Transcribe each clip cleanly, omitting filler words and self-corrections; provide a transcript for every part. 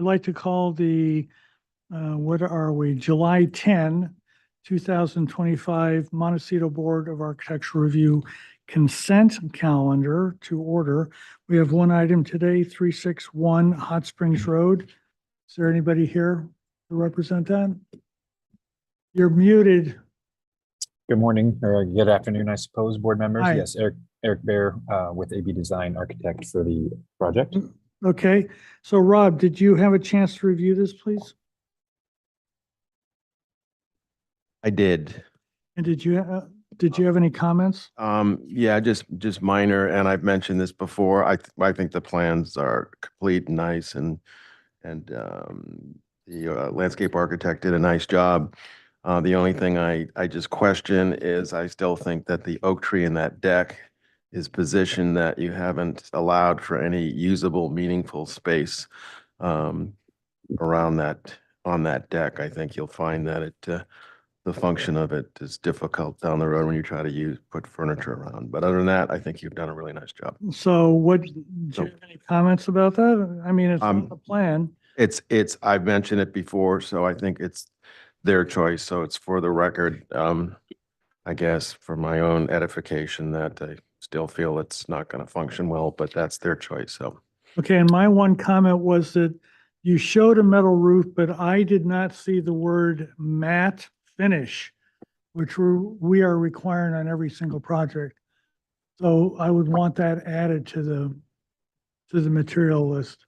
I'd like to call the, what are we, July 2025 Montecito Board of Architectural Review consent calendar to order. We have one item today, 361 Hot Springs Road. Is there anybody here to represent that? You're muted. Good morning, or good afternoon, I suppose, board members. Hi. Yes, Eric Bear with AB Design Architect for the project. Okay, so Rob, did you have a chance to review this, please? I did. And did you have any comments? Yeah, just minor, and I've mentioned this before. I think the plans are complete and nice, and the landscape architect did a nice job. The only thing I just question is I still think that the oak tree in that deck is positioned that you haven't allowed for any usable, meaningful space around that, on that deck. I think you'll find that the function of it is difficult down the road when you try to put furniture around. But other than that, I think you've done a really nice job. So do you have any comments about that? I mean, it's on the plan. I've mentioned it before, so I think it's their choice. So it's for the record, I guess, for my own edification, that I still feel it's not going to function well, but that's their choice. So, Okay, and my one comment was that you showed a metal roof, but I did not see the word matte finish, which we are requiring on every single project. So I would want that added to the material list.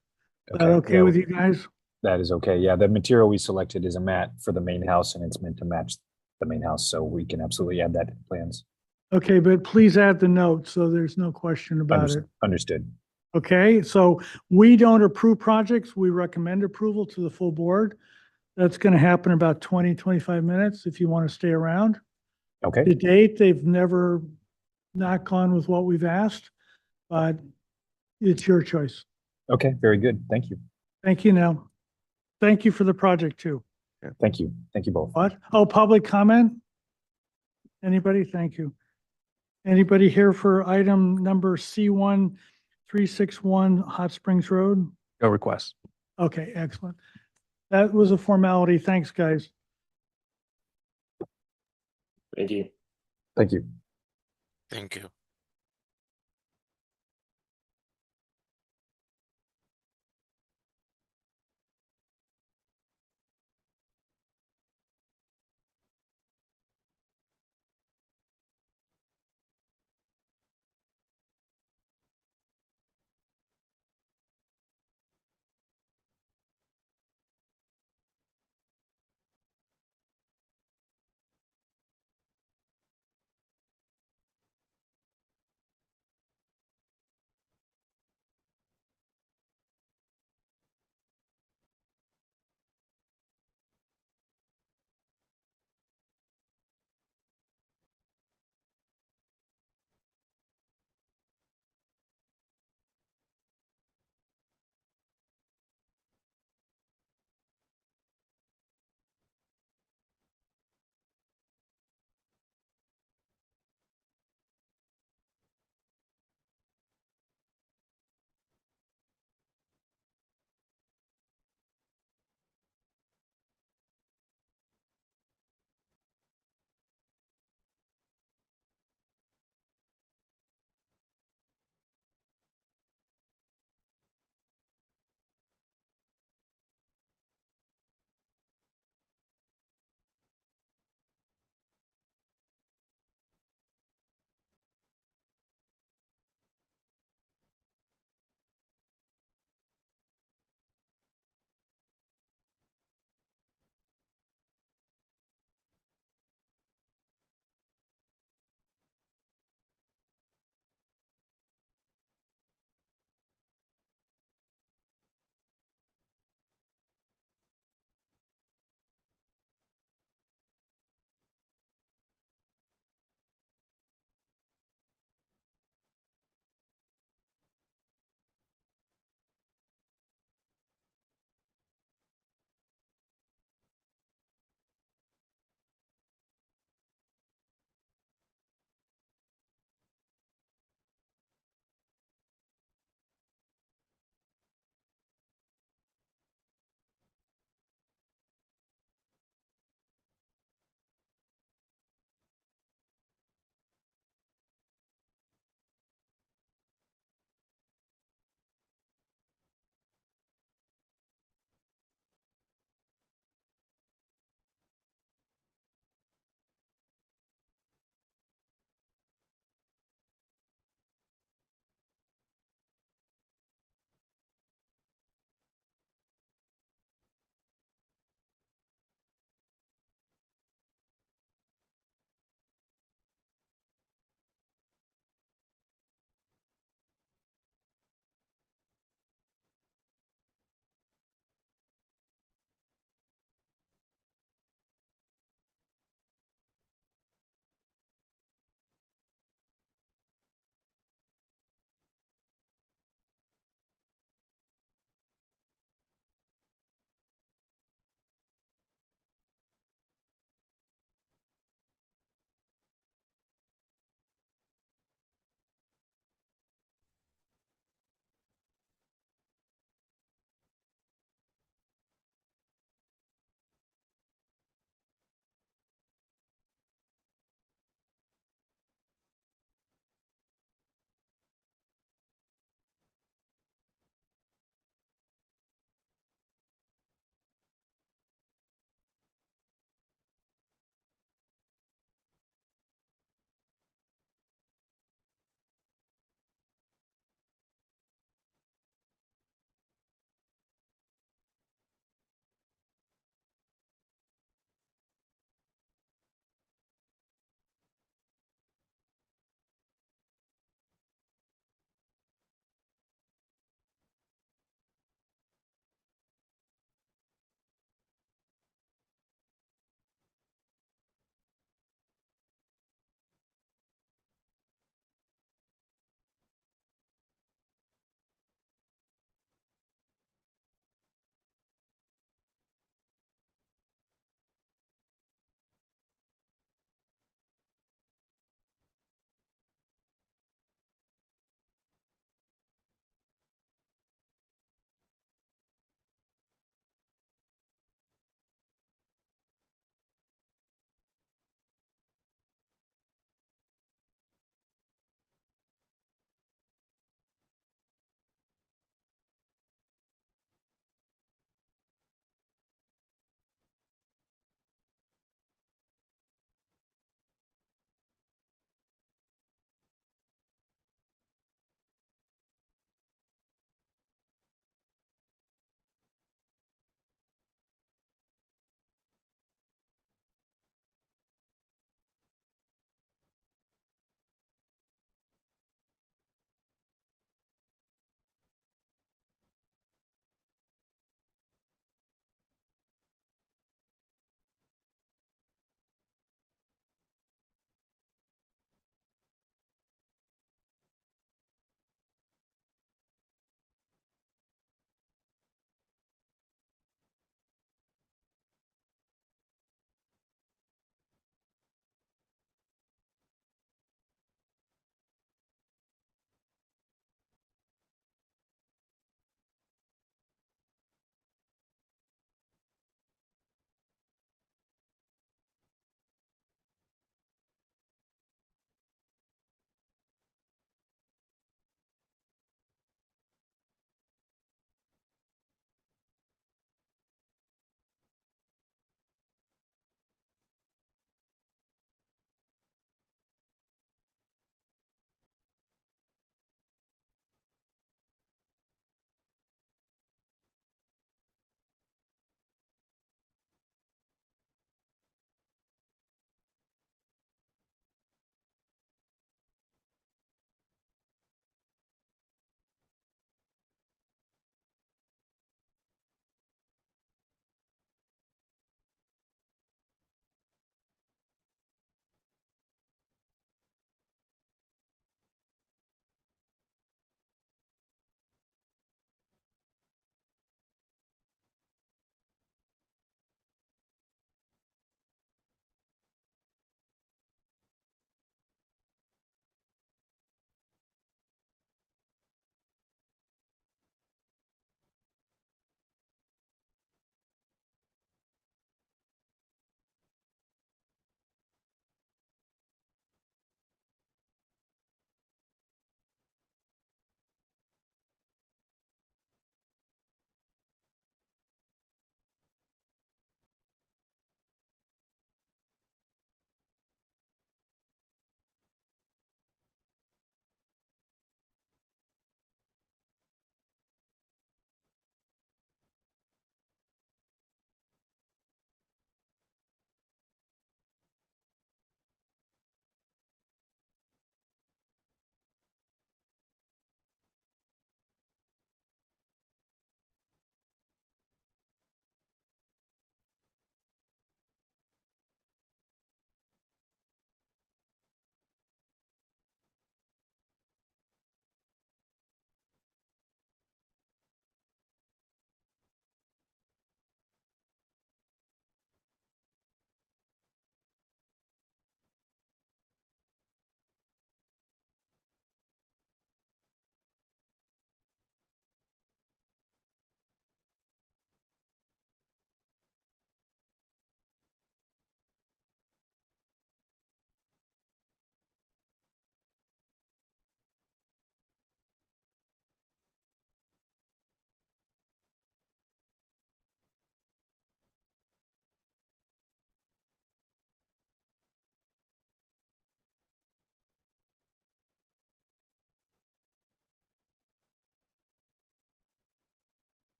Is that okay yeah, with you guys? That is okay. Yeah, the material we selected is a mat for the main house, and it's meant to match the main house, so we can absolutely add that to plans. Okay, but please add the note so there's no question about it. Understood. Okay, so we don't approve projects. We recommend approval to the full board. That's going to happen in about 20, 25 minutes if you want to stay around. Okay, To date, they've never not gone with what we've asked, but it's your choice. okay, very good. Thank you. Thank you now. Thank you for the project too. Thank you. Thank you both. What? Oh, public comment? Anybody? Thank you. Anybody here for item number C1 361 Hot Springs Road? no requests. Okay, excellent. That was a formality. Thanks, guys. Thank you. Thank you. Thank you.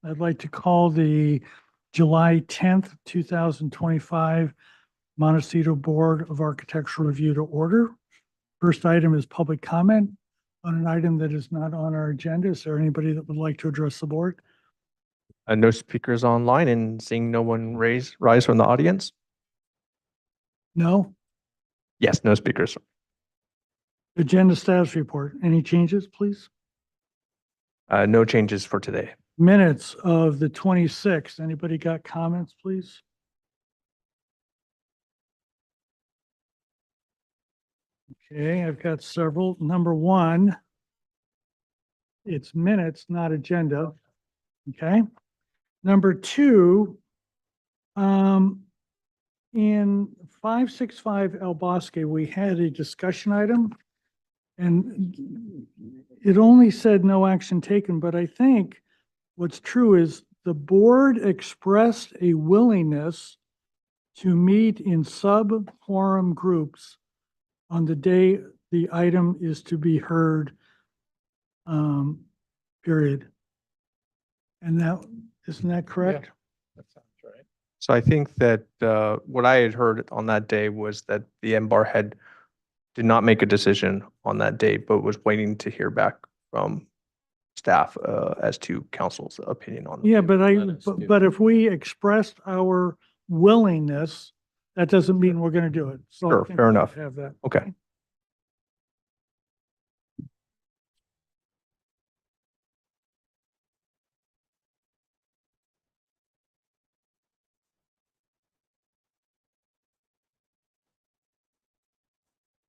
I'd like to call the July 10th, 2025 Montecito Board of Architectural Review to order. First item is public comment on an item that is not on our agenda. Is there anybody that would like to address the board? No speakers online and seeing no one rise from the audience. No? Yes, no speakers. Agenda status report. Any changes, please? No changes for today. Minutes of the 26th. Anybody got comments, please? Okay, I've got several. Number one, it's minutes, not agenda. Okay. Number two, in 565 El Bosque, we had a discussion item. And it only said no action taken, but I think what's true is the board expressed a willingness to meet in sub-quorum groups on the day the item is to be heard, period. And that, isn't that correct? That sounds right. So I think that what I had heard on that day was that the MBAR head did not make a decision on that day, but was waiting to hear back from staff as to council's opinion on it. Yeah, but Let us do but if we expressed our willingness, that doesn't mean we're gonna do it. So I Sure, think fair we enough. Have that. Okay.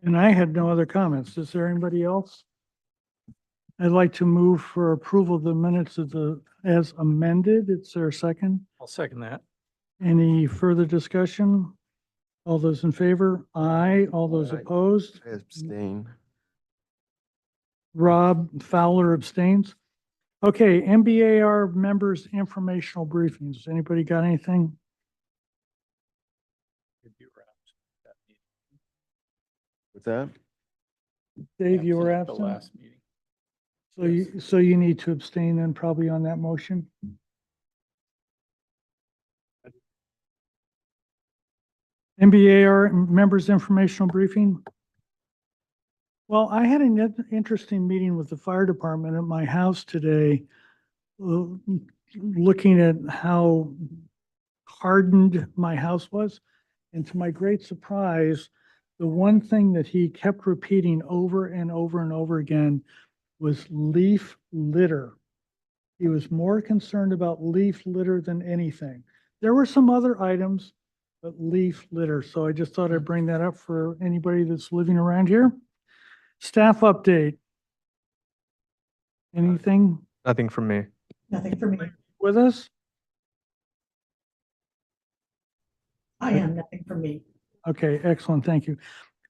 And I had no other comments. Is there anybody else? I'd like to move for approval of the minutes of the, as amended. Is there a second? I'll second that. Any further discussion? All those in favor? Aye. All those Aye. opposed? I abstain. Rob Fowler abstains. Okay, MBAR members informational briefings. Anybody got anything? What's that? Dave, you were The absent? last meeting. So you need to abstain then probably on that motion? MBAR members informational briefing? Well, I had an interesting meeting with the fire department at my house today, looking at how hardened my house was. And to my great surprise, the one thing that he kept repeating over and over and over again was leaf litter. He was more concerned about leaf litter than anything. There were some other items, but leaf litter. So I just thought I'd bring that up for anybody that's living around here. Staff update. Anything Nothing from me. Nothing for me. with us? I am nothing for me. Okay, excellent. Thank you.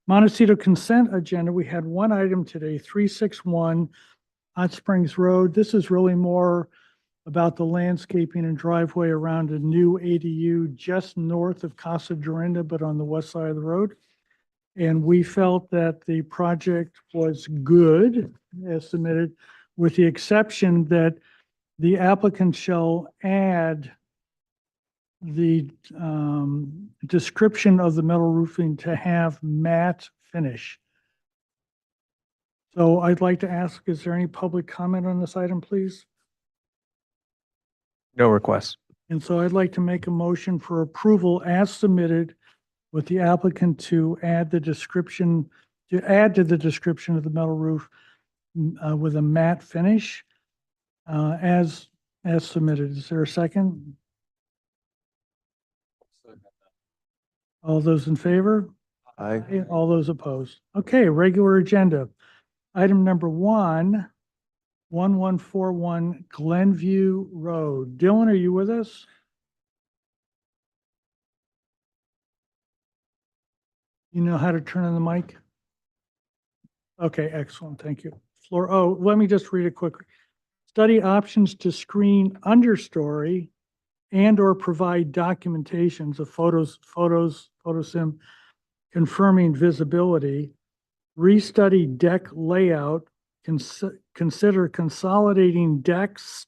Montecito consent agenda. We had one item today, 361 Hot Springs Road. This is really more about the landscaping and driveway around a new ADU just north of Casa Dorinda, but on the west side of the road. And we felt that the project was good as submitted, with the exception that the applicant shall add the description of the metal roofing to have matte finish. So I'd like to ask, is there any public comment on this item, please? No requests. And so I'd like to make a motion for approval as submitted with the applicant to add the description, to add to the description of the metal roof with a matte finish as submitted. Is there a second? All those in favor? Aye. All those opposed? Okay, regular agenda. Item number 1141 Glenview Road. Dylan, are you with us? You know how to turn on the mic? Okay, excellent. Thank you. Let me just read it quickly. Study options to screen understory and or provide documentations of photosim confirming visibility, restudy deck layout, consider consolidating decks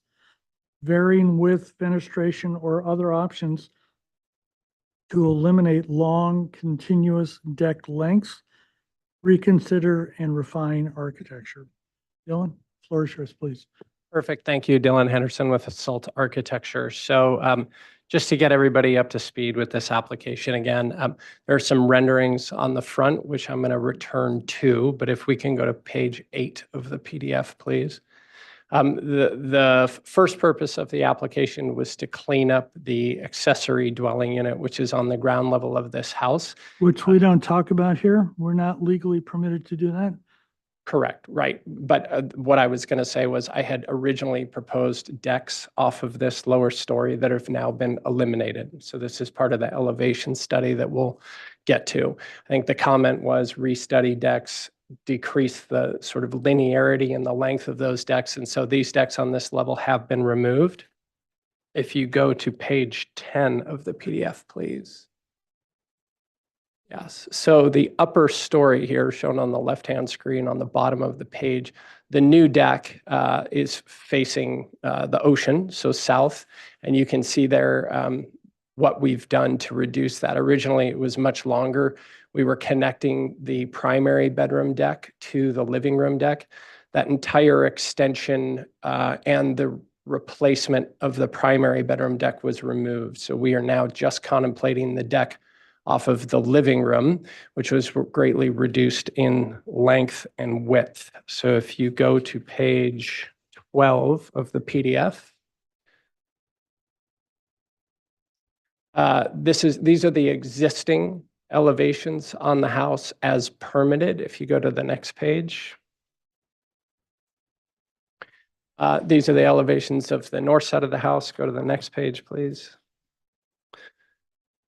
varying width, fenestration, or other options to eliminate long, continuous deck lengths, reconsider and refine architecture. Dylan, floor is yours, please. Perfect. Thank you, Dylan Henderson with Assault Architecture. So just to get everybody up to speed with this application again, there are some renderings on the front, which I'm going to return to, but if we can go to page 8 of the PDF, please. The first purpose of the application was to clean up the accessory dwelling unit, which is on the ground level of this house. Which we don't talk about here. We're not legally permitted to do that. Correct, right. But what I was going to say was I had originally proposed decks off of this lower story that have now been eliminated. So this is part of the elevation study that we'll get to. I think the comment was restudy decks, decrease the sort of linearity and the length of those decks. And so these decks on this level have been removed. If you go to page 10 of the PDF, please. Yes, so the upper story here shown on the left-hand screen on the bottom of the page, the new deck is facing the ocean, so south, and you can see there what we've done to reduce that. Originally, it was much longer. We were connecting the primary bedroom deck to the living room deck. That entire extension and the replacement of the primary bedroom deck was removed. So we are now just contemplating the deck off of the living room, which was greatly reduced in length and width. So if you go to page 12 of the PDF, these are the existing elevations on the house as permitted. If you go to the next page. These are the elevations of the north side of the house. Go to the next page, please.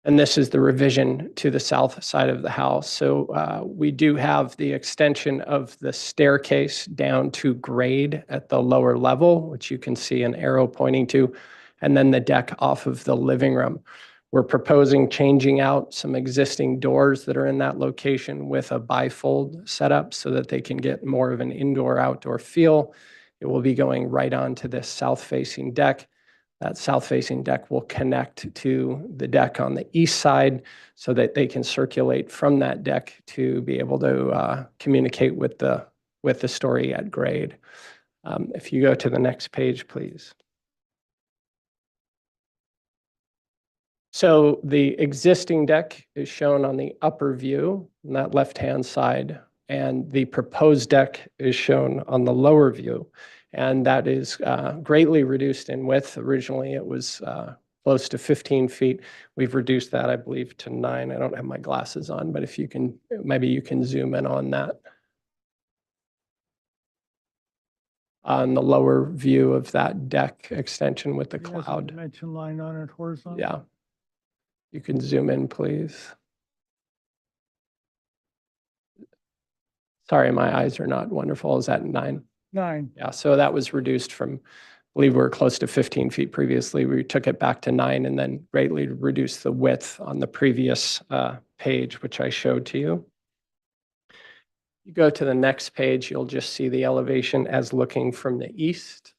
And this is the revision to the south side of the house. So we do have the extension of the staircase down to grade at the lower level, which you can see an arrow pointing to, and then the deck off of the living room. We're proposing changing out some existing doors that are in that location with a bifold setup so that they can get more of an indoor-outdoor feel. It will be going right onto this south-facing deck. That south-facing deck will connect to the deck on the east side so that they can circulate from that deck to be able to communicate with the story at grade. If you go to the next page, please. So the existing deck is shown on the upper view on that left-hand side, and the proposed deck is shown on the lower view. And that is greatly reduced in width. Originally, it was close to 15 feet. We've reduced that, I believe, to 9. I don't have my glasses on, but if you can, maybe you can zoom in on that. On the lower view of that deck extension with the It has a cloud. dimension line on it horizontal. Yeah. You can zoom in, please. Sorry, my eyes are not wonderful. Is that 9? 9. Yeah, so that was reduced from, I believe we were close to 15 feet previously. We took it back to 9 and then greatly reduced the width on the previous page, which I showed to you. You go to the next page, you'll just see the elevation as looking from the east.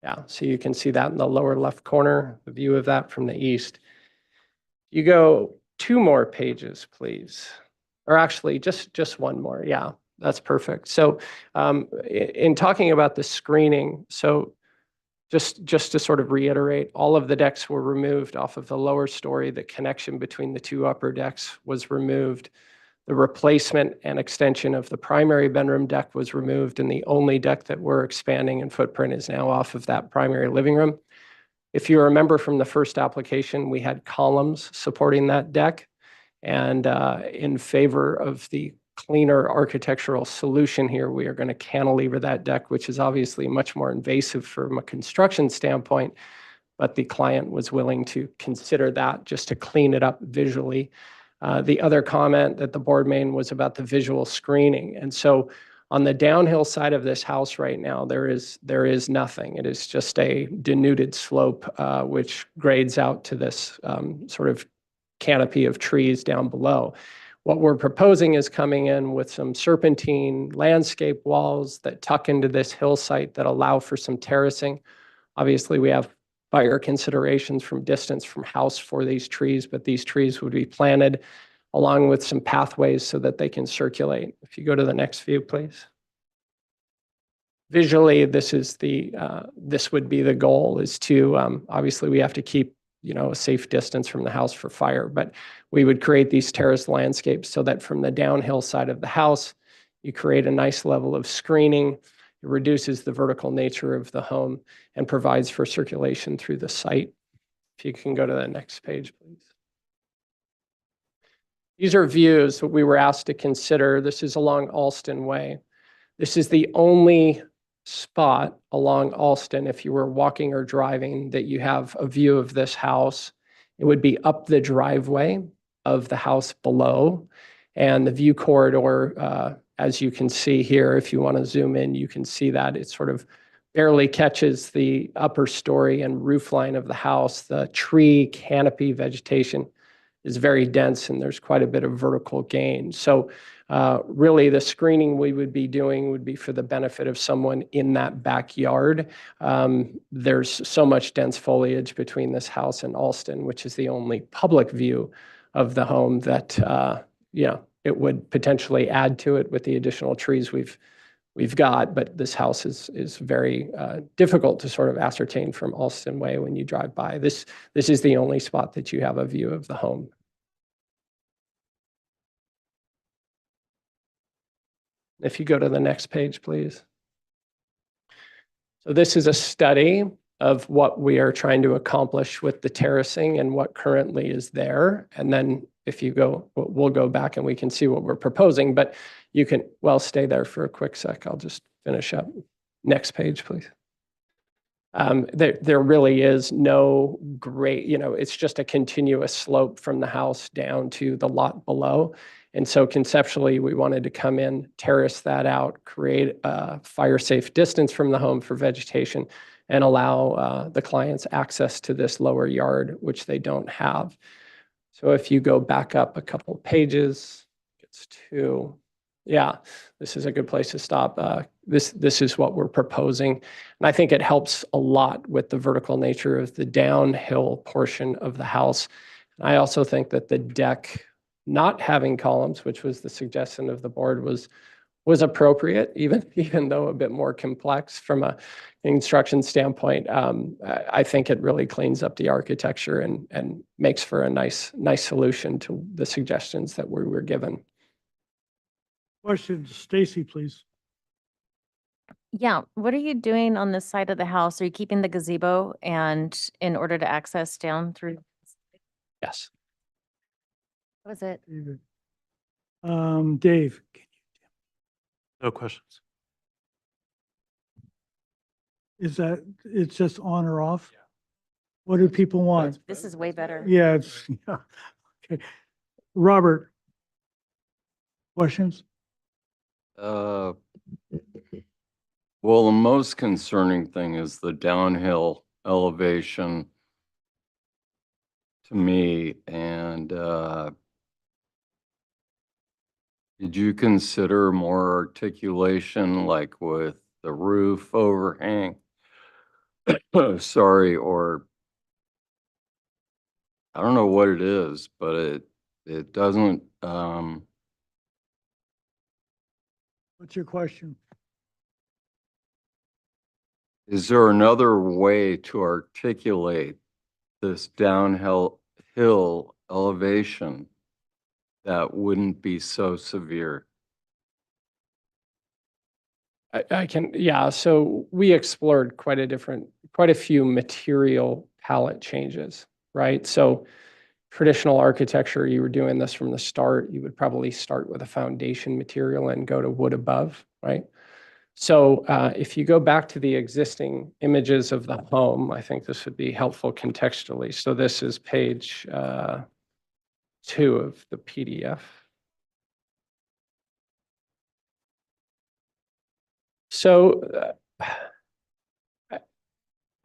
Yeah, so you can see that in the lower left corner, the view of that from the east. You go 2 more pages, please. Or actually, just 1 more. Yeah, that's perfect. So in talking about the screening, so just to sort of reiterate, all of the decks were removed off of the lower story. The connection between the 2 upper decks was removed. The replacement and extension of the primary bedroom deck was removed, and the only deck that we're expanding in footprint is now off of that primary living room. If you remember from the first application, we had columns supporting that deck, and in favor of the cleaner architectural solution here, we are going to cantilever that deck, which is obviously much more invasive from a construction standpoint, but the client was willing to consider that just to clean it up visually. The other comment that the board made was about the visual screening. And so on the downhill side of this house right now, there is nothing. It is just a denuded slope, which grades out to this sort of canopy of trees down below. What we're proposing is coming in with some serpentine landscape walls that tuck into this hill site that allow for some terracing. Obviously, we have fire considerations from distance from house for these trees, but these trees would be planted along with some pathways so that they can circulate. If you go to the next view, please. Visually, this would be the goal, is to, obviously we have to keep, a safe distance from the house for fire, but we would create these terraced landscapes so that from the downhill side of the house, you create a nice level of screening. It reduces the vertical nature of the home and provides for circulation through the site. If you can go to the next page, please. These are views that we were asked to consider. This is along Alston Way. This is the only spot along Alston, if you were walking or driving, that you have a view of this house. It would be up the driveway of the house below, and the view corridor, as you can see here, if you want to zoom in, you can see that it sort of barely catches the upper story and roof line of the house. The tree canopy vegetation is very dense, and there's quite a bit of vertical gain. So really, the screening we would be doing would be for the benefit of someone in that backyard. There's so much dense foliage between this house and Alston, which is the only public view of the home, that it would potentially add to it with the additional trees we've got. But this house is very difficult to sort of ascertain from Alston Way when you drive by. This is the only spot that you have a view of the home. If you go to the next page, please. So this is a study of what we are trying to accomplish with the terracing and what currently is there. And then if you go, we'll go back and we can see what we're proposing, but you can, well, stay there for a quick sec. I'll just finish up. Next page, please. There really is no grade, it's just a continuous slope from the house down to the lot below. And so conceptually, we wanted to come in, terrace that out, create a fire-safe distance from the home for vegetation, and allow the clients access to this lower yard, which they don't have. So if you go back up a couple pages, it's to, yeah, this is a good place to stop. This is what we're proposing. And I think it helps a lot with the vertical nature of the downhill portion of the house. And I also think that the deck not having columns, which was the suggestion of the board, was appropriate, even though a bit more complex from a construction standpoint. I think it really cleans up the architecture and makes for a nice solution to the suggestions that we were given. Question, Stacy, please. Yeah, what are you doing on this side of the house? Are you keeping the gazebo and in order to access down through? Yes. What was it? David. Dave, No questions. it's just on or off? What do people want? This is way better. Yeah, okay. Robert, questions? Well, the most concerning thing is the downhill elevation to me. And did you consider more articulation, like with the roof overhang? Sorry, or I don't know what it is, but it doesn't. What's your question? Is there another way to articulate this downhill elevation that wouldn't be so severe? I can, yeah. So we explored quite a few material palette changes, right? So traditional architecture, you were doing this from the start. You would probably start with a foundation material and go to wood above, right? So if you go back to the existing images of the home, I think this would be helpful contextually. So this is page 2 of the PDF. So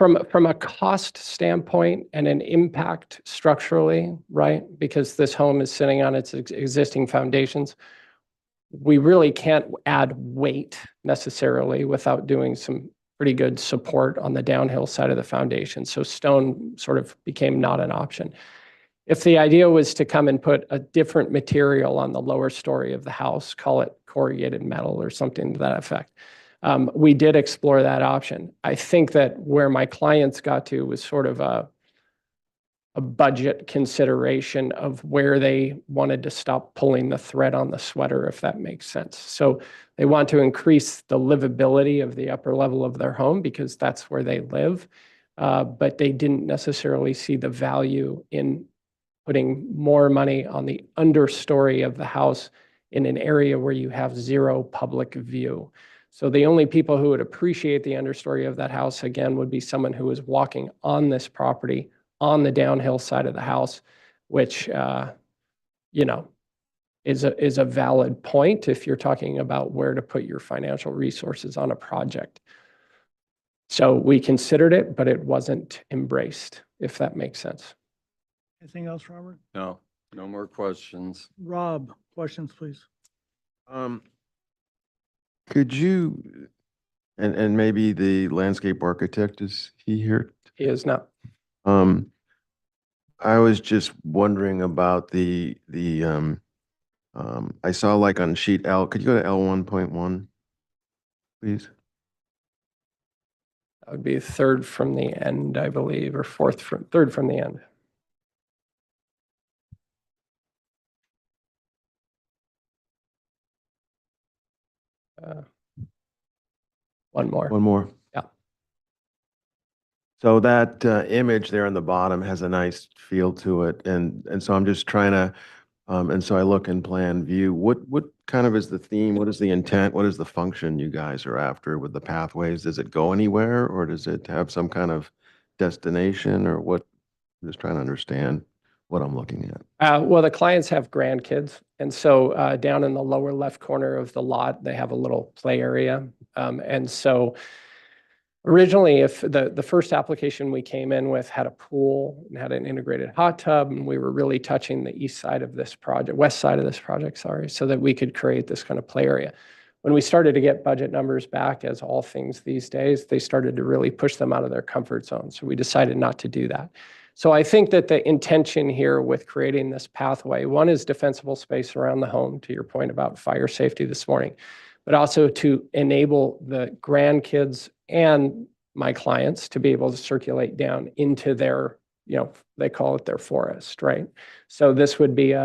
From a cost standpoint and an impact structurally, right? Because this home is sitting on its existing foundations, we really can't add weight necessarily without doing some pretty good support on the downhill side of the foundation. So stone sort of became not an option. If the idea was to come and put a different material on the lower story of the house, call it corrugated metal or something to that effect, we did explore that option. I think that where my clients got to was sort of a budget consideration of where they wanted to stop pulling the thread on the sweater, if that makes sense. So they want to increase the livability of the upper level of their home because that's where they live. But they didn't necessarily see the value in putting more money on the understory of the house in an area where you have zero public view. So the only people who would appreciate the understory of that house, again, would be someone who is walking on this property on the downhill side of the house, which, you know, is a valid point if you're talking about where to put your financial resources on a project. So we considered it, but it wasn't embraced, if that makes sense. Anything else, Robert? No, no more questions. Rob, questions, please. Could you, and maybe the landscape architect, is he here? He is not. I was just wondering about I saw like on sheet L, could you go to L 1.1, please? That would be third from the end, I believe, or third from the end. One more. One more. Yeah. So that image there on the bottom has a nice feel to it. And so I'm just trying to, and so I look in plan view, what kind of is the theme? What is the intent? What is the function you guys are after with the pathways? Does it go anywhere or does it have some kind of destination or what? I'm just trying to understand what I'm looking at. Well, the clients have grandkids. And so down in the lower left corner of the lot, they have a little play area. And so originally, if the first application we came in with had a pool and had an integrated hot tub, and we were really touching the east side of this project, west side of this project, sorry, so that we could create this kind of play area. When we started to get budget numbers back, as all things these days, they started to really push them out of their comfort zone. So we decided not to do that. So I think that the intention here with creating this pathway, one is defensible space around the home, to your point about fire safety this morning, but also to enable the grandkids and my clients to be able to circulate down into their, you know, they call it their forest, right? So this would be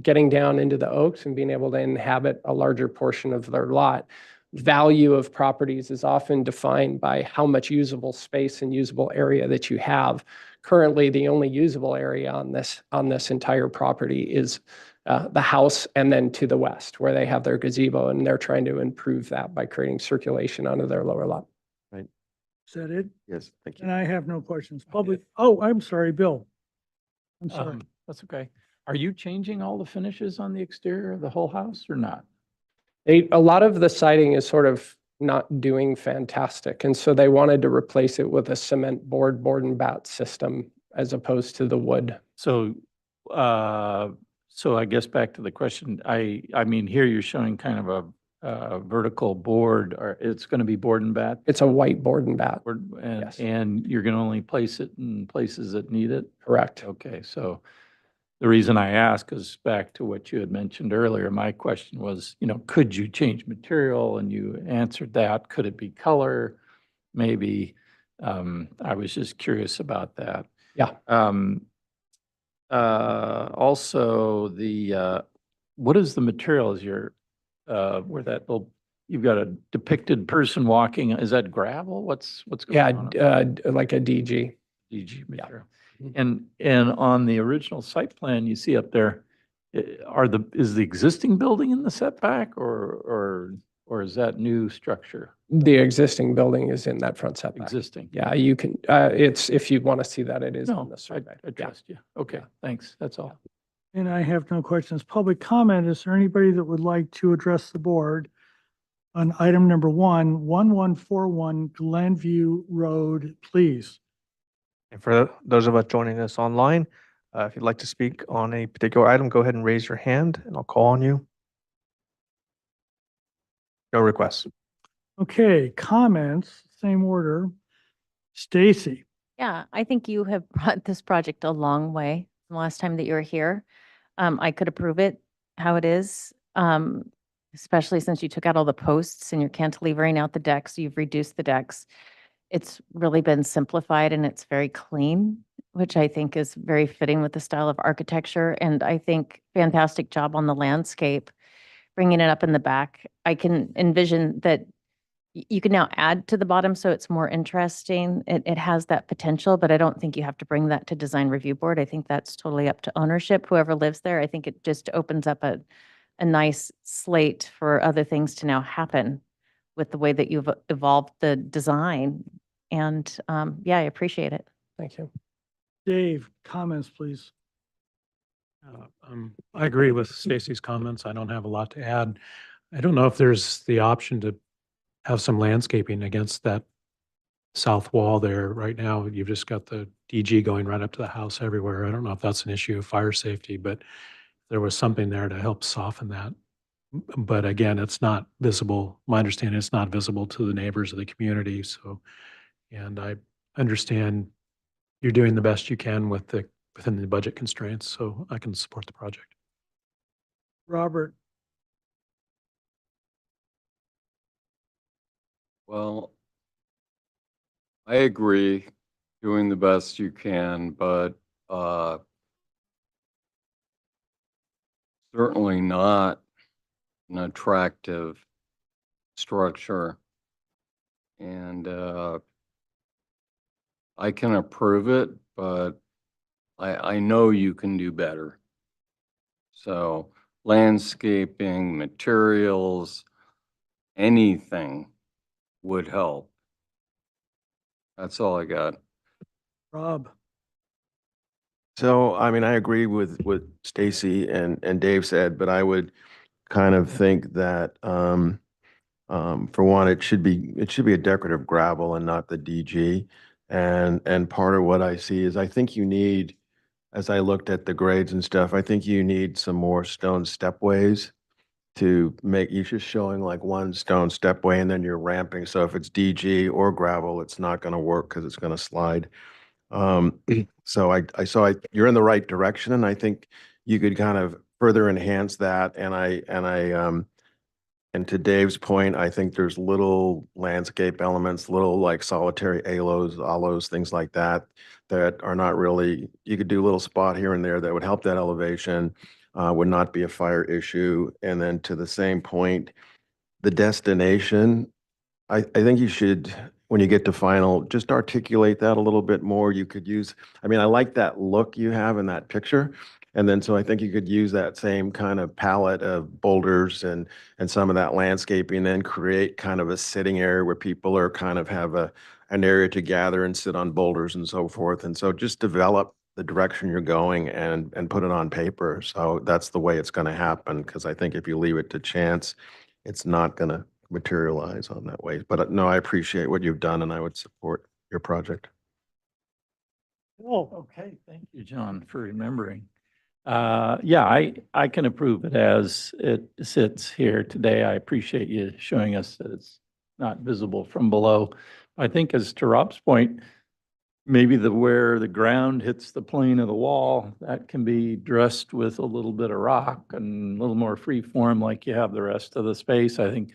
getting down into the oaks and being able to inhabit a larger portion of their lot. Value of properties is often defined by how much usable space and usable area that you have. Currently, the only usable area on this entire property is the house and then to the west where they have their gazebo, and they're trying to improve that by creating circulation onto their lower lot. Right. Is that it? Yes, thank you. And I have no questions. Public, oh, I'm sorry, Bill. I'm sorry. That's okay. Are you changing all the finishes on the exterior of the whole house or not? A lot of the siding is sort of not doing fantastic. And so they wanted to replace it with a cement board and bat system as opposed to the wood. So, so I guess back to the question, I mean, here you're showing kind of a vertical board, or it's going to be board and bat? It's a white board and bat. And, Yes. and you're going to only place it in places that need it? Correct. Okay, so the reason I ask is back to what you had mentioned earlier. My question was, you know, could you change material? And you answered that. Could it be color? Maybe. I was just curious about that. Yeah. Also, what is the material? Is your where that little, you've got a depicted person walking? Is that gravel? What's going on? Yeah, like a DG. DG material. Mhm. And on the original site plan you see up there, is the existing building in the setback or is that new structure The existing building is in that front setback. existing? Yeah, you can, it's, if you want to see that, it is on No, the I survey. I Yeah. trust you. Okay, Yeah. thanks. That's all. And I have no questions. Public comment, is there anybody that would like to address the board on item number 1141 Glenview Road, please. And for those of us joining us online, if you'd like to speak on a particular item, go ahead and raise your hand and I'll call on you. No requests. Okay, comments, same order. Stacy. Yeah, I think you have brought this project a long way from the last time that you were here. I could approve it how it is, especially since you took out all the posts and you're cantilevering out the decks, you've reduced the decks. It's really been simplified and it's very clean, which I think is very fitting with the style of architecture. And I think fantastic job on the landscape, bringing it up in the back. I can envision that you can now add to the bottom so it's more interesting. It has that potential, but I don't think you have to bring that to design review board. I think that's totally up to ownership, whoever lives there. I think it just opens up a nice slate for other things to now happen with the way that you've evolved the design. And yeah, I appreciate it. Thank you. Dave, comments, please. I agree with Stacy's comments. I don't have a lot to add. I don't know if there's the option to have some landscaping against that south wall there. Right now, you've just got the DG going right up to the house everywhere. I don't know if that's an issue of fire safety, but there was something there to help soften that. But again, it's not visible. My understanding, it's not visible to the neighbors of the community. So, and I understand you're doing the best you can within the budget constraints, so I can support the project. Robert. Well, I agree, doing the best you can, but certainly not an attractive structure. And I can approve it, but I know you can do better. So landscaping, materials, anything would help. That's all I got. Rob. So, I mean, I agree with what Stacy and Dave said, but I would kind of think that, for one, it should be a decorative gravel and not the DG. And part of what I see is I think you need, as I looked at the grades and stuff, I think you need some more stone stepways to make, you're just showing like one stone stepway and then you're ramping. So if it's DG or gravel, it's not going to work because it's going to slide. So you're in the right direction, and I think you could kind of further enhance that. And to Dave's point, I think there's little landscape elements, little like solitary aloes, things like that, that are not really, you could do a little spot here and there that would help that elevation, would not be a fire issue. And then to the same point, the destination, I think you should, when you get to final, just articulate that a little bit more. You could use, I mean, I like that look you have in that picture. And then, so I think you could use that same kind of palette of boulders and some of that landscaping, and then create kind of a sitting area where people are kind of have an area to gather and sit on boulders and so forth. And so just develop the direction you're going and put it on paper. So that's the way it's going to happen. Because I think if you leave it to chance, it's not going to materialize on that way. But no, I appreciate what you've done and I would support your project. Oh, Okay, thank you, John, for remembering. Yeah, I can approve it as it sits here today. I appreciate you showing us that it's not visible from below. I think as to Rob's point, maybe where the ground hits the plane of the wall, that can be dressed with a little bit of rock and a little more free form like you have the rest of the space. I think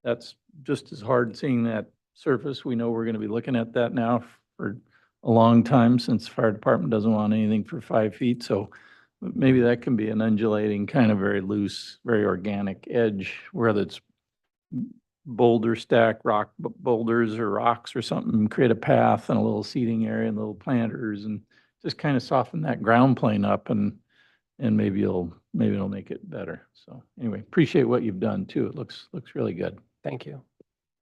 that's just as hard seeing that surface. We know we're going to be looking at that now for a long time, since the fire department doesn't want anything for 5 feet. So maybe that can be an undulating, kind of very loose, very organic edge, whether it's boulder stack, rock boulders or rocks or something, create a path and a little seating area and little planters, and just kind of soften that ground plane up, and maybe it'll make it better. So anyway, appreciate what you've done too. It looks really good. Thank you.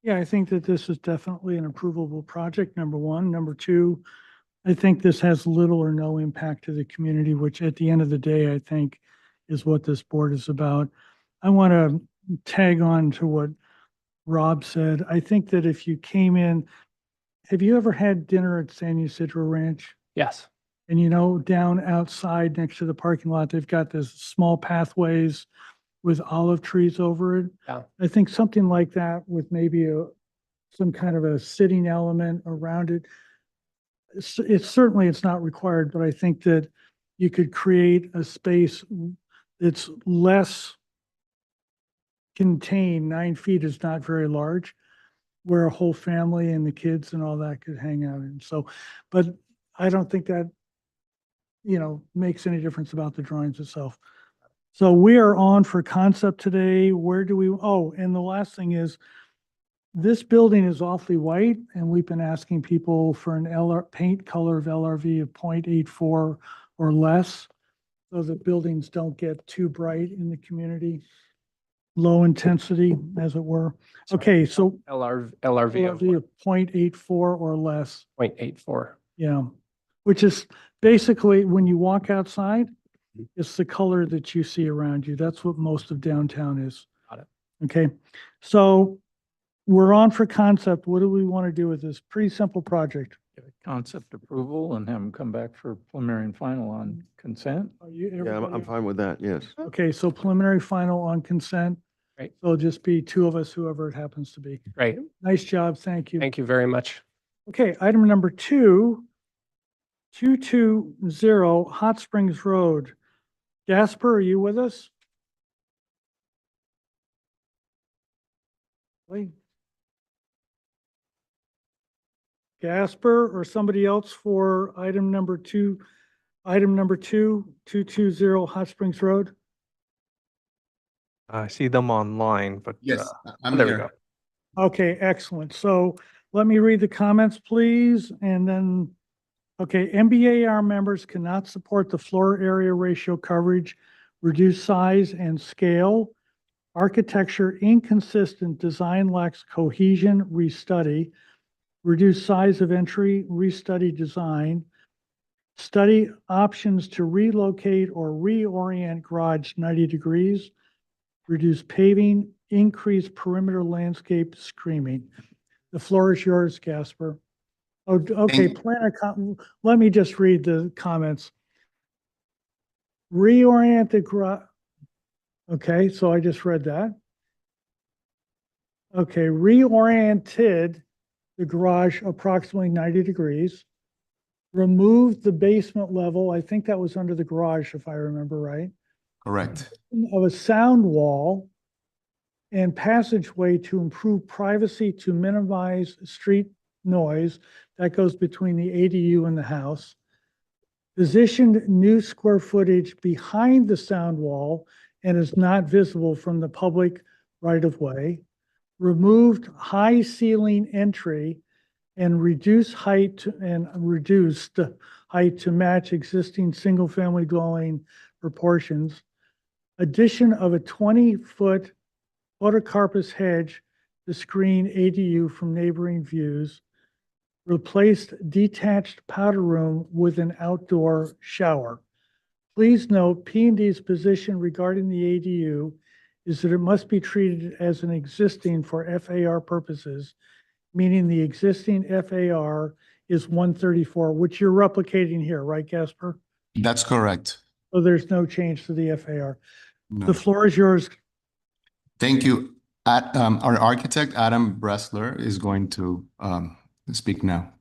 yeah, I think that this is definitely an approvable project, number one. Number two, I think this has little or no impact to the community, which at the end of the day, I think is what this board is about. I want to tag on to what Rob said. I think that if you came in, have you ever had dinner at San Ysidro Ranch? Yes. And you know, down outside next to the parking lot, they've got this small pathways with olive trees over it. Yeah. I think something like that with maybe some kind of a sitting element around it. It's certainly, it's not required, but I think that you could create a space that's less contained. 9 feet is not very large, where a whole family and the kids and all that could hang out in. So, but I don't think that, makes any difference about the drawings itself. So we are on for concept today. Where do we, oh, and the last thing is, this building is awfully white, and we've been asking people for an paint color of LRV of 0.84 or less, so that buildings don't get too bright in the community. Low intensity, as it were. Okay, so LRV LRV of 0.84 or less. 0.84. Yeah, which is basically when you walk outside, it's the color that you see around you. That's what most of downtown is. Got it. Okay, so we're on for concept. What do we want to do with this? Pretty simple project. Give it concept approval and have them come back for preliminary and final on consent. Are you, Yeah, I'm everybody? fine with that, yes. Okay, so preliminary final on consent. Great. So it'll just be two of us, whoever it happens to be. Great. Nice job. Thank you. Thank you very much. Okay, item number 220 Hot Springs Road. Jasper, are you with us? Wait. Jasper or somebody else for item number 220 Hot Springs Road? I see them online, but Yes, I'm there we here. go. Okay, excellent. So let me read the comments, please, and then, okay, MBAR members cannot support the floor area ratio coverage, reduced size and scale, architecture inconsistent, design lacks cohesion, restudy, reduced size of entry, restudy design, study options to relocate or reorient garage 90 degrees, reduce paving, increase perimeter landscape screening. The floor is yours, Casper. Oh, okay, Thank- let me just read the comments. Reorient the garage. Okay, so I just read that. Okay, reoriented the garage approximately 90 degrees. Removed the basement level. I think that was under the garage, if I remember right. Correct. Of a sound wall and passageway to improve privacy to minimize street noise that goes between the ADU and the house. Positioned new square footage behind the sound wall and is not visible from the public right of way. Removed high ceiling entry and reduced height to match existing single family dwelling proportions. Addition of a 20-foot photocarpus hedge to screen ADU from neighboring views. Replaced detached powder room with an outdoor shower. Please note P&D's position regarding the ADU is that it must be treated as an existing for FAR purposes, meaning the existing FAR is 134, which you're replicating here, right, Casper? That's correct. So there's no change to the FAR. No. The floor is yours. Thank you. Our architect, Adam Bressler, is going to speak now.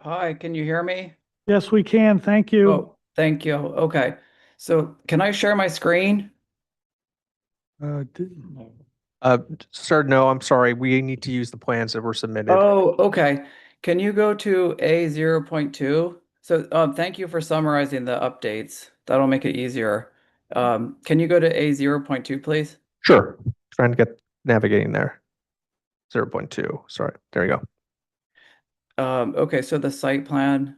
Hi, can you hear me? Yes, we can. Thank you. Oh, thank you. Okay. So can I share my screen? Sir, no, I'm sorry. We need to use the plans that were submitted. Oh, okay. Can you go to A 0.2? So thank you for summarizing the updates. That'll make it easier. Can you go to A 0.2, please? Sure. Trying to get navigating there. 0.2. Sorry. There you go. Okay, so the site plan.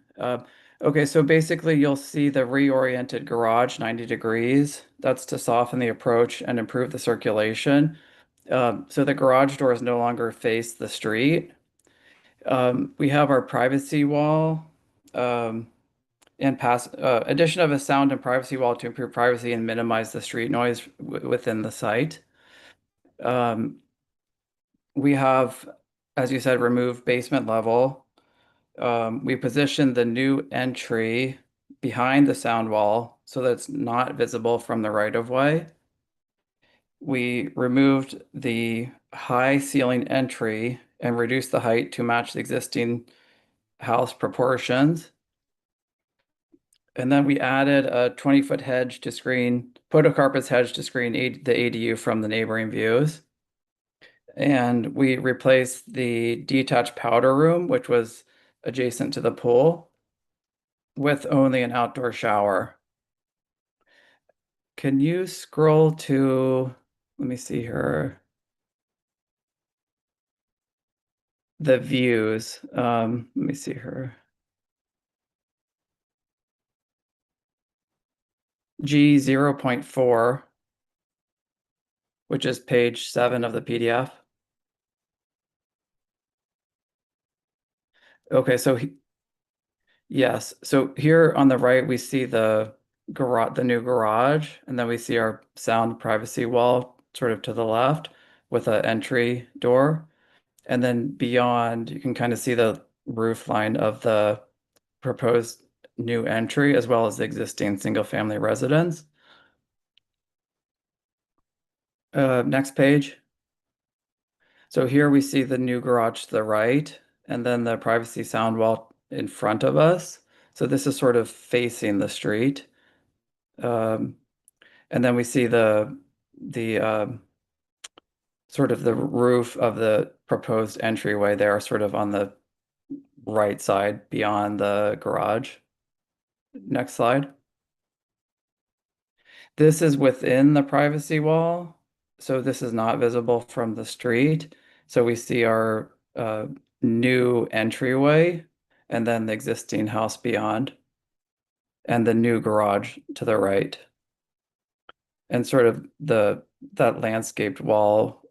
Okay, so basically you'll see the reoriented garage 90 degrees. That's to soften the approach and improve the circulation. So the garage doors no longer face the street. We have our privacy wall and addition of a sound and privacy wall to improve privacy and minimize the street noise within the site. we have, as you said, removed basement level. We positioned the new entry behind the sound wall so that it's not visible from the right of way. We removed the high ceiling entry and reduced the height to match the existing house proportions. And then we added a 20-foot hedge to screen, podocarpus hedge to screen the ADU from the neighboring views. And we replaced the detached powder room, which was adjacent to the pool, with only an outdoor shower. Can you scroll to, let me see here, the views. Let me see here. G 0.4, which is page 7 of the PDF. Okay, so yes, so here on the right we see the garage, the new garage, and then we see our sound privacy wall sort of to the left with an entry door. And then beyond, you can kind of see the roof line of the proposed new entry as well as the existing single family residence. Next page. So here we see the new garage to the right, and then the privacy sound wall in front of us. So this is sort of facing the street. And then we see the sort of the roof of the proposed entryway there, sort of on the right side beyond the garage. Next slide. This is within the privacy wall, so this is not visible from the street. So we see our new entryway and then the existing house beyond and the new garage to the right. And sort of that landscaped wall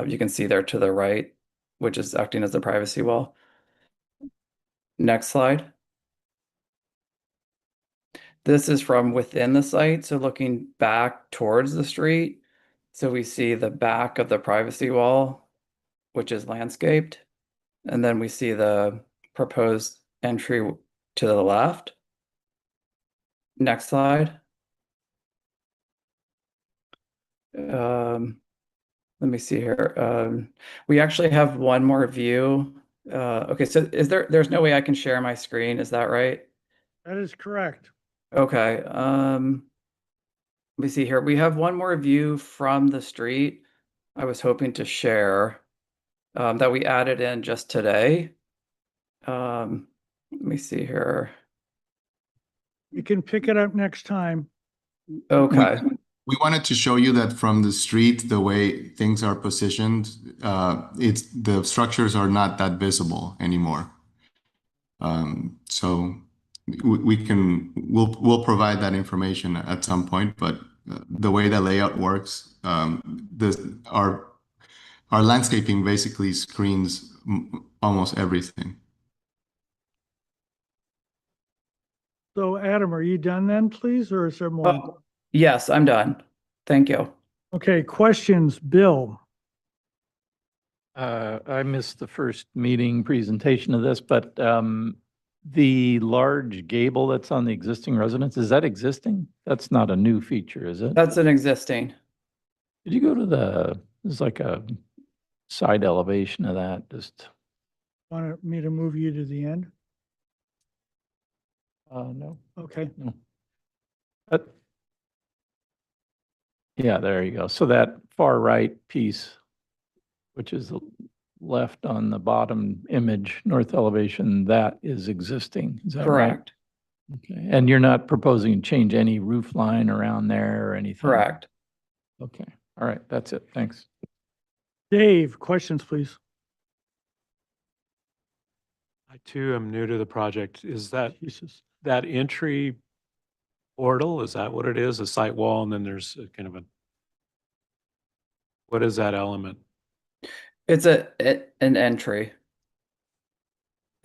you can see there to the right, which is acting as the privacy wall. Next slide. This is from within the site, so looking back towards the street. So we see the back of the privacy wall, which is landscaped. And then we see the proposed entry to the left. Next slide. Let me see here. We actually have one more view. Okay, so there's no way I can share my screen, is that right? That is correct. Okay, let me see here. We have one more view from the street I was hoping to share that we added in just today. Let me see here. You can pick it up next time. Okay, We wanted to show you that from the street, the way things are positioned, the structures are not that visible anymore. So we'll provide that information at some point, but the way the layout works, our landscaping basically screens almost everything. So Adam, are you done then, please, or is there more? oh, yes, I'm done. Thank you. Okay, questions, Bill? I missed the first meeting presentation of this, but the large gable that's on the existing residence, is that existing? That's not a new feature, is it? That's an existing. Did you go to there's like a side elevation of that, just, Want me to move you to the end? no. Okay. No. Yeah, there you go. So that far right piece, which is the left on the bottom image, north elevation, that is existing. Is that right? Correct. Okay. And you're not proposing to change any roof line around there or anything? Correct. Okay. All right. That's it. Thanks. Dave, questions, please. I too am new to the project. Is that Jesus. that entry portal? Is that what it is? A site wall, and then there's a kind of what is that element? It's an entry.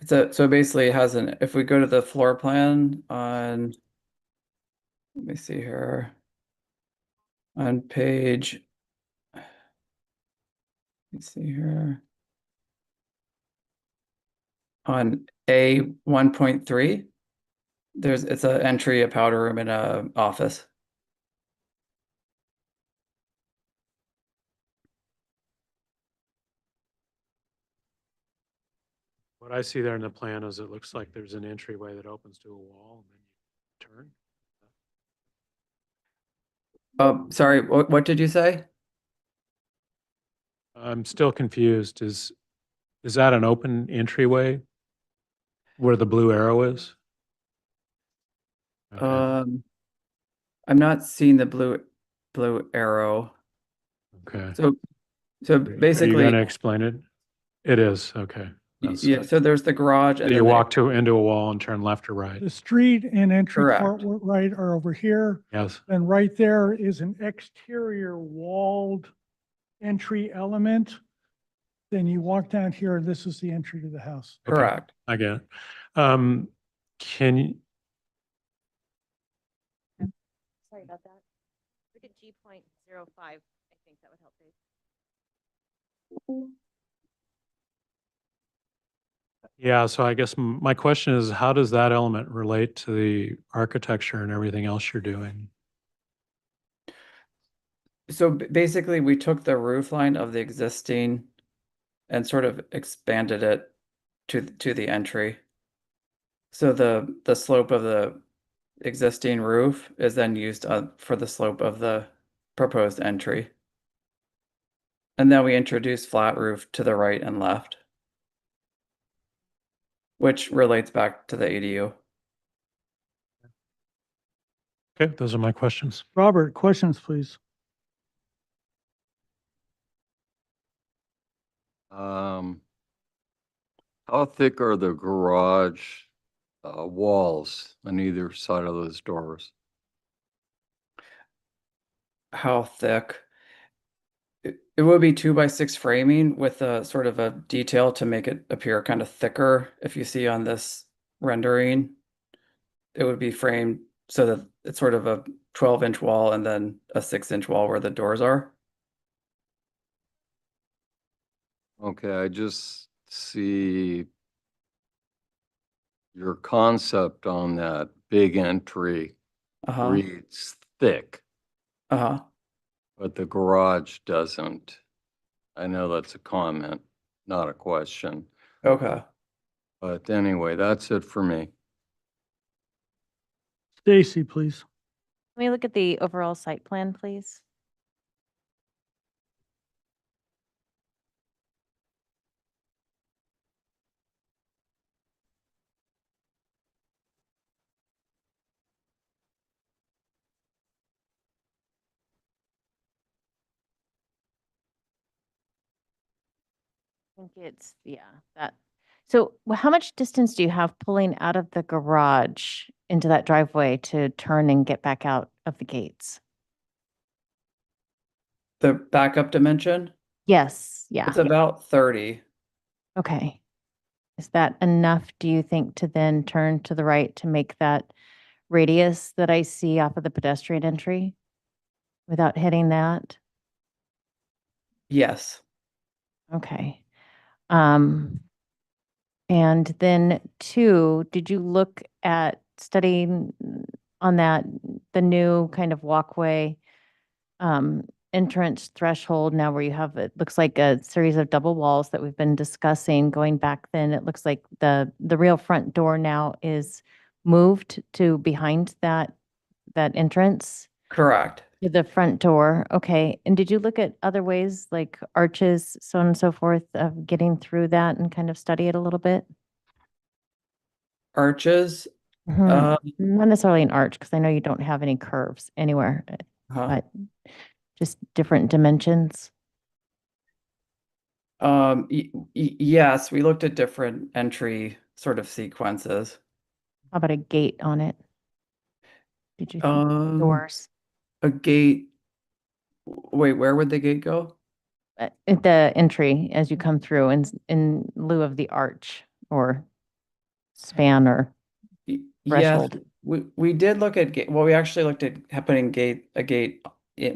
So basically it has if we go to the floor plan on, let me see here. On page, Let's see here. On A 1.3, it's an entry, a powder room, and a office. What I see there in the plan is it looks like there's an entryway that opens to a wall and then you turn. Oh, sorry, what did you say? I'm still confused. Is that an open entryway where the blue arrow is? Okay. I'm not seeing the blue arrow. Okay. So Are you basically, going to explain it? It is. Okay. That's, yeah, so there's the garage and do then you the- walk into a wall and turn left or right? The street and entry Correct. court right are over here. Yes. And right there is an exterior walled entry element. Then you walk down here, and this is the entry to the house. Okay. correct. I get it. Can you, Sorry about that. Look at G.05. I think that would help, Dave. yeah, so I guess my question is, how does that element relate to the architecture and everything else you're doing? So basically, we took the roof line of the existing and sort of expanded it to the entry. So the slope of the existing roof is then used for the slope of the proposed entry. And then we introduce flat roof to the right and left, which relates back to the ADU. Okay, those are my questions. Robert, questions, please. How thick are the garage walls on either side of those doors? How thick? It would be 2x6 framing with a sort of a detail to make it appear kind of thicker. If you see on this rendering, it would be framed so that it's sort of a 12-inch wall and then a 6-inch wall where the doors are. Okay, I just see your concept on that big entry Uh-huh. reads thick, Uh-huh. but the garage doesn't. I know that's a comment, not a question. Okay. But anyway, that's it for me. Stacy, please. Can we look at the overall site plan, please? I think it's, yeah, that. So how much distance do you have pulling out of the garage into that driveway to turn and get back out of the gates? The backup dimension, Yes, yeah. it's about 30. Okay. Is that enough, do you think, to then turn to the right to make that radius that I see off of the pedestrian entry without hitting that? Yes. Okay. And then two, did you look at studying on that, the new kind of walkway, entrance threshold now where you have, it looks like a series of double walls that we've been discussing going back then. It looks like the real front door now is moved to behind that entrance Correct. to the front door. Okay. And did you look at other ways like arches, so on and so forth, of getting through that and kind of study it a little bit? Arches, Not necessarily an arch, because I know you don't have any curves anywhere, uh-huh. but just different dimensions. Yes, we looked at different entry sort of sequences. How about a gate on it? Did you think doors? A gate. Wait, where would the gate go? At the entry as you come through in lieu of the arch or span or Yes, threshold? we did look at gate. Well, we actually looked at putting a gate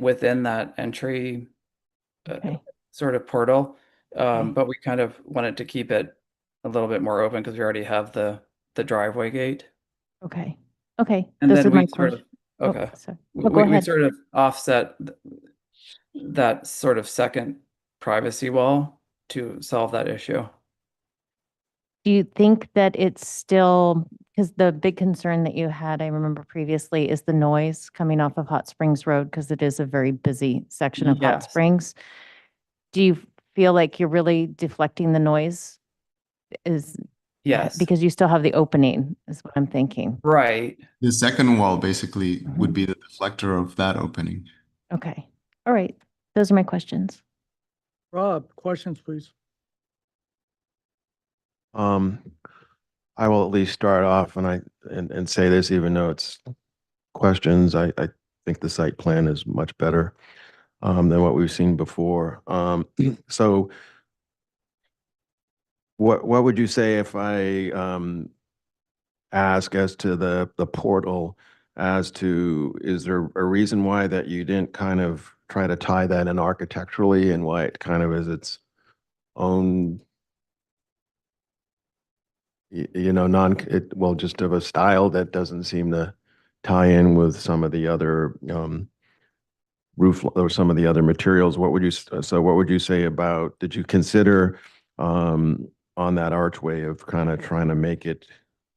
within that entry Okay. sort of portal. Okay. But we kind of wanted to keep it a little bit more open because we already have the driveway gate. Okay. Okay. And Those then are my we sort of, questions. Oh, okay, sorry. No, go we ahead. sort of offset that sort of second privacy wall to solve that issue. Do you think that it's still, because the big concern that you had, I remember previously, is the noise coming off of Hot Springs Road, because it is a very busy section of Hot Yes. Springs. Do you feel like you're really deflecting the noise? Is, Yes, because you still have the opening, is what I'm thinking. right. The second wall basically would Mhm. be the deflector of that opening. Okay. All right. Those are my questions. Rob, questions, please. I will at least start off and say this, even though it's questions, I think the site plan is much better than what we've seen before. So what would you say if I ask as to the portal, as to, is there a reason why that you didn't kind of try to tie that in architecturally, and why it kind of is its own, you know, well, just of a style that doesn't seem to tie in with some of the other roof or some of the other materials? What would you, so what would you say about, did you consider on that archway of kind of trying to make it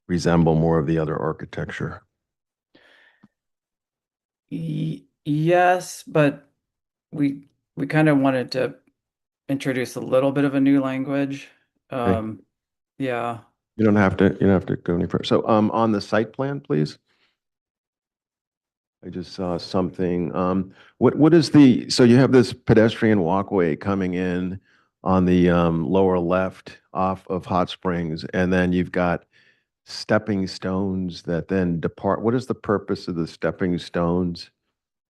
resemble more of the other architecture? Yes, but we kind of wanted to introduce a little bit of a new language. Yeah. You don't have to go any further. So on the site plan, please. I just saw something. What is the, so you have this pedestrian walkway coming in on the lower left off of Hot Springs, and then you've got stepping stones that then depart. What is the purpose of the stepping stones?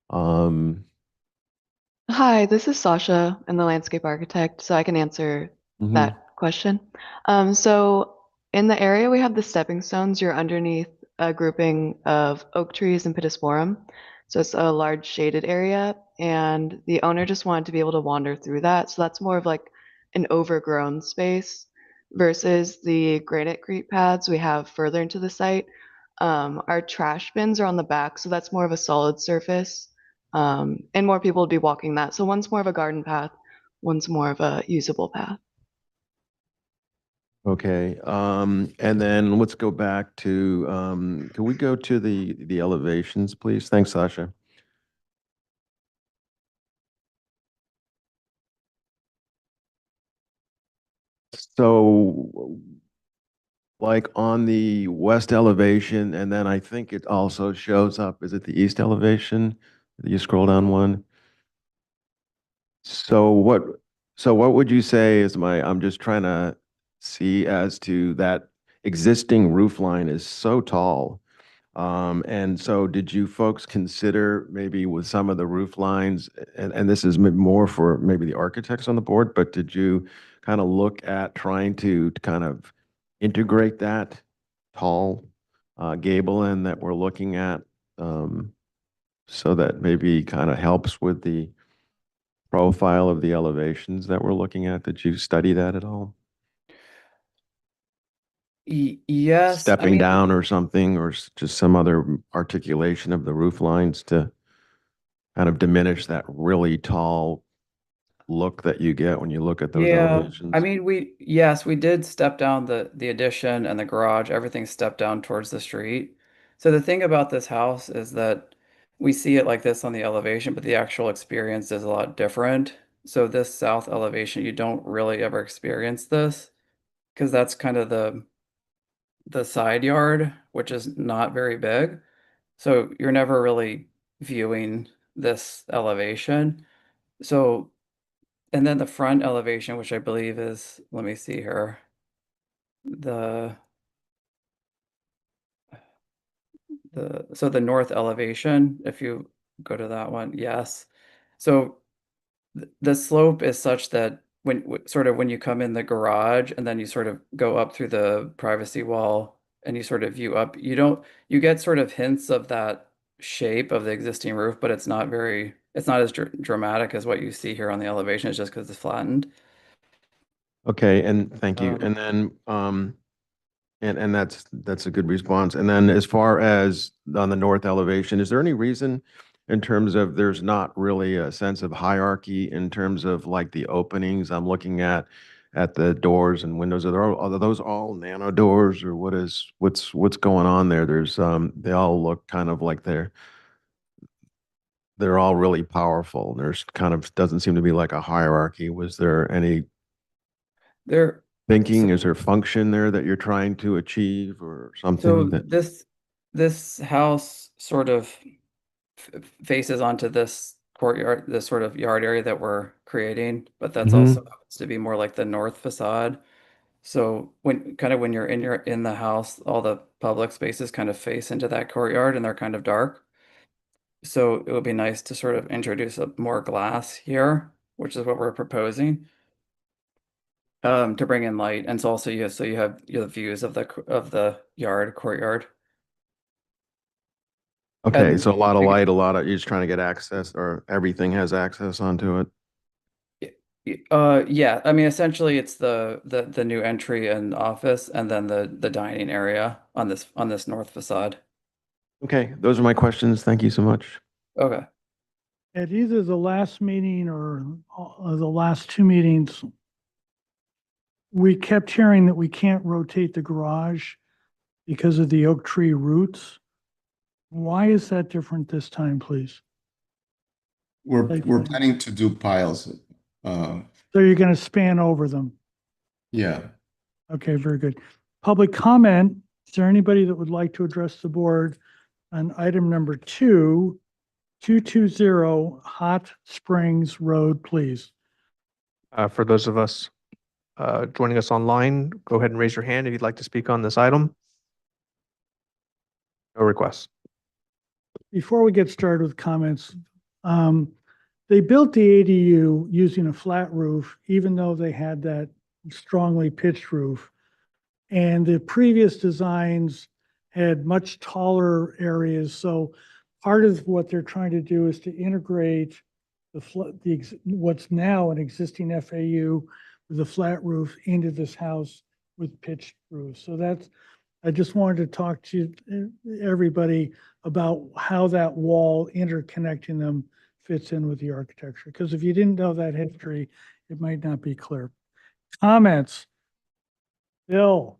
Um, Hi, this is Sasha. I'm the landscape architect, so I can answer mhm. that question. So in the area we have the stepping stones, you're underneath a grouping of oak trees and pittosporum. So it's a large shaded area, and the owner just wanted to be able to wander through that. So that's more of like an overgrown space versus the granite creep paths we have further into the site. Our trash bins are on the back, so that's more of a solid surface, and more people would be walking that. So one's more of a garden path, one's more of a usable path. Okay, and then let's go back to, can we go to the elevations, please? Thanks, Sasha. So like on the west elevation, and then I think it also shows up, is it the east elevation? You scroll down one. So what would you say is I'm just trying to see as to that existing roof line is so tall. And so did you folks consider maybe with some of the roof lines, and this is more for maybe the architects on the board, but did you kind of look at trying to kind of integrate that tall gable end that we're looking at, so that maybe kind of helps with the profile of the elevations that we're looking at? Did you study that at all? Yes, I Stepping mean, down or something, or just some other articulation of the roof lines to kind of diminish that really tall look that you get when you look at those yeah, elevations? I mean, yes, we did step down the addition and the garage, everything stepped down towards the street. So the thing about this house is that we see it like this on the elevation, but the actual experience is a lot different. So this south elevation, you don't really ever experience this because that's kind of the side yard, which is not very big. So you're never really viewing this elevation. So, and then the front elevation, which I believe is, let me see here, the so the north elevation, if you go to that one, yes. So the slope is such that sort of when you come in the garage and then you sort of go up through the privacy wall and you sort of view up, you get sort of hints of that shape of the existing roof, but it's not as dramatic as what you see here on the elevation. It's just because it's flattened. Okay, and thank you. Um, And then, and that's a good response. And then as far as on the north elevation, is there any reason in terms of there's not really a sense of hierarchy in terms of like the openings I'm looking at the doors and windows? Are those all nano doors or what's going on there? There's they all look kind of like they're all really powerful. There's kind of doesn't seem to be like a hierarchy. Was there any There, thinking? so, Is there function there that you're trying to achieve or so something that? this house sort of faces onto this courtyard, this sort of yard area that we're creating, but that's also Mhm. happens to be more like the north facade. So when you're in the house, all the public spaces kind of face into that courtyard and they're kind of dark. So it would be nice to sort of introduce a more glass here, which is what we're proposing, to bring in light. And so also you have your views of the yard courtyard. Okay, And so a lot of ag- light, a lot of, you're just trying to get access or everything has access onto it. yeah, I mean essentially it's the new entry and office and then the dining area on this north facade. Okay, those are my questions. Thank you so much. Okay. At either the last meeting or the last two meetings, we kept hearing that we can't rotate the garage because of the oak tree roots. Why is that different this time, please? We're planning to do piles. Uh, So you're going to span over them. yeah. Okay, very good. Public comment. Is there anybody that would like to address the board on item number 220 Hot Springs Road, please? For those of us joining us online, go ahead and raise your hand if you'd like to speak on this item. No requests. Before we get started with comments, they built the ADU using a flat roof, even though they had that strongly pitched roof. And the previous designs had much taller areas. So part of what they're trying to do is to integrate what's now an existing FAU with a flat roof into this house with pitched roofs. So I just wanted to talk to everybody about how that wall interconnecting them fits in with the architecture. Because if you didn't know that history, it might not be clear. Comments? Bill?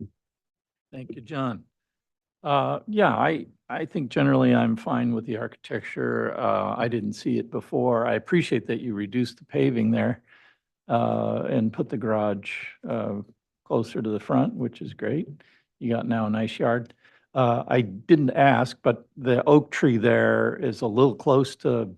Thank you, John. Yeah, I think generally I'm fine with the architecture. I didn't see it before. I appreciate that you reduced the paving there and put the garage closer to the front, which is great. You got now a nice yard. I didn't ask, but the oak tree there is a little close to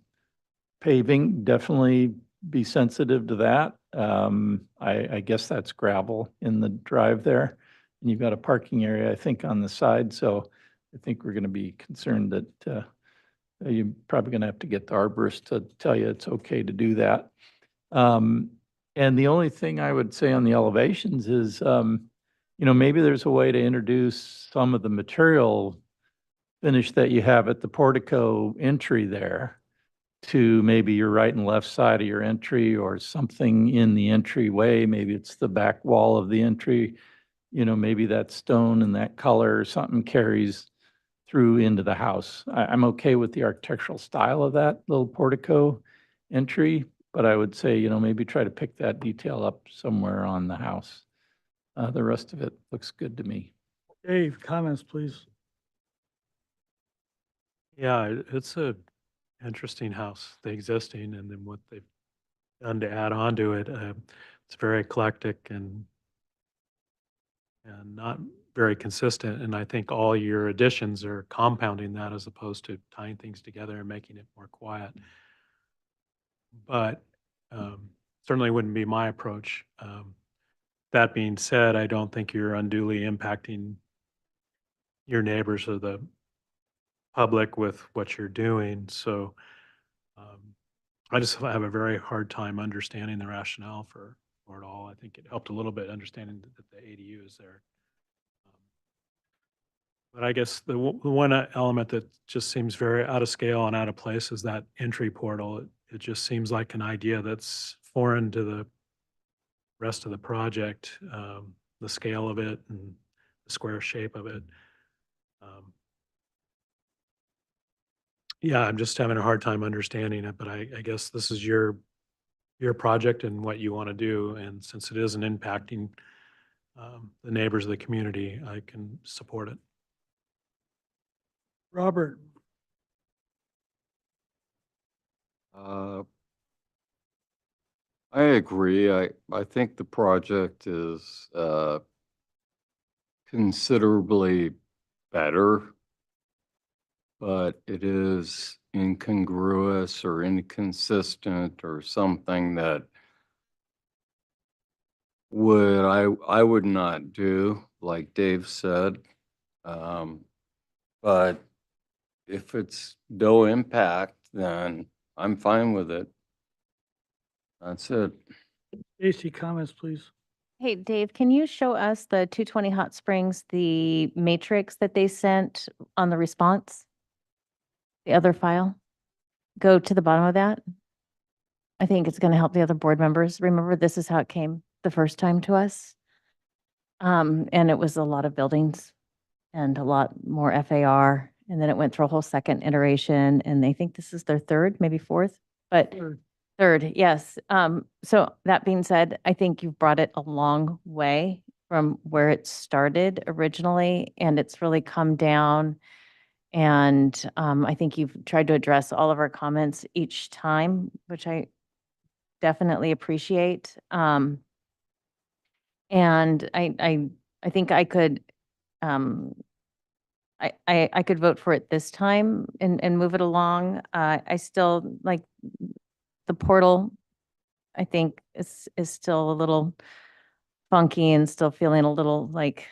paving. Definitely be sensitive to that. I guess that's gravel in the drive there. And you've got a parking area, I think, on the side. So I think we're going to be concerned that you're probably going to have to get the arborist to tell you it's okay to do that. And the only thing I would say on the elevations is, maybe there's a way to introduce some of the material finish that you have at the portico entry there to maybe your right and left side of your entry or something in the entryway. Maybe it's the back wall of the entry, maybe that stone and that color or something carries through into the house. I'm okay with the architectural style of that little portico entry, but I would say, maybe try to pick that detail up somewhere on the house. The rest of it looks good to me. Dave, comments, please. Yeah, it's a interesting house, the existing, and then what they've done to add on to it. It's very eclectic and not very consistent. And I think all your additions are compounding that as opposed to tying things together and making it more quiet. But certainly wouldn't be my approach. That being said, I don't think you're unduly impacting your neighbors or the public with what you're doing. So I just have a very hard time understanding the rationale for it all. I think it helped a little bit understanding that the ADU is there. But I guess the one element that just seems very out of scale and out of place is that entry portal. It just seems like an idea that's foreign to the rest of the project, the scale of it and the square shape of it. Yeah, I'm just having a hard time understanding it, but I guess this is your project and what you want to do. And since it isn't impacting the neighbors of the community, I can support it. Robert, I agree. I think the project is considerably better, but it is incongruous or inconsistent or something that I would not do, like Dave said. But if it's no impact, then I'm fine with it. That's it. Stacy, comments, please. Hey, Dave, can you show us the 220 Hot Springs, the matrix that they sent on the response? The other file? Go to the bottom of that. I think it's going to help the other board members. Remember, this is how it came the first time to us. And it was a lot of buildings and a lot more FAR. And then it went through a whole second iteration, and they think this is their third, maybe fourth, but third, yes. So that being said, I think you've brought it a long way from where it started originally, and it's really come down. And I think you've tried to address all of our comments each time, which I definitely appreciate. And I think I could, I could vote for it this time and move it along. I still like the portal. I think is still a little funky and still feeling a little like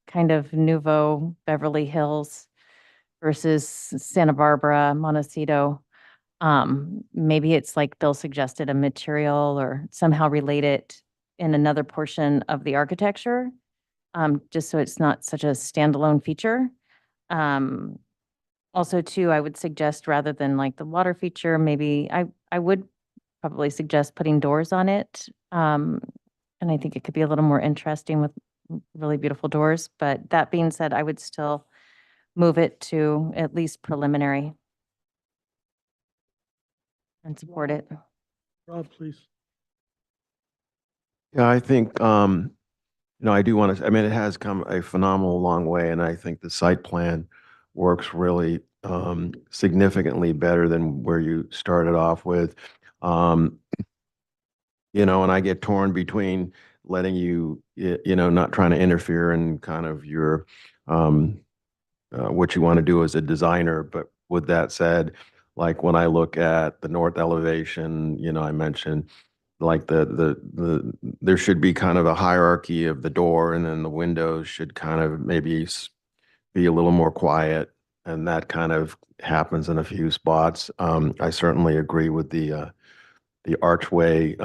kind of nouveau Beverly Hills versus Santa Barbara, Montecito. Maybe it's like Bill suggested, a material or somehow relate it in another portion of the architecture, just so it's not such a standalone feature. Also too, I would suggest rather than like the water feature, maybe I would probably suggest putting doors on it. And I think it could be a little more interesting with really beautiful doors. But that being said, I would still move it to at least preliminary and support it. Rob, please. Yeah, I think, I do want to, I mean, it has come a phenomenal long way, and I think the site plan works really significantly better than where you started off with. And I get torn between letting you, not trying to interfere in kind of your, what you want to do as a designer. But with that said, like when I look at the north elevation, I mentioned like there should be kind of a hierarchy of the door, and then the windows should kind of maybe be a little more quiet, and that kind of happens in a few spots. I certainly agree with the archway.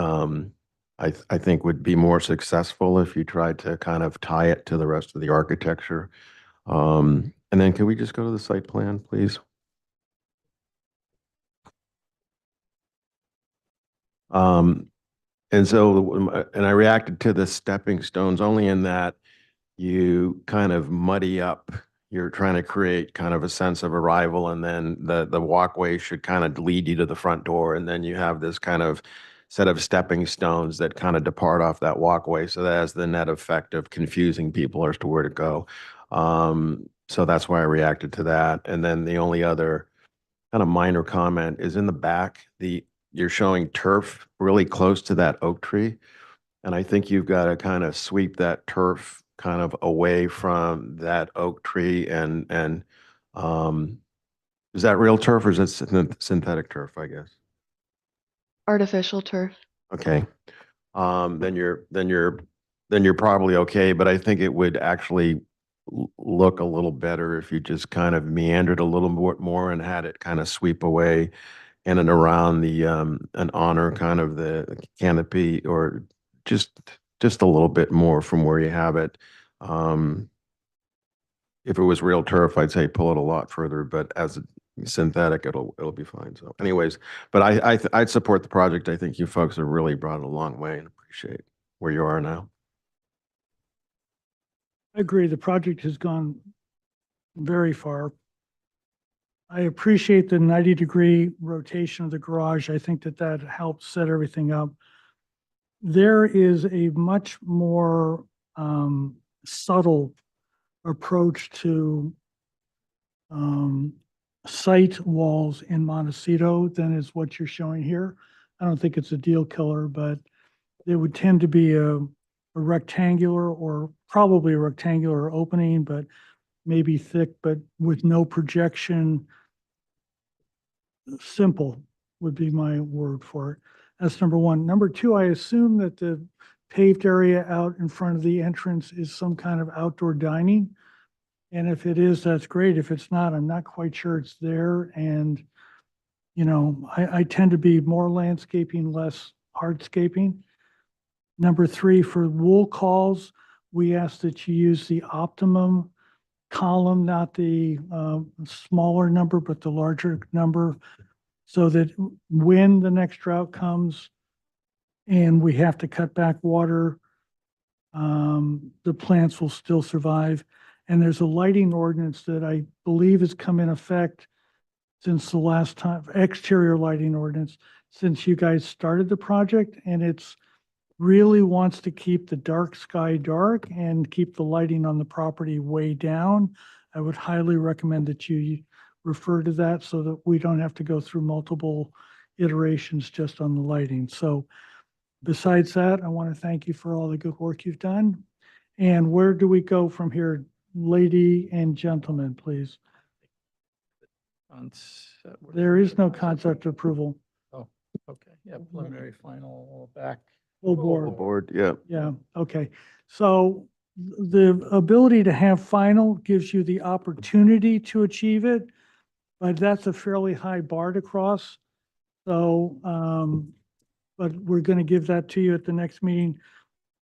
I think would be more successful if you tried to kind of tie it to the rest of the architecture. And then can we just go to the site plan, please? And I reacted to the stepping stones only in that you kind of muddy up. You're trying to create kind of a sense of arrival, and then the walkway should kind of lead you to the front door, and then you have this kind of set of stepping stones that kind of depart off that walkway. So that has the net effect of confusing people as to where to go. So that's why I reacted to that. And then the only other kind of minor comment is in the back, you're showing turf really close to that oak tree. And I think you've got to kind of sweep that turf kind of away from that oak tree and is that real turf or is it synthetic turf, I guess? Artificial turf. Okay. Then you're probably okay, but I think it would actually look a little better if you just kind of meandered a little more and had it kind of sweep away in and around and honor kind of the canopy, or just a little bit more from where you have it. If it was real turf, I'd say pull it a lot further, but as synthetic, it'll be fine. So anyways, but I'd support the project. I think you folks have really brought it a long way and appreciate it. where you are now. I agree. The project has gone very far. I appreciate the 90-degree rotation of the garage. I think that that helps set everything up. There is a much more subtle approach to site walls in Montecito than is what you're showing here. I don't think it's a deal killer, but it would tend to be a rectangular or probably a rectangular opening, but maybe thick, but with no projection. Simple would be my word for it. That's number one. Number two, I assume that the paved area out in front of the entrance is some kind of outdoor dining. And if it is, that's great. If it's not, I'm not quite sure it's there. And, you know, I tend to be more landscaping, less hardscaping. Number three, for wool calls, we ask that you use the optimum column, not the smaller number, but the larger number, so that when the next drought comes and we have to cut back water, the plants will still survive. And there's a lighting ordinance that I believe has come in effect since the last time, exterior lighting ordinance, since you guys started the project, and it's really wants to keep the dark sky dark and keep the lighting on the property way down. I would highly recommend that you refer to that so that we don't have to go through multiple iterations just on the lighting. So besides that, I want to thank you for all the good work you've done. And where do we go from here? Lady and gentlemen, please. There is no concept approval. Oh, okay. Yeah, preliminary, final, back. Full Full board. board, yeah. Yeah, okay. So the ability to have final gives you the opportunity to achieve it, but that's a fairly high bar to cross. So, but we're going to give that to you at the next meeting,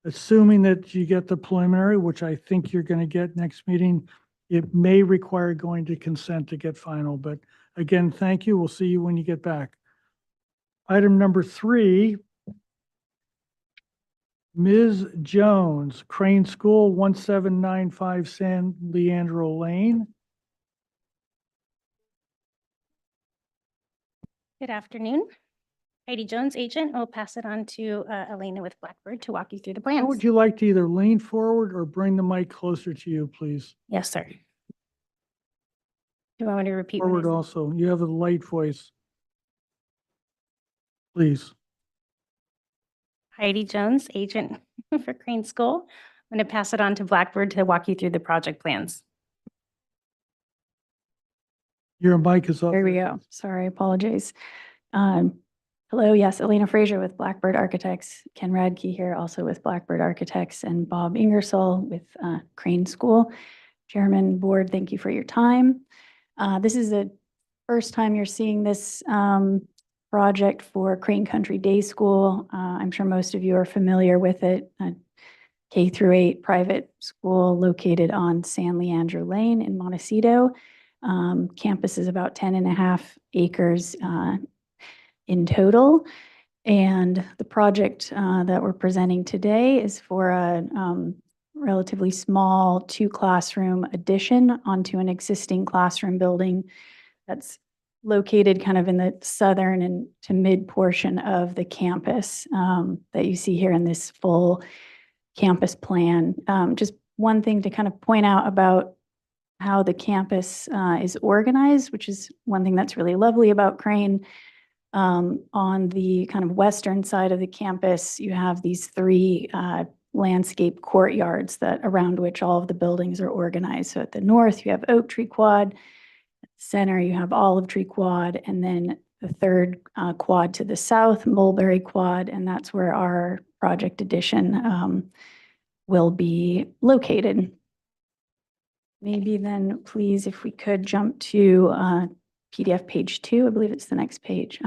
assuming that you get the preliminary, which I think you're going to get next meeting. It may require going to consent to get final, but again, thank you. We'll see you when you get back. Item number 3, Ms. Jones, Crane School, 1795 San Leandro Lane. Good afternoon. Heidi Jones, agent. I'll pass it on to Elena with Blackbird to walk you through the How plans. would you like to either lean forward or bring the mic closer to you, please? Yes, sir. Do you want me to repeat? what I Forward said? also. You have a light voice. Please. Heidi Jones, agent for Crane School. I'm going to pass it on to Blackbird to walk you through the project plans. Your mic is up. There we go. Sorry, apologize. Hello, yes, Elena Frazier with Blackbird Architects, Ken Radke here, also with Blackbird Architects, and Bob Ingersoll with Crane School. Chairman, board, thank you for your time. This is the first time you're seeing this project for Crane Country Day School. I'm sure most of you are familiar with it. K through 8 private school located on San Leandro Lane in Montecito. Campus is about 10.5 acres in total. And the project that we're presenting today is for a relatively small 2-classroom addition onto an existing classroom building that's located kind of in the southern and to mid portion of the campus that you see here in this full campus plan. Just one thing to kind of point out about how the campus is organized, which is one thing that's really lovely about Crane. On the kind of western side of the campus, you have these 3 landscape courtyards that around which all of the buildings are organized. So at the north, you have Oak Tree Quad. At the center, you have Olive Tree Quad. And then the third quad to the south, Mulberry Quad. And that's where our project addition will be located. Maybe then, please, if we could jump to PDF page 2, I believe it's the next page.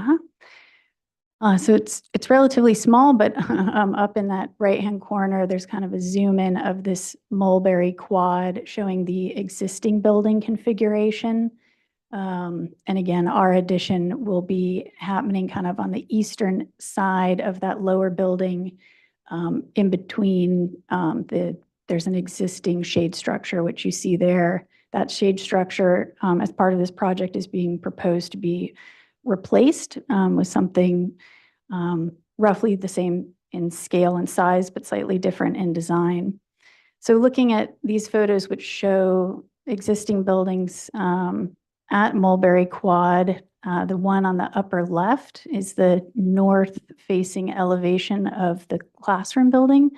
So it's relatively small, but up in that right-hand corner, there's kind of a zoom in of this Mulberry Quad showing the existing building configuration. And again, our addition will be happening kind of on the eastern side of that lower building in between there's an existing shade structure, which you see there. That shade structure, as part of this project, is being proposed to be replaced with something roughly the same in scale and size, but slightly different in design. So looking at these photos, which show existing buildings at Mulberry Quad, the one on the upper left is the north-facing elevation of the classroom building.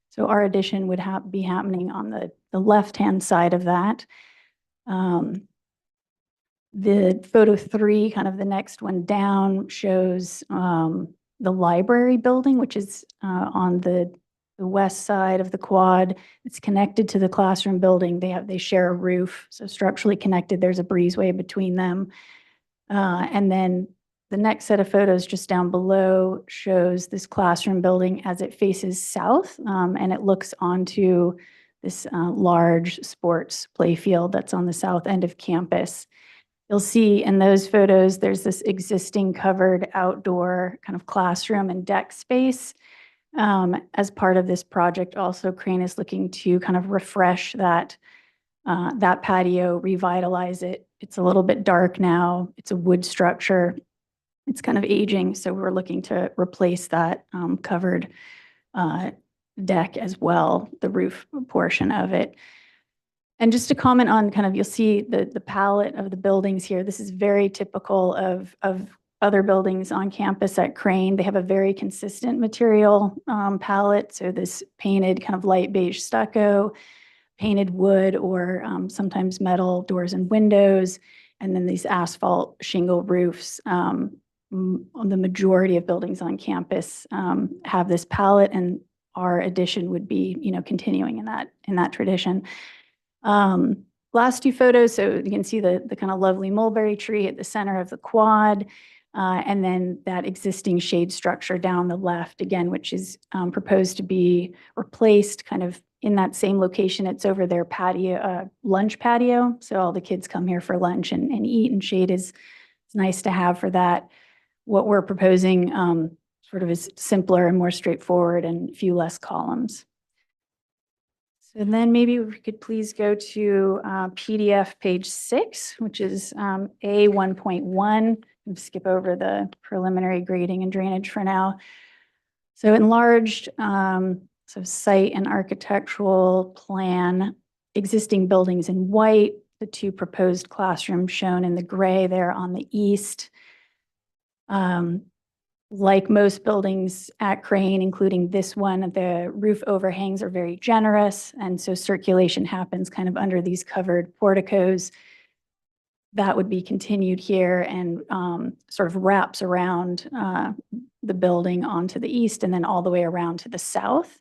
So our addition would be happening on the left-hand side of that. The photo 3, kind of the next one down, shows the library building, which is on the west side of the quad. It's connected to the classroom building. They share a roof, so structurally connected. There's a breezeway between them. And then the next set of photos just down below shows this classroom building as it faces south, and it looks onto this large sports play field that's on the south end of campus. You'll see in those photos, there's this existing covered outdoor kind of classroom and deck space. As part of this project, also Crane is looking to kind of refresh that patio, revitalize it. It's a little bit dark now. It's a wood structure. It's kind of aging, so we're looking to replace that covered deck as well, the roof portion of it. And just to comment on kind of, you'll see the palette of the buildings here. This is very typical of other buildings on campus at Crane. They have a very consistent material palette. So this painted kind of light beige stucco, painted wood or sometimes metal doors and windows, and then these asphalt shingle roofs. The majority of buildings on campus have this palette, and our addition would be, continuing in that tradition. Last two photos, so you can see the kind of lovely mulberry tree at the center of the quad, and then that existing shade structure down the left, again, which is proposed to be replaced kind of in that same location. It's over their patio, lunch patio. So all the kids come here for lunch and eat, and shade is nice to have for that. What we're proposing sort of is simpler and more straightforward and a few less columns. So then maybe we could please go to PDF page 6, which is A 1.1. Skip over the preliminary grading and drainage for now. So enlarged site and architectural plan, existing buildings in white, the 2 proposed classrooms shown in the gray there on the east. Like most buildings at Crane, including this one, the roof overhangs are very generous, and so circulation happens kind of under these covered porticos. That would be continued here and sort of wraps around the building onto the east and then all the way around to the south.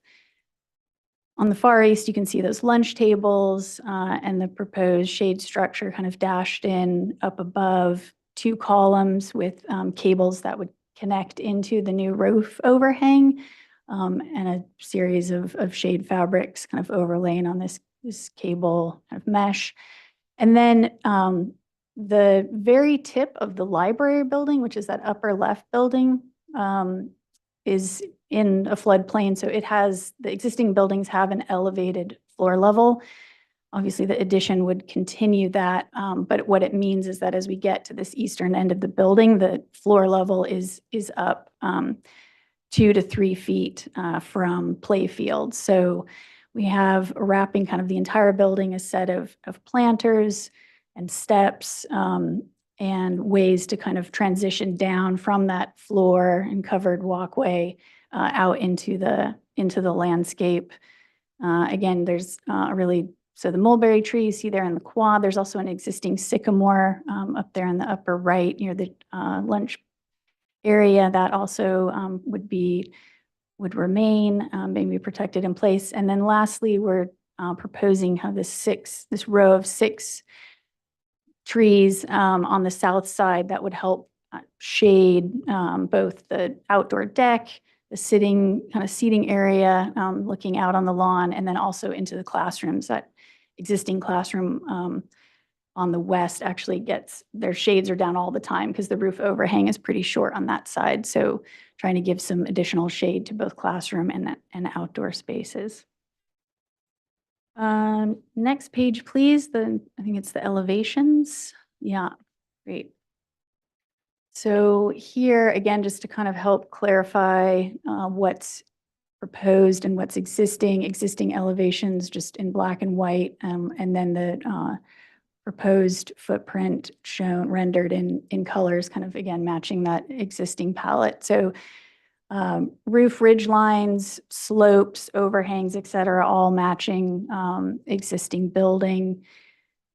On the far east, you can see those lunch tables and the proposed shade structure kind of dashed in up above, 2 columns with cables that would connect into the new roof overhang, and a series of shade fabrics kind of overlaying on this cable kind of mesh. And then the very tip of the library building, which is that upper left building, is in a floodplain. So it has, the existing buildings have an elevated floor level. Obviously, the addition would continue that, but what it means is that as we get to this eastern end of the building, the floor level is up 2 to 3 feet from play fields. So we have wrapping kind of the entire building a set of planters and steps and ways to kind of transition down from that floor and covered walkway out into the landscape. Again, there's so the mulberry tree you see there in the quad. There's also an existing sycamore up there in the upper right near the lunch area that also would remain, maybe protected in place. And then lastly, we're proposing how this row of 6 trees on the south side that would help shade both the outdoor deck, the seating area, looking out on the lawn, and then also into the classrooms. That existing classroom on the west actually their shades are down all the time because the roof overhang is pretty short on that side. So trying to give some additional shade to both classroom and outdoor spaces. Next page, please. I think it's the elevations. Yeah, great. So here, again, just to kind of help clarify what's proposed and what's existing elevations just in black and white, and then the proposed footprint rendered in colors, kind of, again, matching that existing palette. So roof ridge lines, slopes, overhangs, et cetera, all matching existing building.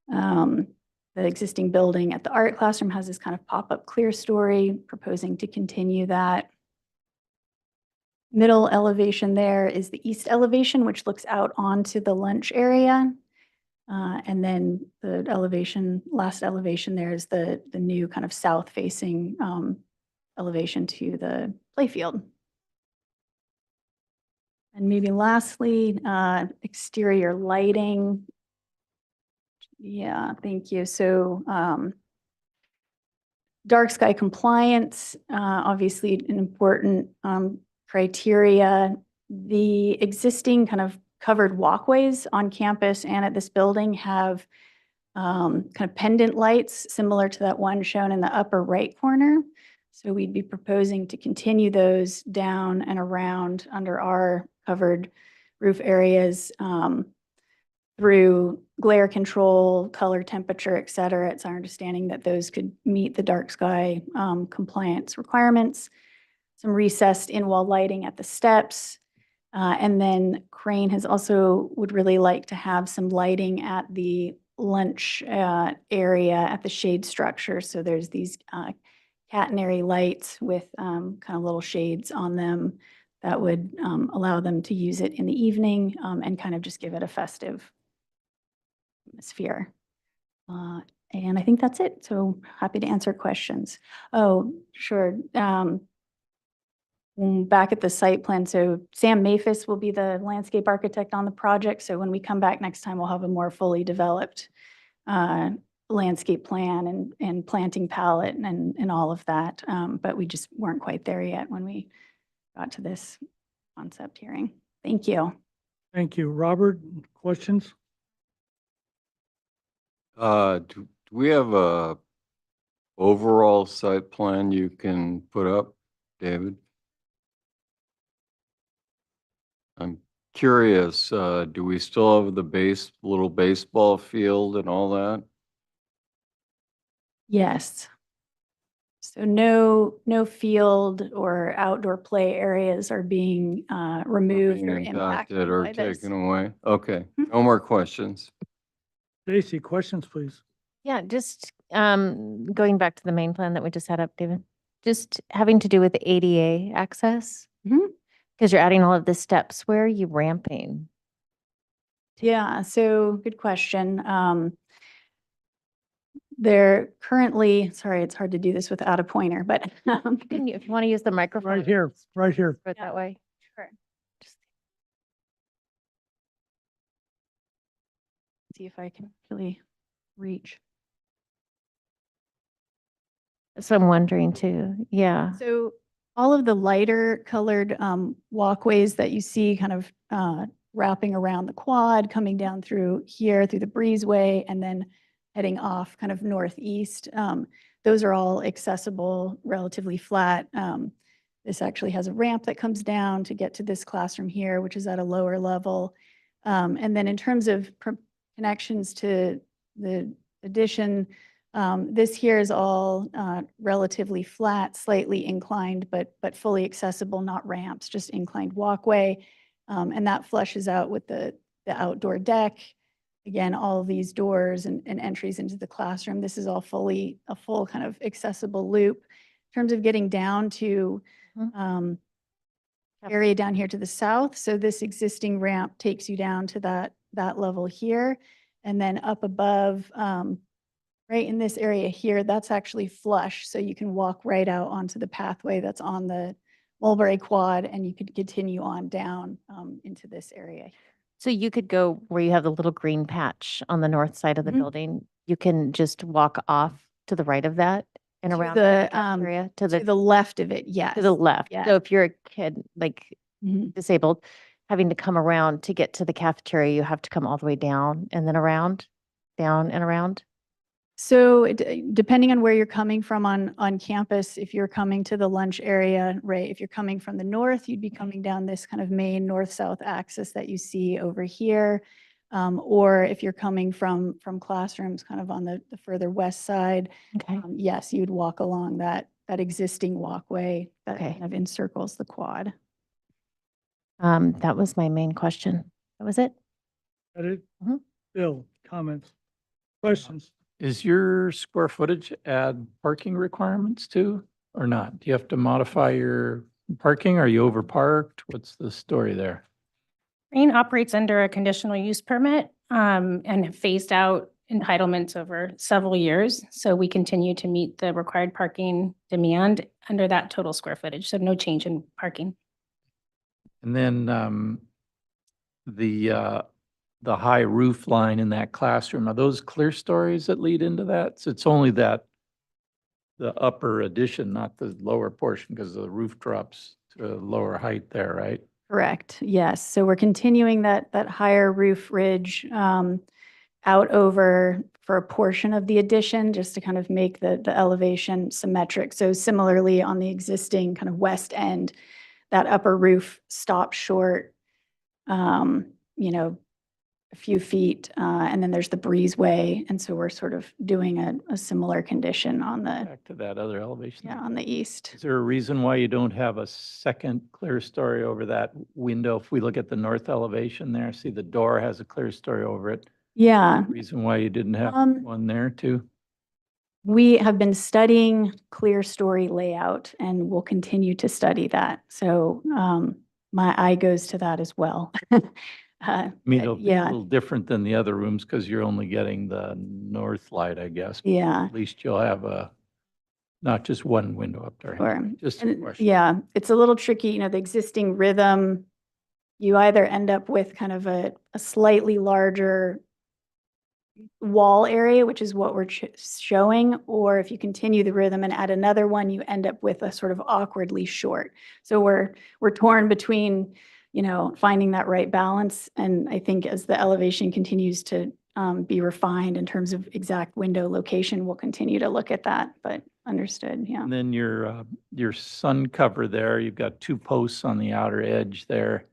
The existing building at the art classroom has this kind of pop-up clear story, proposing to continue that. Middle elevation there is the east elevation, which looks out onto the lunch area. And then the last elevation there is the new kind of south-facing elevation to the playfield. And maybe lastly, exterior lighting. Yeah, thank you. So dark sky compliance, obviously an important criteria. The existing kind of covered walkways on campus and at this building have kind of pendant lights similar to that one shown in the upper right corner. So we'd be proposing to continue those down and around under our covered roof areas through glare control, color, temperature, et cetera. It's our understanding that those could meet the dark sky compliance requirements. Some recessed in-wall lighting at the steps. And then Crane would really like to have some lighting at the lunch area at the shade structure. So there's these catenary lights with kind of little shades on them that would allow them to use it in the evening and kind of just give it a festive atmosphere. And I think that's it. So happy to answer questions. Oh, sure. Back at the site plan, so Sam Maphis will be the landscape architect on the project. So when we come back next time, we'll have a more fully developed landscape plan and planting palette and all of that. But we just weren't quite there yet when we got to this concept hearing. Thank you. Thank you. Robert, questions? Do we have a overall site plan you can put up, David? I'm curious, do we still have the little baseball field and all that? Yes. So no field or outdoor play areas are being removed Being or impacted or by this. taken away? Okay, no more questions. Stacy, questions, please. Yeah, just going back to the main plan that we just had up, David, just having to do with ADA access. Because you're adding all of the steps. Where are you ramping? Yeah, so good question. They're currently, sorry, it's hard to do this without a pointer, but If you want to use the microphone. Right here, right here. Put it that way. Sure. Just see if I can really reach. So I'm wondering too. Yeah. So all of the lighter colored walkways that you see kind of wrapping around the quad, coming down through here, through the breezeway, and then heading off kind of northeast. Those are all accessible, relatively flat. This actually has a ramp that comes down to get to this classroom here, which is at a lower level. And then in terms of connections to the addition, this here is all relatively flat, slightly inclined, but fully accessible, not ramps, just inclined walkway. And that flushes out with the outdoor deck. Again, all of these doors and entries into the classroom. This is all a full kind of accessible loop. In terms of getting down to area down here to the south. So this existing ramp takes you down to that level here. And then up above, right in this area here, that's actually flush. So you can walk right out onto the pathway that's on the Mulberry Quad, and you could continue on down into this area. So you could go where you have the little green patch on the north side of the building. you can just walk off to the right of that and To around the, cafeteria To the left of it, yes. to the left. Yes. So if you're a kid, like Mhm. disabled, having to come around to get to the cafeteria, you have to come all the way down and then around, down and around. So depending on where you're coming from on campus, if you're coming to the lunch area, right, if you're coming from the north, you'd be coming down this kind of main north-south axis that you see over here. Or if you're coming from classrooms kind of on the further west side, Okay. yes, you'd walk along that existing walkway that Okay. kind of encircles the quad. That was my main question. That was it? Got it? Mhm. Bill, comments, questions? Is your square footage add parking requirements too, or not? Do you have to modify your parking? Are you overparked? What's the story there? Crane operates under a conditional use permit and have phased out entitlements over several years. So we continue to meet the required parking demand under that total square footage. So no change in parking. And then the high roof line in that classroom, are those clear stories that lead into that? So it's only the upper addition, not the lower portion, because the roof drops to a lower height there, right? Correct, yes. So we're continuing that higher roof ridge out over for a portion of the addition, just to kind of make the elevation symmetric. So similarly, on the existing kind of west end, that upper roof stops short, you know, a few feet, and then there's the breezeway. And so we're sort of doing a similar condition on the, Back to that other elevation. yeah, on the east. Is there a reason why you don't have a second clear story over that window? If we look at the north elevation there, see the door has a clear story over it. Yeah, Reason why you didn't have one there too? we have been studying clear story layout and we'll continue to study that. So my eye goes to that as well. I mean, it'll be a Yeah, little different than the other rooms because you're only getting the north light, I guess. yeah. At least you'll have not just one window up there. Sure. Just a And question. yeah, it's a little tricky, you know, the existing rhythm, you either end up with kind of a slightly larger wall area, which is what we're showing, or if you continue the rhythm and add another one, you end up with a sort of awkwardly short. So we're torn between, you know, finding that right balance. And I think as the elevation continues to be refined in terms of exact window location, we'll continue to look at that, but understood, yeah. And then your sun cover there, you've got two posts on the outer edge there.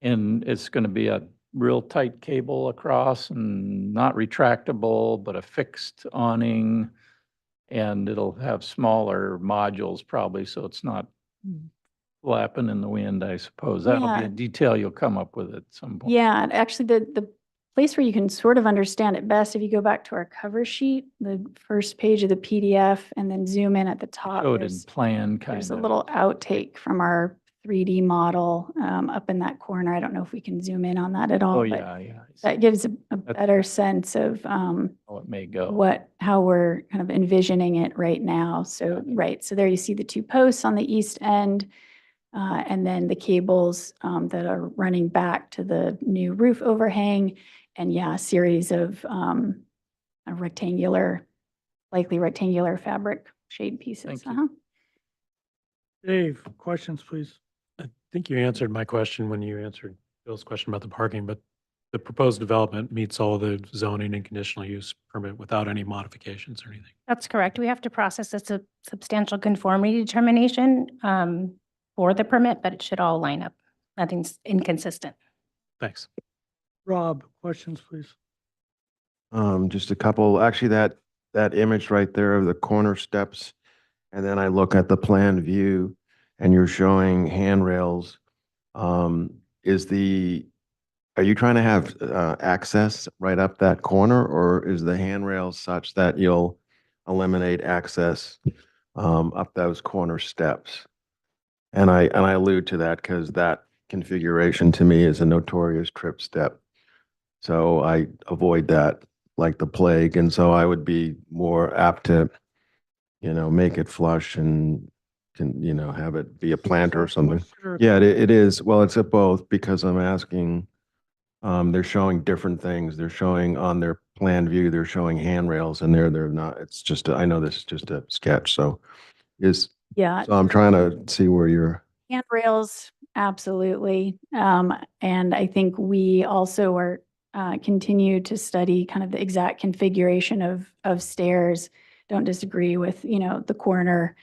And it's going to be a real tight cable across and not retractable, but a fixed awning. And it'll have smaller modules probably, so it's not flapping in the wind, I suppose. That'll be Yeah. a detail you'll come up with at some point. Yeah, and actually the place where you can sort of understand it best, if you go back to our cover sheet, the first page of the PDF, and then zoom in at the top. Showed in plan kind There's a of. little outtake from our 3D model up in that corner. I don't know if we can zoom in on that at all. Oh, but yeah, yeah. that gives a That's- better sense of Oh, it may go. how we're kind of envisioning it right now. So, right, so there you see the two posts on the east end, and then the cables that are running back to the new roof overhang, and yeah, a series of a likely rectangular fabric shade pieces. Thank you. Uh-huh. Dave, questions, please. I think you answered my question when you answered Bill's question about the parking, but the proposed development meets all the zoning and conditional use permit without any modifications or anything. That's correct. We have to process a substantial conformity determination for the permit, but it should all line up. Nothing's inconsistent. Thanks. Rob, questions, please. Just a couple, actually that image right there of the corner steps. And then I look at the plan view and you're showing handrails. Are you trying to have access right up that corner, or is the handrail such that you'll eliminate access up those corner steps? And I allude to that because that configuration to me is a notorious trip step. So I avoid that like the plague. And so I would be more apt to, make it flush and have it be a planter or something. Yeah, it is. Well, it's a both because I'm asking, they're showing different things. They're showing on their plan view, they're showing handrails and they're not, it's just, I know this is just a sketch, so Yeah. so I'm trying to see where you're, Handrails, absolutely. And I think we also are continue to study kind of the exact configuration of stairs. Don't disagree with, the corner.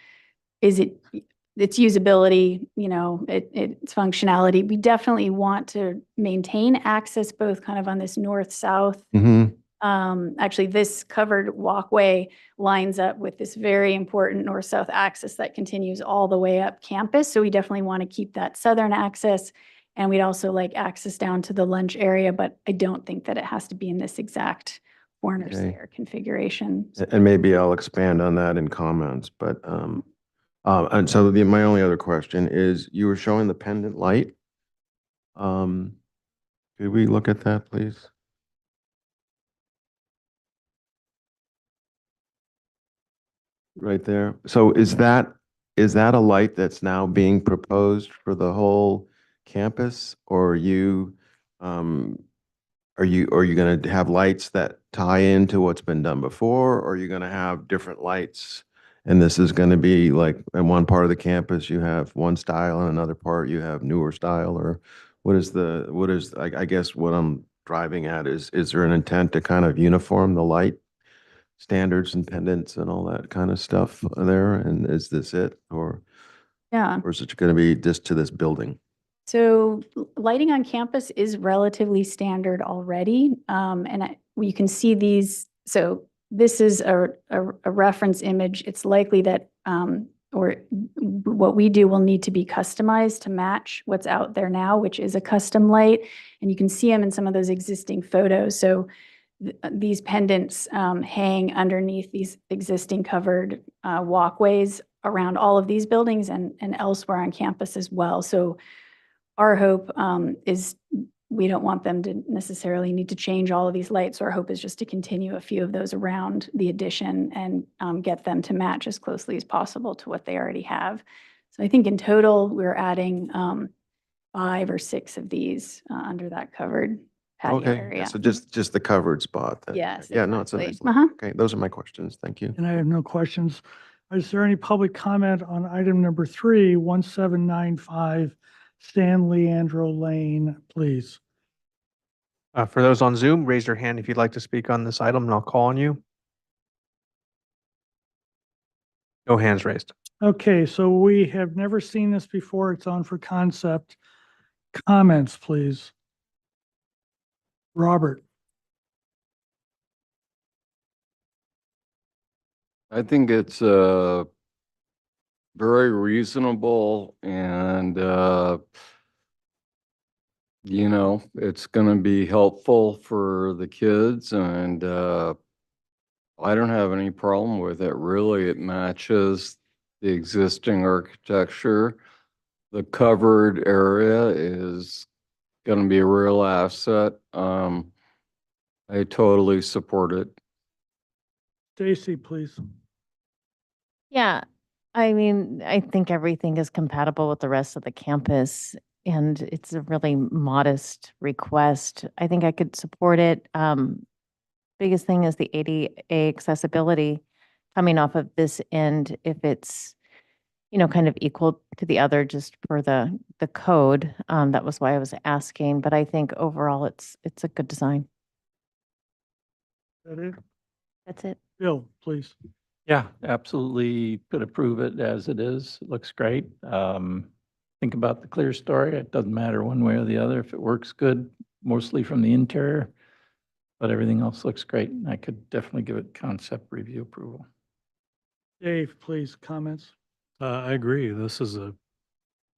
Is its usability, its functionality. We definitely want to maintain access both kind of on this north-south. Mhm. Actually, this covered walkway lines up with this very important north-south axis that continues all the way up campus. So we definitely want to keep that southern access. And we'd also like access down to the lunch area, but I don't think that it has to be in this exact corner Okay. stair configuration. And maybe I'll expand on that in comments, but, and so my only other question is, you were showing the pendant light. Could we look at that, please? Right there. So is that a light that's now being proposed for the whole campus? Or are you going to have lights that tie into what's been done before? Or are you going to have different lights? And this is going to be like, in one part of the campus, you have one style, and another part you have newer style? Or I guess what I'm driving at is there an intent to kind of uniform the light standards and pendants and all that kind of stuff there? And is this it? Yeah. Or is it going to be just to this building? So lighting on campus is relatively standard already. You can see these. So this is a reference image. It's likely that, or what we do will need to be customized to match what's out there now, which is a custom light. And you can see them in some of those existing photos. So these pendants hang underneath these existing covered walkways around all of these buildings and elsewhere on campus as well. So our hope is we don't want them to necessarily need to change all of these lights. Our hope is just to continue a few of those around the addition and get them to match as closely as possible to what they already have. So I think in total, we're adding 5 or 6 of these under that covered patio Okay, area. so just the covered spot then. Yes, Yeah, no, it's a nice exactly. light. Okay, those are my questions. Thank you. And I have no questions. Is there any public comment on item number 3, 1795 San Leandro Lane, please? For those on Zoom, raise your hand if you'd like to speak on this item, and I'll call on you. No hands raised. Okay, so we have never seen this before. It's on for concept. Comments, please. Robert? I think it's very reasonable, and it's going to be helpful for the kids, and I don't have any problem with it. Really, it matches the existing architecture. The covered area is going to be a real asset. I totally support it. Stacy, please. Yeah, I mean, I think everything is compatible with the rest of the campus, and it's a really modest request. I think I could support it. Biggest thing is the ADA accessibility coming off of this end, if it's, kind of equal to the other, just for the code. That was why I was asking, but I think overall it's a good design. That it? That's it. Bill, please. Yeah, absolutely could approve it as it is. It looks great. Think about the clear story. It doesn't matter one way or the other. If it works good, mostly from the interior, but everything else looks great. I could definitely give it concept review approval. Dave, please, comments. I agree. This is a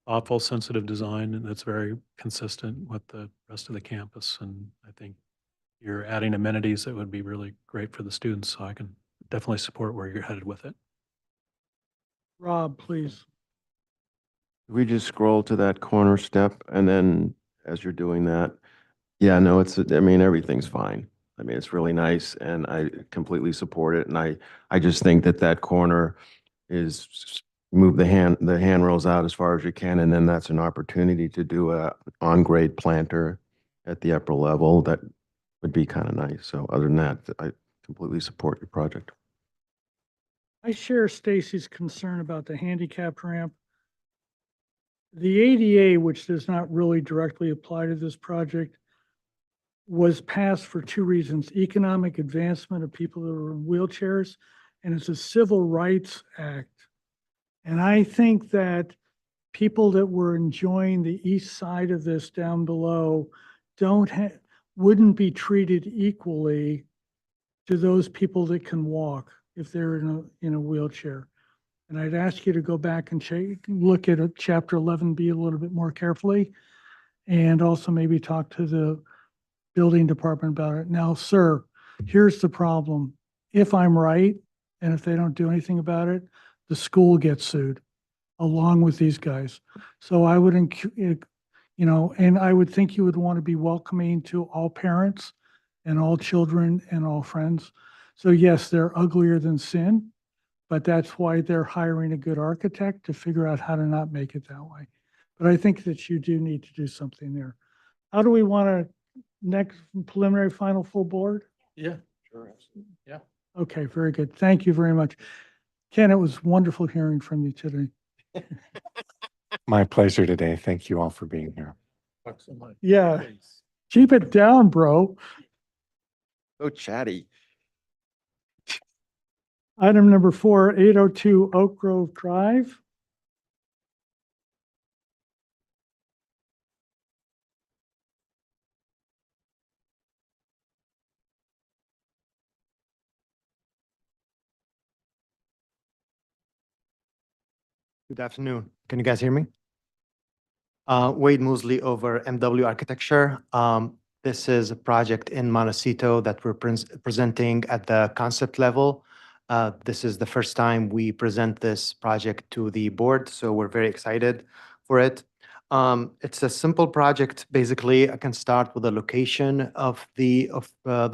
thoughtful, sensitive design, and that's very consistent with the rest of the campus. And I think you're adding amenities that would be really great for the students. So I can definitely support where you're headed with it. Rob, please. We just scroll to that corner step, and then as you're doing that, yeah, no, everything's fine. It's really nice, and I completely support it. And I just think that corner is move the handrails out as far as you can, and then that's an opportunity to do a on-grade planter at the upper level that would be kind of nice. So other than that, I completely support your project. I share Stacy's concern about the handicap ramp. The ADA, which does not really directly apply to this project, was passed for two reasons: economic advancement of people that are in wheelchairs, and it's a civil rights act. And I think that people that were enjoying the east side of this down below wouldn't be treated equally to those people that can walk if they're in a wheelchair. And I'd ask you to go back and look at chapter 11B a little bit more carefully, and also maybe talk to the building department about it. Now, sir, here's the problem. If I'm right, and if they don't do anything about it, the school gets sued along with these guys. So I would, and I would think you would want to be welcoming to all parents and all children and all friends. So yes, they're uglier than sin, but that's why they're hiring a good architect to figure out how to not make it that way. But I think that you do need to do something there. How do we want to next preliminary final full board? Yeah, sure. Yeah. Okay, very good. Thank you very much. Ken, it was wonderful hearing from you today. My pleasure today. Thank you all for being here. Thanks so much. Yeah, keep it down, bro. So chatty. Item number 4, 802 Oak Grove Drive. Good afternoon. Can you guys hear me? Wade Mosley over MW Architecture. This is a project in Montecito that we're presenting at the concept level. This is the first time we present this project to the board, so we're very excited for it. It's a simple project. Basically, I can start with the location of the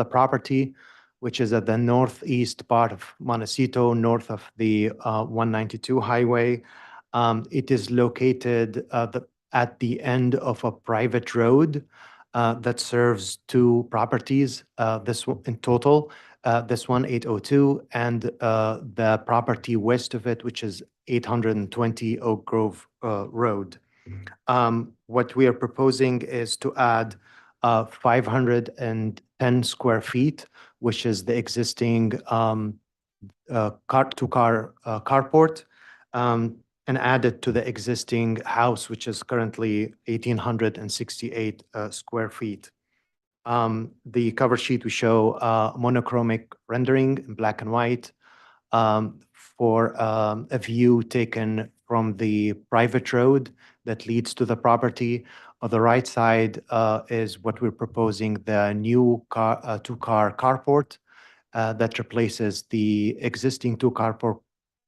property, which is at the northeast part of Montecito, north of the 192 highway. It is located at the end of a private road that serves two properties, this one in total, this one 802, and the property west of it, which is 820 Oak Grove Road. What we are proposing is to add 510 square feet, which is the existing two-car carport, and add it to the existing house, which is currently 1,868 square feet. The cover sheet, we show monochromic rendering in black and white for a view taken from the private road that leads to the property. On the right side is what we're proposing, the new two-car carport that replaces the existing two-car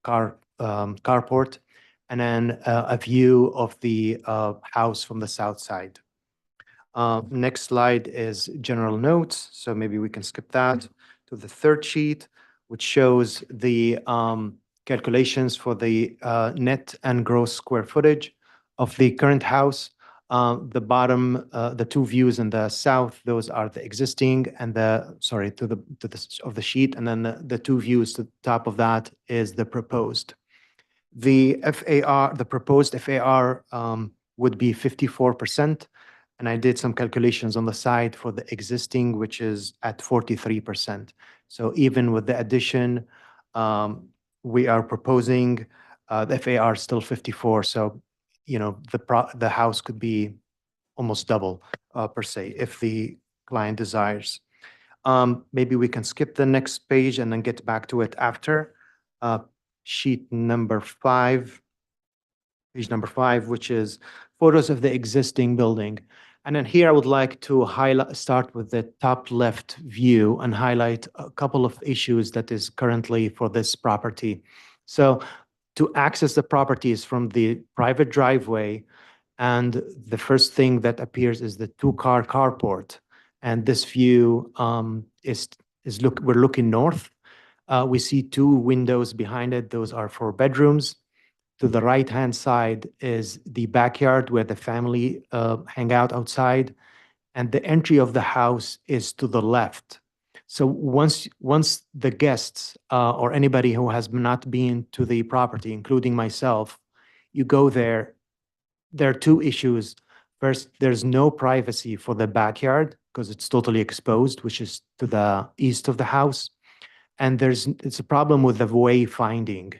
carport, and then a view of the house from the south side. Next slide is general notes, so maybe we can skip that to the third sheet, which shows the calculations for the net and gross square footage of the current house. The bottom, the two views in the south, those are the existing, and of the sheet, and then the two views to the top of that is the proposed. The proposed FAR would be 54%, and I did some calculations on the side for the existing, which is at 43%. So even with the addition, we are proposing the FAR still 54. So, the house could be almost double per se if the client desires. Maybe we can skip the next page and then get back to it after. Sheet number 5, page number 5, which is photos of the existing building. And then here I would like to start with the top left view and highlight a couple of issues that is currently for this property. So to access the property is from the private driveway, and the first thing that appears is the two-car carport. And this view we're looking north. We see two windows behind it. Those are for bedrooms. To the right-hand side is the backyard where the family hang out outside. and the entry of the house is to the left. So once the guests or anybody who has not been to the property, including myself, you go there, there are two issues. First, there's no privacy for the backyard because it's totally exposed, which is to the east of the house. And it's a problem with the wayfinding.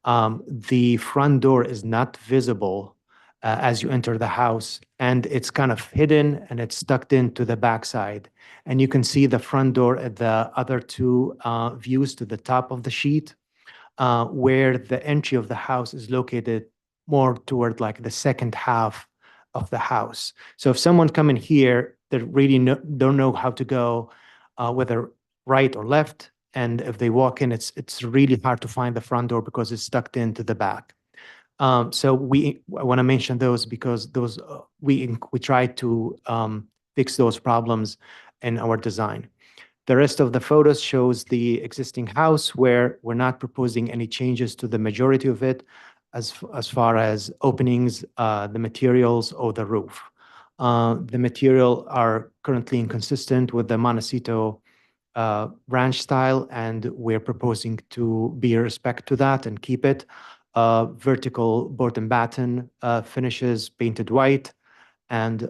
The front door is not visible as you enter the house, and it's kind of hidden and it's tucked into the backside. And you can see the front door at the other two views to the top of the sheet, where the entry of the house is located more toward like the second half of the house. So if someone come in here, they really don't know how to go, whether right or left. And if they walk in, it's really hard to find the front door because it's tucked into the back. So I want to mention those because those we try to fix those problems in our design. The rest of the photos shows the existing house where we're not proposing any changes to the majority of it as far as openings, the materials, or the roof. The material are currently inconsistent with the Montecito ranch style, and we're proposing to be respect to that and keep it. Vertical board and batten finishes painted white, and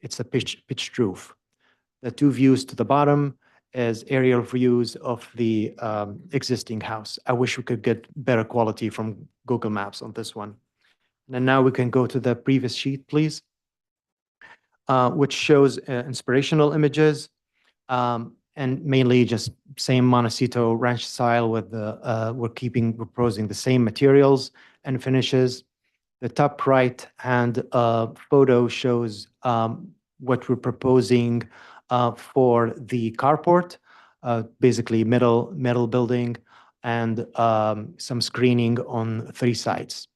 it's a pitched roof. The two views to the bottom is aerial views of the existing house. I wish we could get better quality from Google Maps on this one. And now we can go to the previous sheet, please, which shows inspirational images. And mainly just same Montecito ranch style with the, we're proposing the same materials and finishes. The top right hand photo shows what we're proposing for the carport, basically metal building and some screening on 3 sides.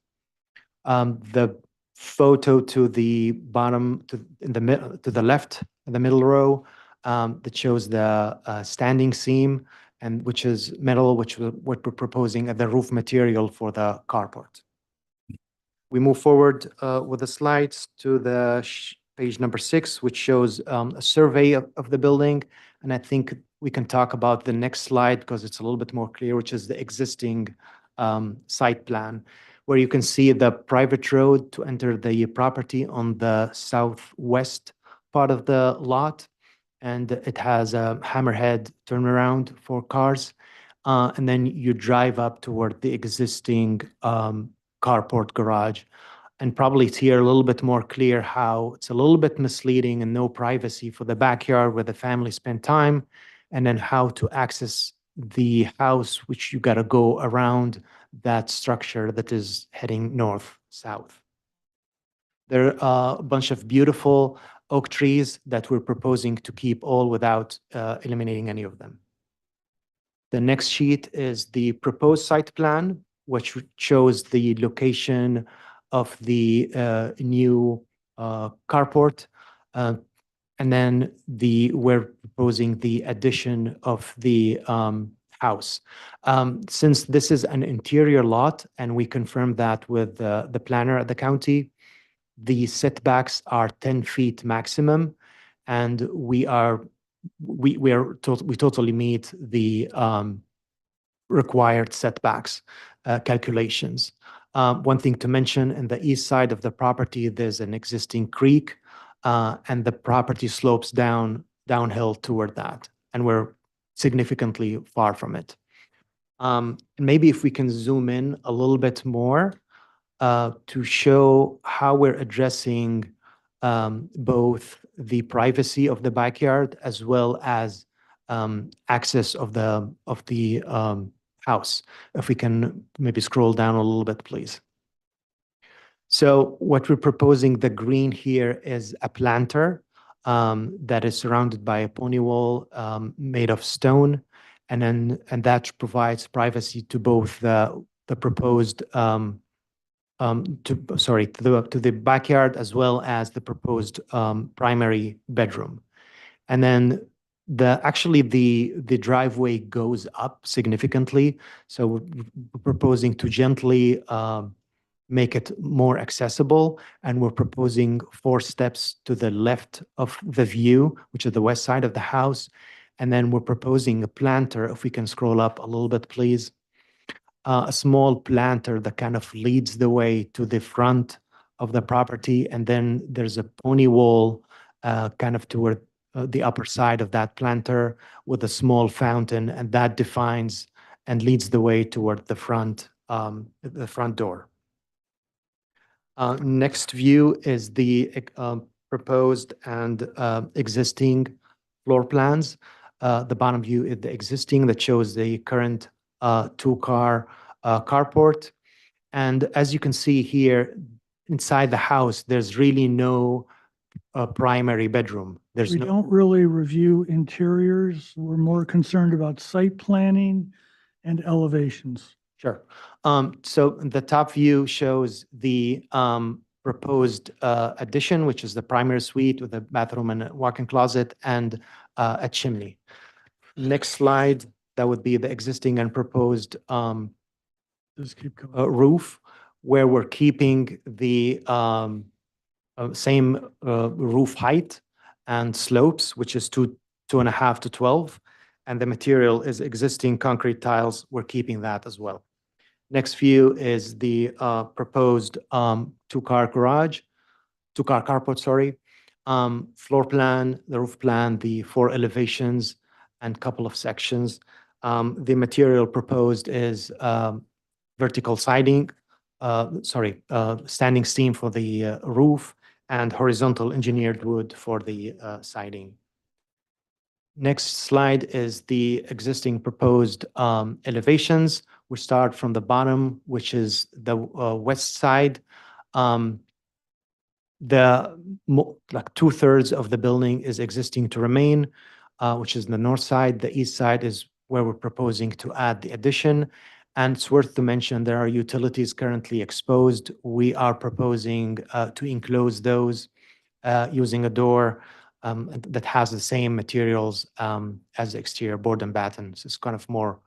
The photo to the bottom, to the left, in the middle row, that shows the standing seam, and which is metal, which what we're proposing as the roof material for the carport. We move forward with the slides to the page number 6, which shows a survey of the building. And I think we can talk about the next slide because it's a little bit more clear, which is the existing site plan, where you can see the private road to enter the property on the southwest part of the lot. And it has a hammerhead turnaround for cars. And then you drive up toward the existing carport garage. And probably it's here a little bit more clear how it's a little bit misleading and no privacy for the backyard where the family spend time, and then how to access the house, which you got to go around that structure that is heading north-south. There are a bunch of beautiful oak trees that we're proposing to keep all without eliminating any of them. The next sheet is the proposed site plan, which shows the location of the new carport. And then we're proposing the addition of the house. Since this is an interior lot, and we confirmed that with the planner at the county, the setbacks are 10 feet maximum, and we totally meet the required setbacks calculations. One thing to mention, in the east side of the property, there's an existing creek, and the property slopes downhill toward that, and we're significantly far from it. Maybe if we can zoom in a little bit more to show how we're addressing both the privacy of the backyard as well as access of the house. If we can maybe scroll down a little bit, please. So what we're proposing, the green here, is a planter that is surrounded by a pony wall made of stone, and that provides privacy to both the proposed to the backyard as well as the proposed primary bedroom. And then the driveway goes up significantly. So we're proposing to gently make it more accessible. And we're proposing 4 steps to the left of the view, which is the west side of the house. And then we're proposing a planter, if we can scroll up a little bit, please. A small planter that kind of leads the way to the front of the property. And then there's a pony wall kind of toward the upper side of that planter with a small fountain, and that defines and leads the way toward the front door. Next view is the proposed and existing floor plans. The bottom view is the existing that shows the current 2-car carport. And as you can see here, inside the house, there's really no primary bedroom. There's We no. don't really review interiors. We're more concerned about site planning and elevations. Sure. So the top view shows the proposed addition, which is the primary suite with a bathroom and a walk-in closet and a chimney. Next slide, that would be the existing and proposed Just keep going. roof, where we're keeping the same roof height and slopes, which is 2.5 to 12. And the material is existing concrete tiles. We're keeping that as well. Next view is the proposed 2-car carport, sorry. Floor plan, the roof plan, the 4 elevations, and couple of sections. The material proposed is vertical siding, standing seam for the roof, and horizontal engineered wood for the siding. Next slide is the existing proposed elevations. We start from the bottom, which is the west side. Like 2/3 of the building is existing to remain, which is the north side. The east side is where we're proposing to add the addition. And it's worth to mention there are utilities currently exposed. We are proposing to enclose those using a door that has the same materials as the exterior board and batten. So it's kind of more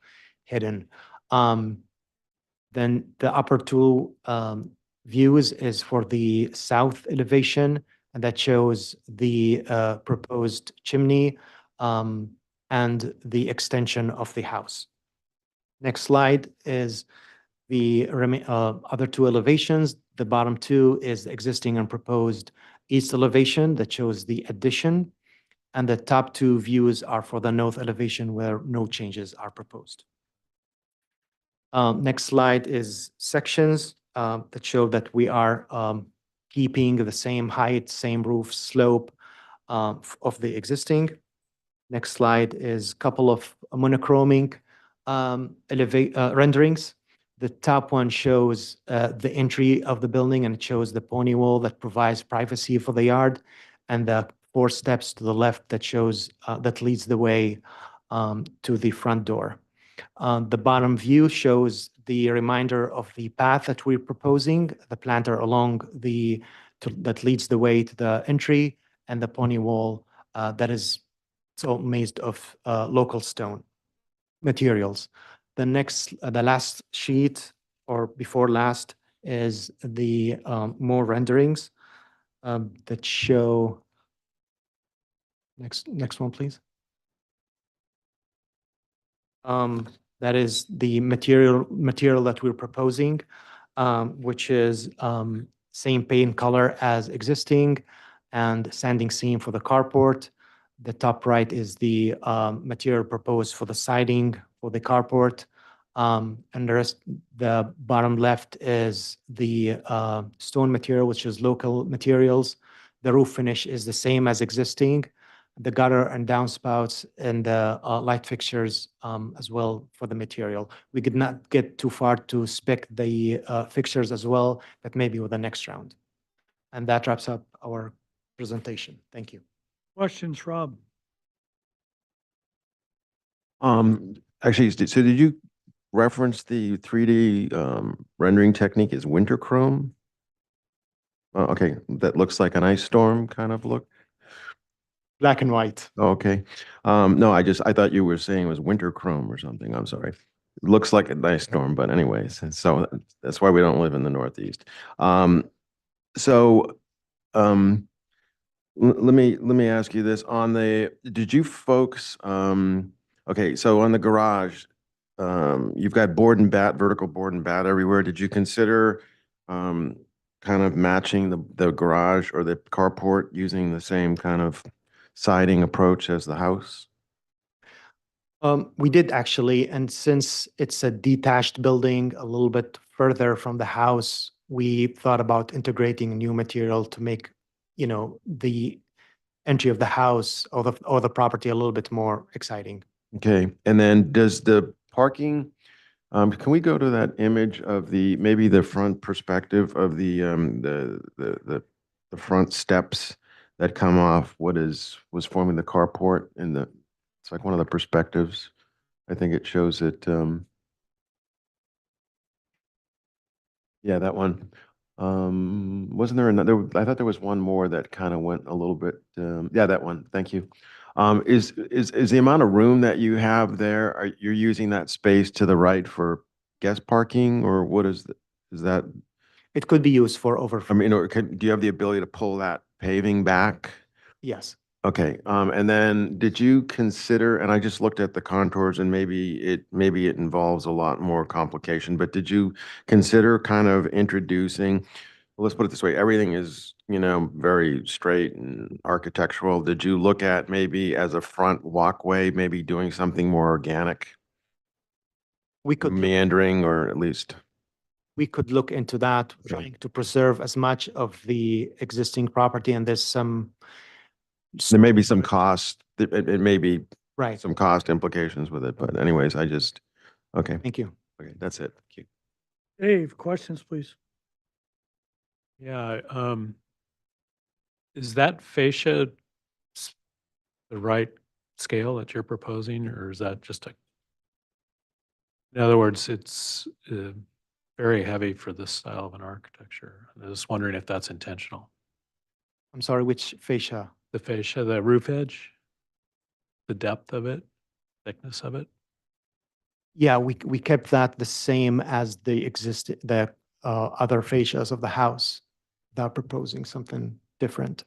hidden. Then the upper 2 views is for the south elevation, and that shows the proposed chimney and the extension of the house. Next slide is the other 2 elevations. The bottom 2 is the existing and proposed east elevation that shows the addition, and the top 2 views are for the north elevation where no changes are proposed. Next slide is sections that show that we are keeping the same height, same roof slope of the existing. Next slide is a couple of monochroming renderings. The top one shows the entry of the building, and it shows the pony wall that provides privacy for the yard, and the 4 steps to the left that shows that leads the way to the front door. The bottom view shows the reminder of the path that we're proposing, the planter along that leads the way to the entry, and the pony wall that is so made of local stone materials. The last sheet, or before last, is the more renderings that show. Next one, please. That is the material that we're proposing, which is same paint color as existing and sanding seam for the carport. The top right is the material proposed for the siding for the carport. And the bottom left is the stone material, which is local materials. The roof finish is the same as existing. The gutter and downspouts and the light fixtures as well for the material. We did not get too far to spec the fixtures as well, but maybe with the next round. And that wraps up our presentation. Thank you. Questions, Rob? Actually, so did you reference the 3D rendering technique as winter chrome? Okay, that looks like an ice storm kind of look. Black and white. Okay. No, I thought you were saying it was winter chrome or something. I'm sorry. looks like a nice storm, but anyways, and so that's why we don't live in the Northeast. So, let me ask you this on did you folks, okay, so on the garage, you've got board and bat, vertical board and bat everywhere. Did you consider, kind of matching the garage or the carport using the same kind of siding approach as the house? We did actually, and since it's a detached building a little bit further from the house, we thought about integrating new material to make, the entry of the house or the property a little bit more exciting. Okay, and then does the parking, can we go to that image of maybe the front perspective of the front steps that come off was forming the carport it's like one of the perspectives. I think it shows it, yeah, that one. Wasn't there another, I thought there was one more that kind of went a little bit, yeah, that one, thank you. Is the amount of room that you have there, you're using that space to the right for guest parking, or what is that? It could be used for I overflow. mean, or do you have the ability to pull that paving back? Yes. Okay, and then did you consider, and I just looked at the contours and maybe it involves a lot more complication, but did you consider kind of introducing, well, let's put it this way, everything is, very straight and architectural. Did you look at maybe as a front walkway, maybe doing something more organic, We could meandering, or at least? we could look into that, trying to preserve as much of the existing property, and there's some. There may be some cost, it may be Right. some cost implications with it, but anyways, okay. Thank you. Okay, that's it. Thank you. Dave, questions, please. Yeah, is that fascia the right scale that you're proposing, or is that just in other words, it's very heavy for this style of an architecture. I was just wondering if that's intentional. I'm sorry, which fascia? The fascia, the roof edge, the depth of it, thickness of it. Yeah, we kept that the same as the other fascias of the house, without proposing something different.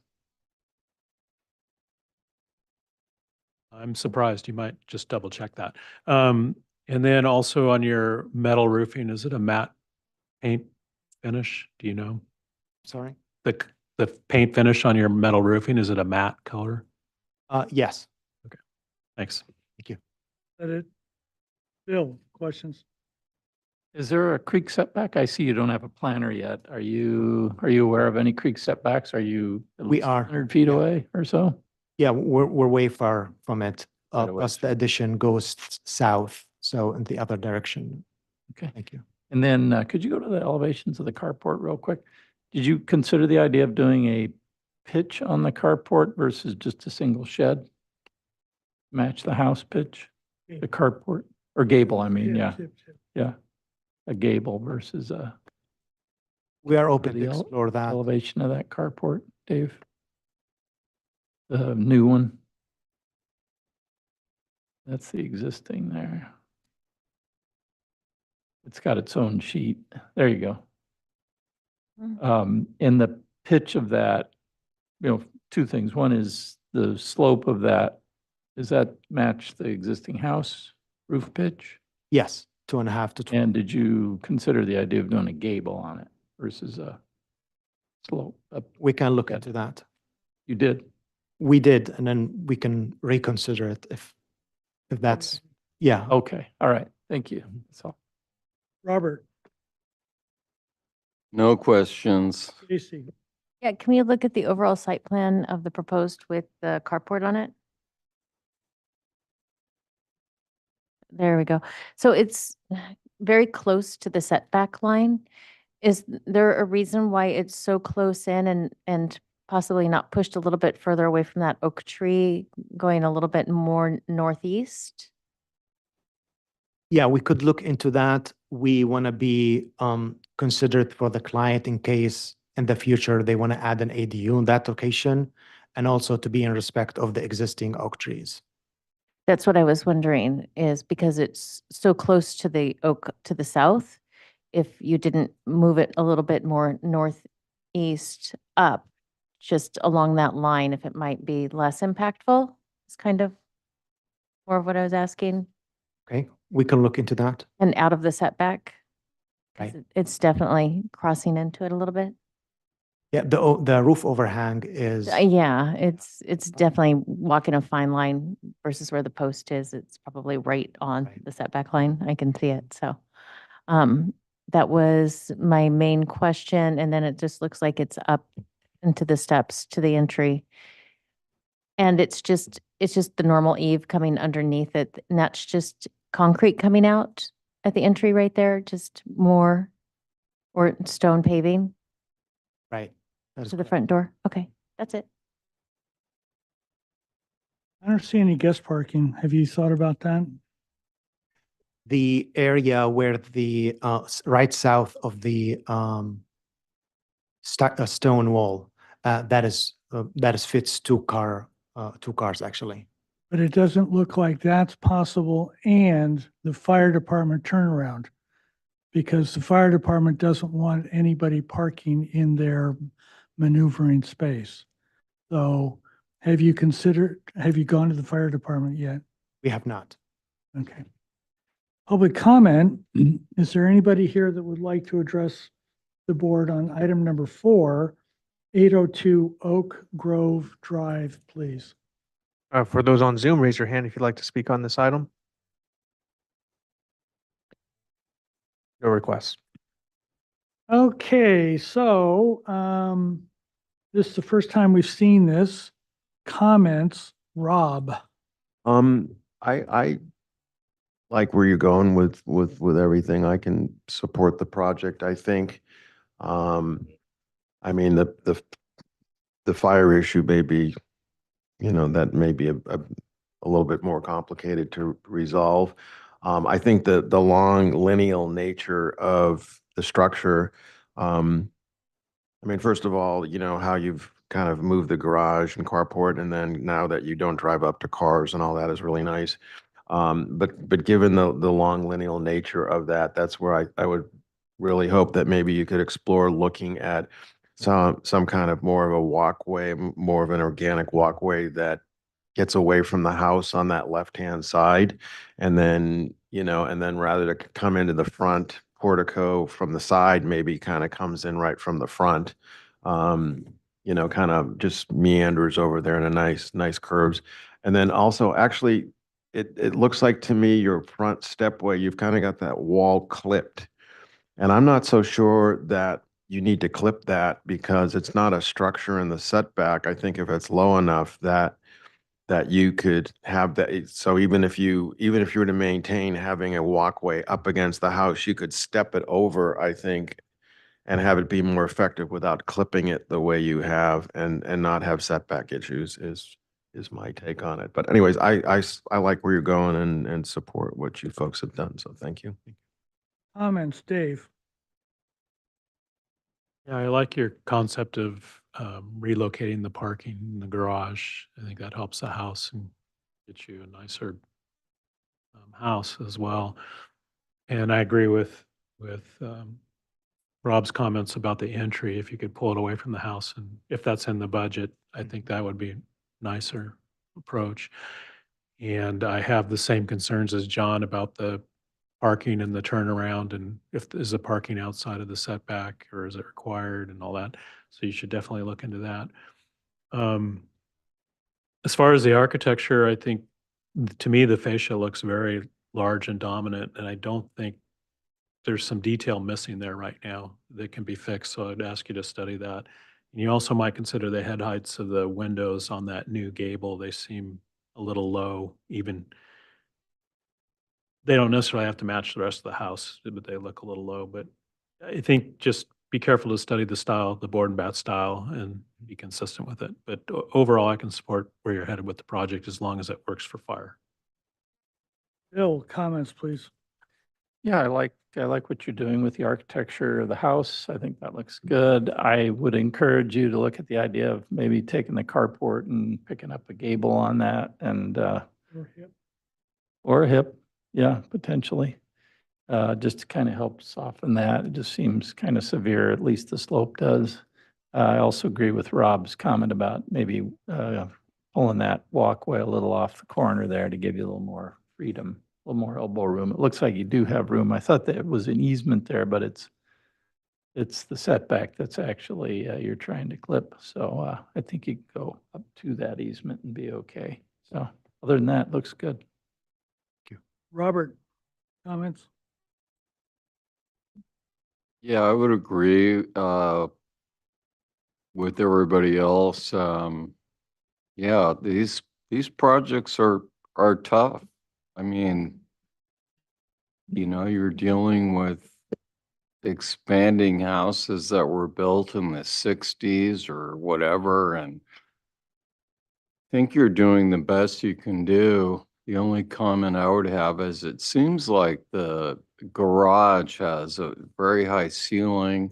I'm surprised. You might just double check that. And then also on your metal roofing, is it a matte paint finish? Do you know? Sorry? The paint finish on your metal roofing, is it a matte color? Yes. Thanks. Thank you. Is that it? Bill, questions? Is there a creek setback? I see you don't have a planner yet. Are you aware of any creek setbacks? Are you at We least are, 100 feet away or so? Yeah, we're way far from it. Quite a ways. Plus the addition goes south, so in the other direction. Okay. Thank you. And then could you go to the elevations of the carport real quick? Did you consider the idea of doing a pitch on the carport versus just a single shed? Match the house pitch, the carport, or gable, I mean, yeah. Yeah. A gable versus a We are open to the explore that. elevation of that carport, Dave. The new one. That's the existing there. It's got its own sheet. There you go. And the pitch of that, two things. One is the slope of that. Does that match the existing house roof pitch? Yes, 2.5 to 12. And did you consider the idea of doing a gable on it versus a slope? We can look into that. You did? We did, and then we can reconsider it if that's, yeah. Okay, all right, thank you. That's all. Robert, No questions. Casey, Yeah, can we look at the overall site plan of the proposed with the carport on it? There we go. So it's very close to the setback line. Is there a reason why it's so close in and possibly not pushed a little bit further away from that oak tree, going a little bit more northeast? Yeah, we could look into that. We want to be considerate for the client in case in the future they want to add an ADU in that location, and also to be in respect of the existing oak trees. That's what I was wondering, is because it's so close to the oak to the south, if you didn't move it a little bit more northeast up, just along that line, if it might be less impactful, it's kind of more of what I was asking, Okay, we can look into that. and out of the setback. 'Cause Right. it's definitely crossing into it a little bit. Yeah, the roof overhang is, Yeah, it's definitely walking a fine line versus where the post is. It's probably right on Right. the setback line. I can see it, so. Um, that was my main question, and then it just looks like it's up into the steps to the entry. And it's just the normal eave coming underneath it, and that's just concrete coming out at the entry right there, just more, or stone paving right. That is to the correct. front door. Okay, that's it. I don't see any guest parking. Have you thought about that? The area where the right south of the stone wall, that is fits two cars actually. But it doesn't look like that's possible, and the fire department turnaround. Because the fire department doesn't want anybody parking in their maneuvering space. So have you gone to the fire department yet? We have not. Okay. Public comment, is there anybody here that would like to address the board on item number 4, 802 Oak Grove Drive, please? For those on Zoom, raise your hand if you'd like to speak on this item. No requests. Okay, so this is the first time we've seen this. Comments, Rob. I like where you're going with everything. I can support the project. I think, I mean, the fire issue may be, that may be a little bit more complicated to resolve. I think the long lineal nature of the structure, I mean, first of all, how you've kind of moved the garage and carport, and then now that you don't drive up to cars and all that is really nice. But given the long lineal nature of that, that's where I would really hope that maybe you could explore looking at some kind of more of a walkway, more of an organic walkway that gets away from the house on that left-hand side. And then rather to come into the front portico from the side, maybe kind of comes in right from the front. Kind of just meanders over there in a nice curves. And then also, actually, it looks like to me your front stepway, you've kind of got that wall clipped. And I'm not so sure that you need to clip that because it's not a structure in the setback. I think if it's low enough that you could have that. So even if you were to maintain having a walkway up against the house, you could step it over, I think, and have it be more effective without clipping it the way you have and not have setback issues is my take on it. But anyways, I like where you're going and support what you folks have done. So thank you. Comments, Dave. Yeah, I like your concept of relocating the parking in the garage. I think that helps the house and gets you a nicer house as well. And I agree with Rob's comments about the entry. If you could pull it away from the house, and if that's in the budget, I think that would be a nicer approach. And I have the same concerns as John about the parking and the turnaround, and is the parking outside of the setback or is it required and all that. So you should definitely look into that. As far as the architecture, I think to me, the fascia looks very large and dominant, and I don't think there's some detail missing there right now that can be fixed. So I'd ask you to study that. And you also might consider the head heights of the windows on that new gable. They seem a little low, even. They don't necessarily have to match the rest of the house, but they look a little low. But I think just be careful to study the style, the board and bat style, and be consistent with it. But overall, I can support where you're headed with the project as long as it works for fire. Bill, comments, please. Yeah, I like what you're doing with the architecture of the house. I think that looks good. I would encourage you to look at the idea of maybe taking the carport and picking up a gable on that and Or a hip, yeah, potentially. Just to kind of help soften that. It just seems kind of severe, at least the slope does. I also agree with Rob's comment about maybe pulling that walkway a little off the corner there to give you a little more freedom, a little more elbow room. It looks like you do have room. I thought that it was an easement there, but it's the setback that's actually you're trying to clip. So I think you can go up to that easement and be okay. So other than that, looks good. Robert, comments? Yeah, I would agree with everybody else. Yeah, these projects are tough. I mean, you know, you're dealing with expanding houses that were built in the 60s or whatever, and think you're doing the best you can do. The only comment I would have is it seems like the garage has a very high ceiling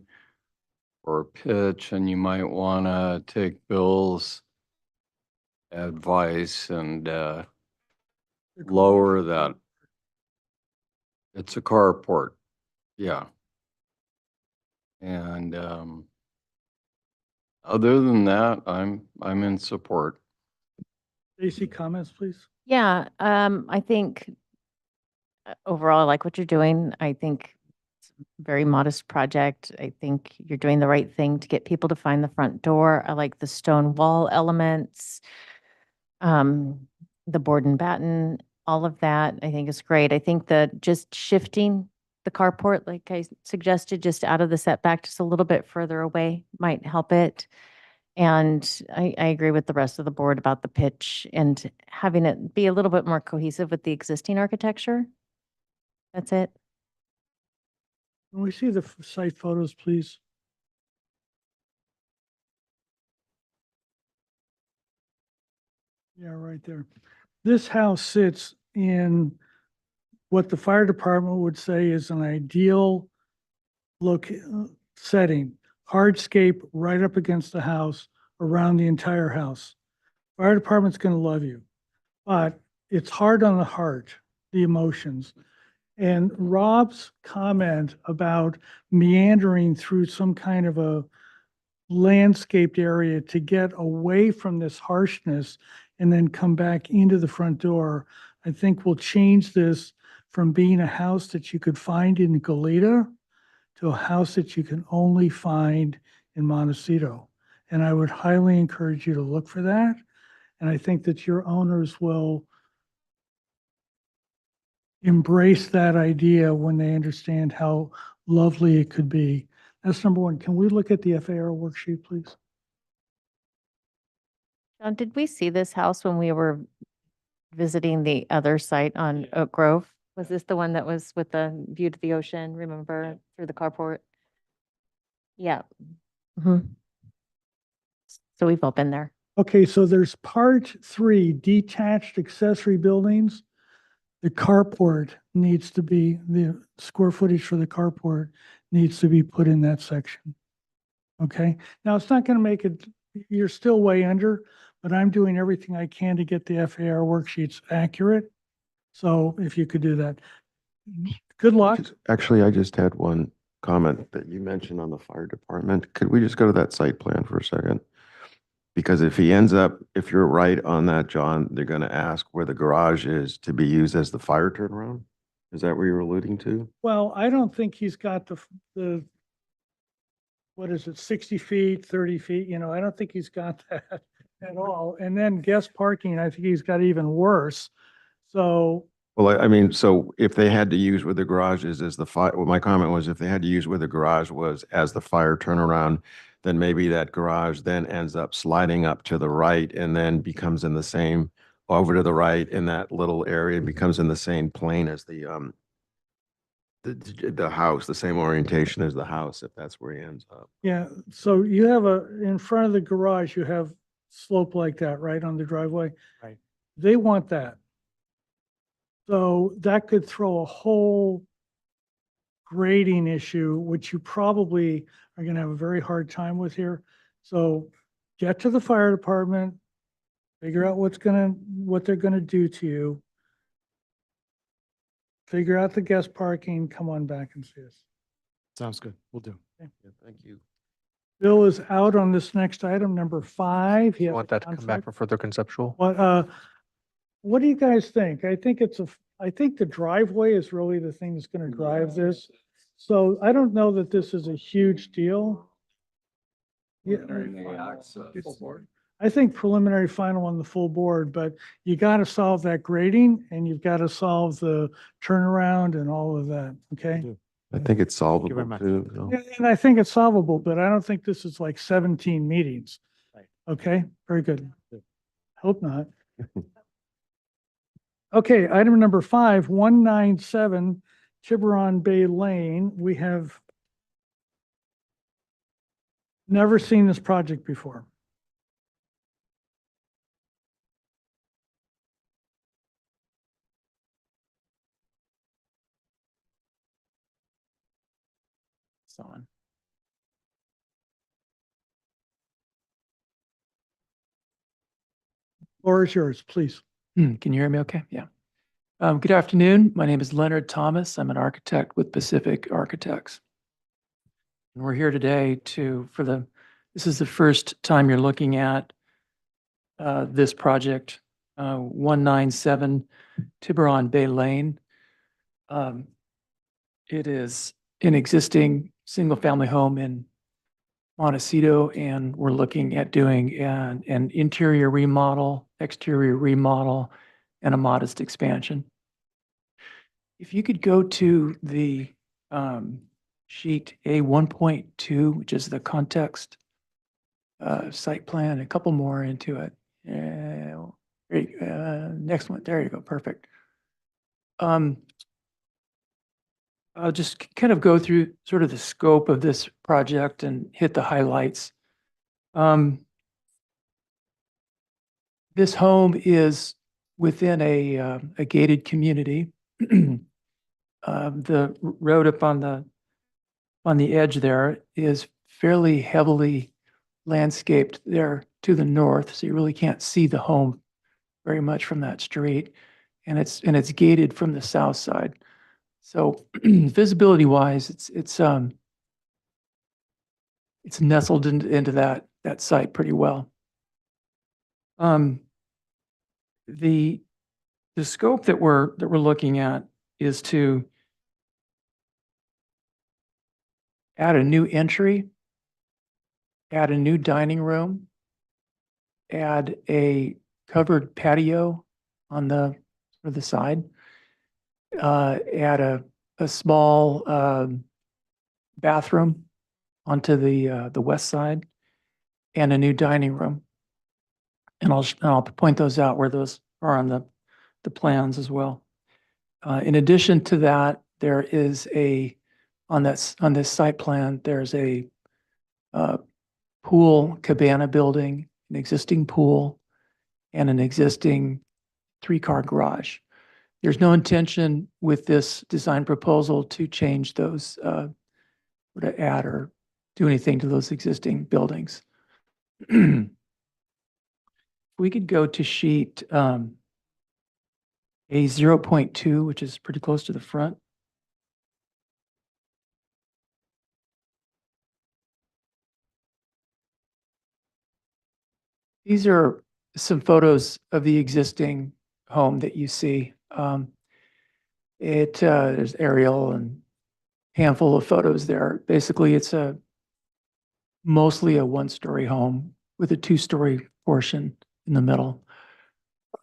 or pitch, and you might want to take Bill's advice and lower that. It's a carport, yeah. And other than that, I'm in support. Stacy, comments, please? Yeah, I think overall, I like what you're doing. I think it's a very modest project. I think you're doing the right thing to get people to find the front door. I like the stone wall elements, the board and batten, all of that, I think is great. I think that just shifting the carport, like I suggested, just out of the setback, just a little bit further away might help it. And I agree with the rest of the board about the pitch and having it be a little bit more cohesive with the existing architecture. That's it. Can we see the site photos, please? Yeah, right there. This house sits in what the fire department would say is an ideal setting. Hardscape right up against the house, around the entire house. Fire department's gonna love you. But it's hard on the heart, the emotions. And Rob's comment about meandering through some kind of a landscaped area to get away from this harshness and then come back into the front door, I think will change this from being a house that you could find in Goleta to a house that you can only find in Montecito. And I would highly encourage you to look for that. And I think that your owners will embrace that idea when they understand how lovely it could be. That's number one. Can we look at the FAR worksheet, please? John, did we see this house when we were visiting the other site on Oak Grove? Was this the one that was with the view to the ocean, remember, through the carport? Yeah. Mhm. So we've all been there. Okay, so there's part 3, detached accessory buildings. The carport needs to be, the square footage for the carport needs to be put in that section. Okay, now it's not gonna make it, you're still way under, but I'm doing everything I can to get the FAR worksheets accurate. So if you could do that. Good luck. Actually, I just had one comment that you mentioned on the fire department. Could we just go to that site plan for a second? Because if he ends up, if you're right on that, John, they're gonna ask where the garage is to be used as the fire turnaround? Is that what you're alluding to? Well, I don't think he's got the, what is it, 60 feet, 30 feet, I don't think he's got that at all. And then guest parking, I think he's got even worse. So, Well, I mean, so if they had to use where the garage is as the fire, well, my comment was if they had to use where the garage was as the fire turnaround, then maybe that garage then ends up sliding up to the right and then becomes in the same, over to the right in that little area, becomes in the same plane as the house, the same orientation as the house, if that's where he ends up. yeah, so you have in front of the garage, you have slope like that, right, on the driveway? Right. They want that. So that could throw a whole grading issue, which you probably are gonna have a very hard time with here. So get to the fire department, figure out what they're gonna do to you. figure out the guest parking, come on back and see us. Sounds good. We'll do. Yeah, thank you. Bill is out on this next item, number 5. He You has want a that to come back conflict. for further conceptual? What do you guys think? I think I think the driveway is really the thing that's gonna drive this. So I don't know that this is a huge deal. Yeah, I think preliminary final on the full board, but you gotta solve that grading and you've gotta solve the turnaround and all of that, okay? I think it's very solvable much. too. so. Yeah, and I think it's solvable, but I don't think this is like 17 meetings. Right. Okay, very good. Hope not. Okay, item number 5, 197 Tiburon Bay Lane. We have never seen this project before. On. Floor is yours, please. Can you hear me okay? Yeah. Good afternoon. My name is Leonard Thomas. I'm an architect with Pacific Architects. And we're here today this is the first time you're looking at this project, 197 Tiburon Bay Lane. It is an existing single-family home in Montecito, and we're looking at doing an interior remodel, exterior remodel, and a modest expansion. If you could go to the sheet A 1.2, which is the context site plan, a couple more into it. Next one, there you go, perfect. I'll just kind of go through sort of the scope of this project and hit the highlights. This home is within a gated community. The road up on the edge there is fairly heavily landscaped there to the north, so you really can't see the home very much from that street, and it's gated from the south side. So visibility wise, it's nestled into that site pretty well. The scope that we're looking at is to add a new entry, add a new dining room, add a covered patio on the side, add a small bathroom onto the west side, and a new dining room. And I'll point those out where those are on the plans as well. In addition to that, there is on this site plan, there's a pool cabana building, an existing pool, and an existing 3-car garage. There's no intention with this design proposal to change those, or to add or do anything to those existing buildings. We could go to sheet A 0.2, which is pretty close to the front. These are some photos of the existing home that you see. There's aerial and handful of photos there. Basically, it's mostly a 1-story home with a 2-story portion in the middle.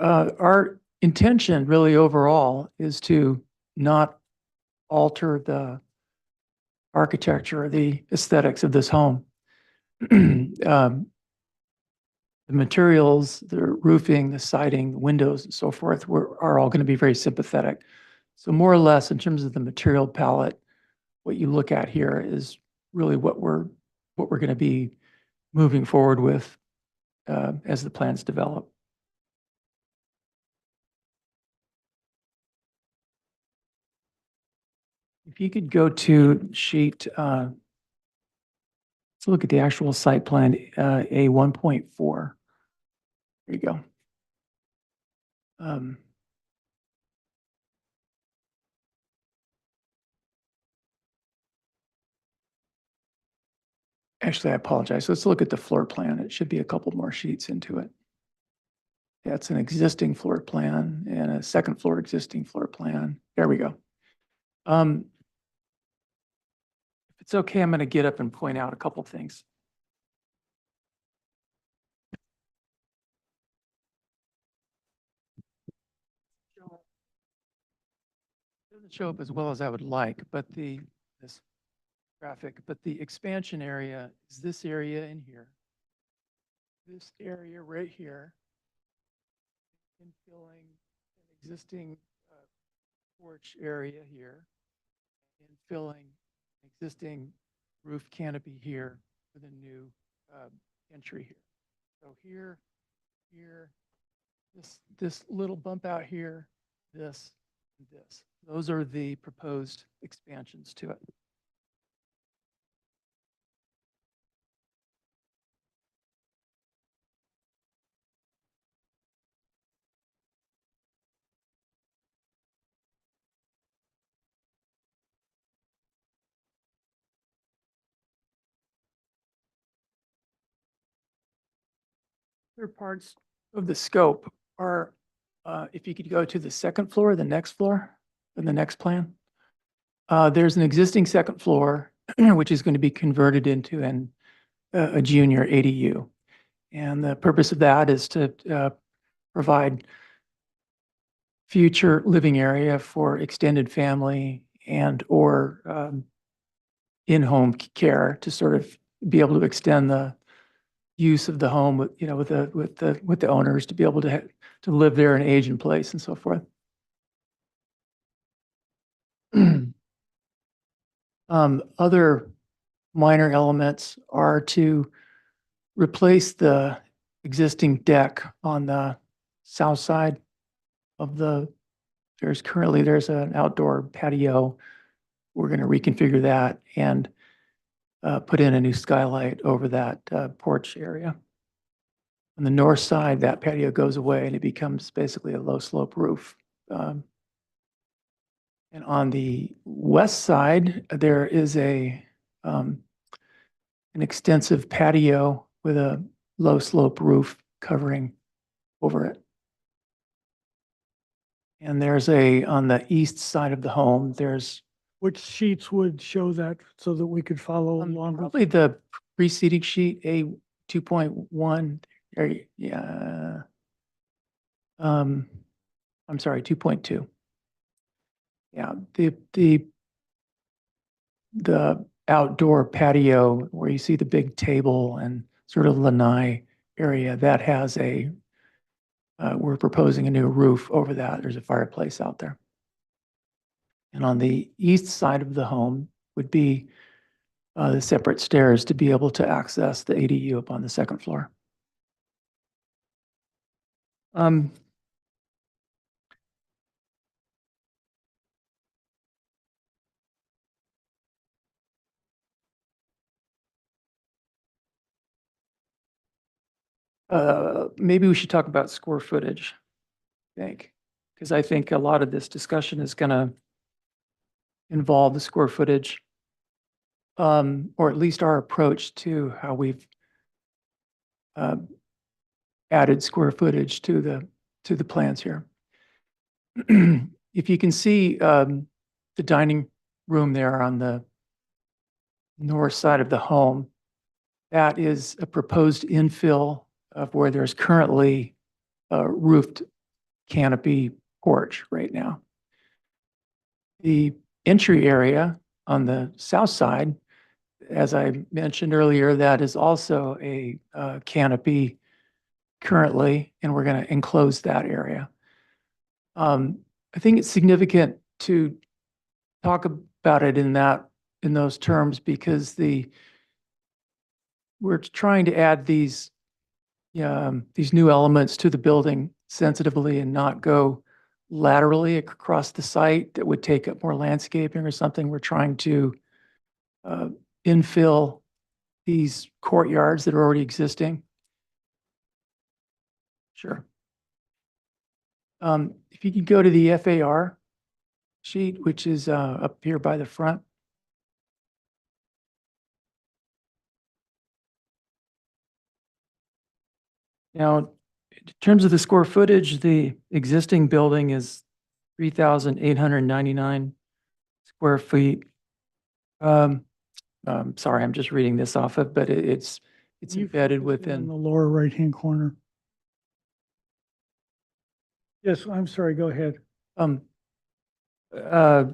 Our intention really overall is to not alter the architecture or the aesthetics of this home. The materials, the roofing, the siding, the windows, and so forth are all going to be very sympathetic. So more or less, in terms of the material palette, what you look at here is really what we're going to be moving forward with as the plans develop. If you could go to sheet, let's look at the actual site plan, A 1.4. There you go. Actually, I apologize. Let's look at the floor plan. It should be a couple more sheets into it. That's an existing floor plan and a second floor existing floor plan. There we go. If it's okay, I'm going to get up and point out a couple things. It doesn't show up as well as I would like, but this graphic, but the expansion area is this area in here. This area right here, infilling an existing porch area here, and filling existing roof canopy here with a new entry here. So here, this little bump out here, this, and this. Those are the proposed expansions to it. Other parts of the scope are, if you could go to the second floor, the next floor, in the next plan. There's an existing second floor, which is going to be converted into a junior ADU. And the purpose of that is to provide future living area for extended family and or in-home care to sort of be able to extend the use of the home with, you know, with the owners to be able to live there and age in place and so forth. Other minor elements are to replace the existing deck on the south side of there's an outdoor patio. We're going to reconfigure that and put in a new skylight over that porch area. On the north side, that patio goes away and it becomes basically a low slope roof. And on the west side, there is an extensive patio with a low slope roof covering over it. And there's on the east side of the home, there's Which sheets would show that so that we could follow along? with- probably the preceding sheet, A 2.1, yeah. I'm sorry, 2.2. Yeah, the outdoor patio where you see the big table and sort of lanai area, that has we're proposing a new roof over that. There's a fireplace out there. And on the east side of the home would be the separate stairs to be able to access the ADU up on the second floor. Maybe we should talk about square footage, I think, because I think a lot of this discussion is going to involve the square footage, or at least our approach to how we've added square footage to the plans here. If you can see the dining room there on the north side of the home, that is a proposed infill of where there's currently a roofed canopy porch right now. The entry area on the south side, as I mentioned earlier, that is also a canopy currently, and we're going to enclose that area. I think it's significant to talk about it in those terms because we're trying to add these new elements to the building sensitively and not go laterally across the site that would take up more landscaping or something. We're trying to infill these courtyards that are already existing. Sure. If you could go to the FAR sheet, which is up here by the front. Now, in terms of the square footage, the existing building is 3,899 square feet. Sorry, I'm just reading this off of, but it's Can you embedded focus in on within. the lower right-hand corner. Yes, I'm sorry, go ahead. Um, uh,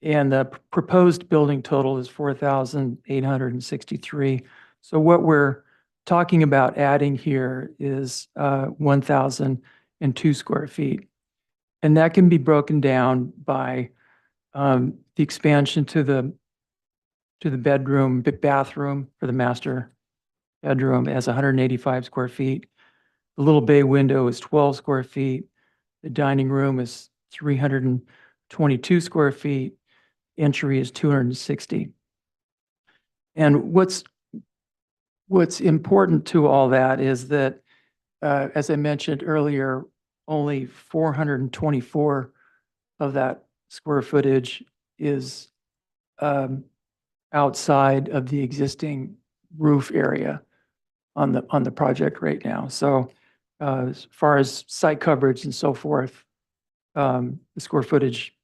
and the proposed building total is 4,863. So what we're talking about adding here is 1,002 square feet. And that can be broken down by the expansion to the bedroom, bathroom for the master bedroom as 185 square feet. The little bay window is 12 square feet. The dining room is 322 square feet. Entry is 260. And what's important to all that is that, as I mentioned earlier, only 424 of that square footage is outside of the existing roof area on the project right now. So as far as site coverage and so forth, the square footage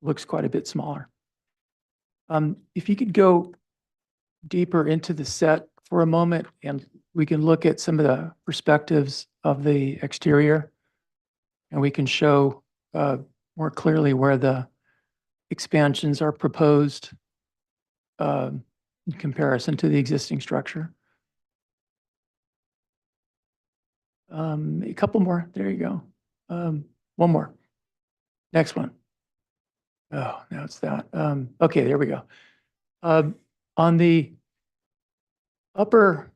looks quite a bit smaller. If you could go deeper into the set for a moment, and we can look at some of the perspectives of the exterior, and we can show more clearly where the expansions are proposed in comparison to the existing structure. A couple more. There you go. One more. Next one. Oh, now it's that. Okay, there we go. On the upper,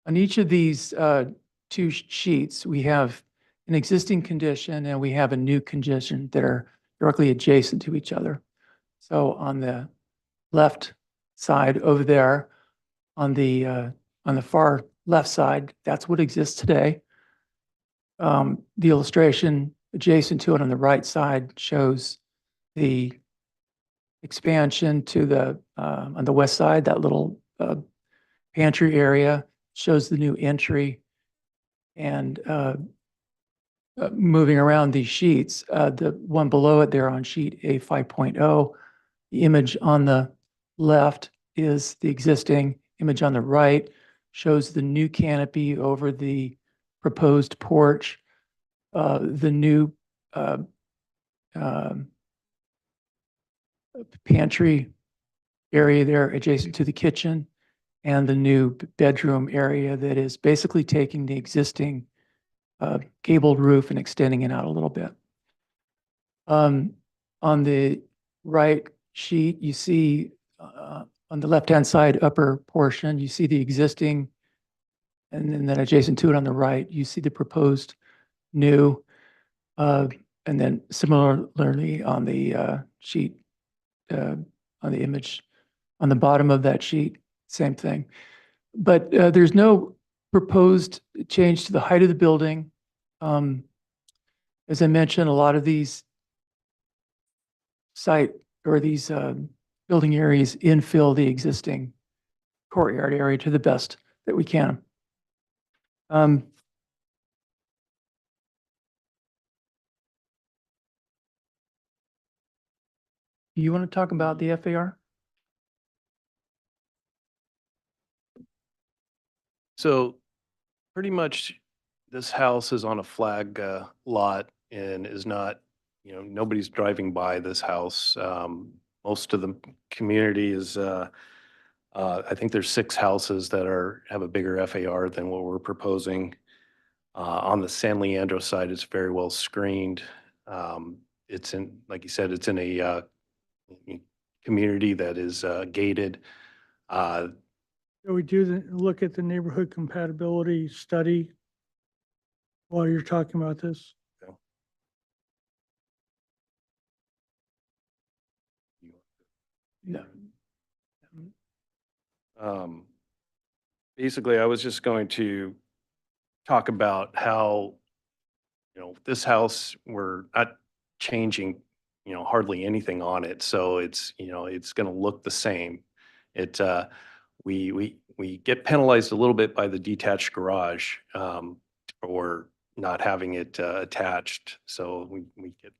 on each of these two sheets, we have an existing condition and we have a new condition that are directly adjacent to each other. So on the left side over there, on the far left side, that's what exists today. The illustration adjacent to it on the right side shows the expansion to the on the west side, that little pantry area shows the new entry. And moving around these sheets, the one below it there on sheet A 5.0, the image on the left is the existing image on the right, shows the new canopy over the proposed porch, the new pantry area there adjacent to the kitchen, and the new bedroom area that is basically taking the existing gabled roof and extending it out a little bit. On the right sheet, you see on the left-hand side upper portion, you see the existing, and then adjacent to it on the right, you see the proposed new. And then similarly on the sheet, on the image on the bottom of that sheet, same thing. But there's no proposed change to the height of the building. As I mentioned, a lot of these building areas infill the existing courtyard area to the best that we can. You want to talk about the FAR? So pretty much this house is on a flag lot and is not, nobody's driving by this house. Most of the community is, I think there's 6 houses that have a bigger FAR than what we're proposing. On the San Leandro side, it's very well screened. It's in, like you said, it's in a community that is gated. So we look at the neighborhood compatibility study while you're talking about this? No. Basically, I was just going to talk about how, this house, we're not changing, hardly anything on it. So it's, it's going to look the same. we get penalized a little bit by the detached garage for not having it attached. So we get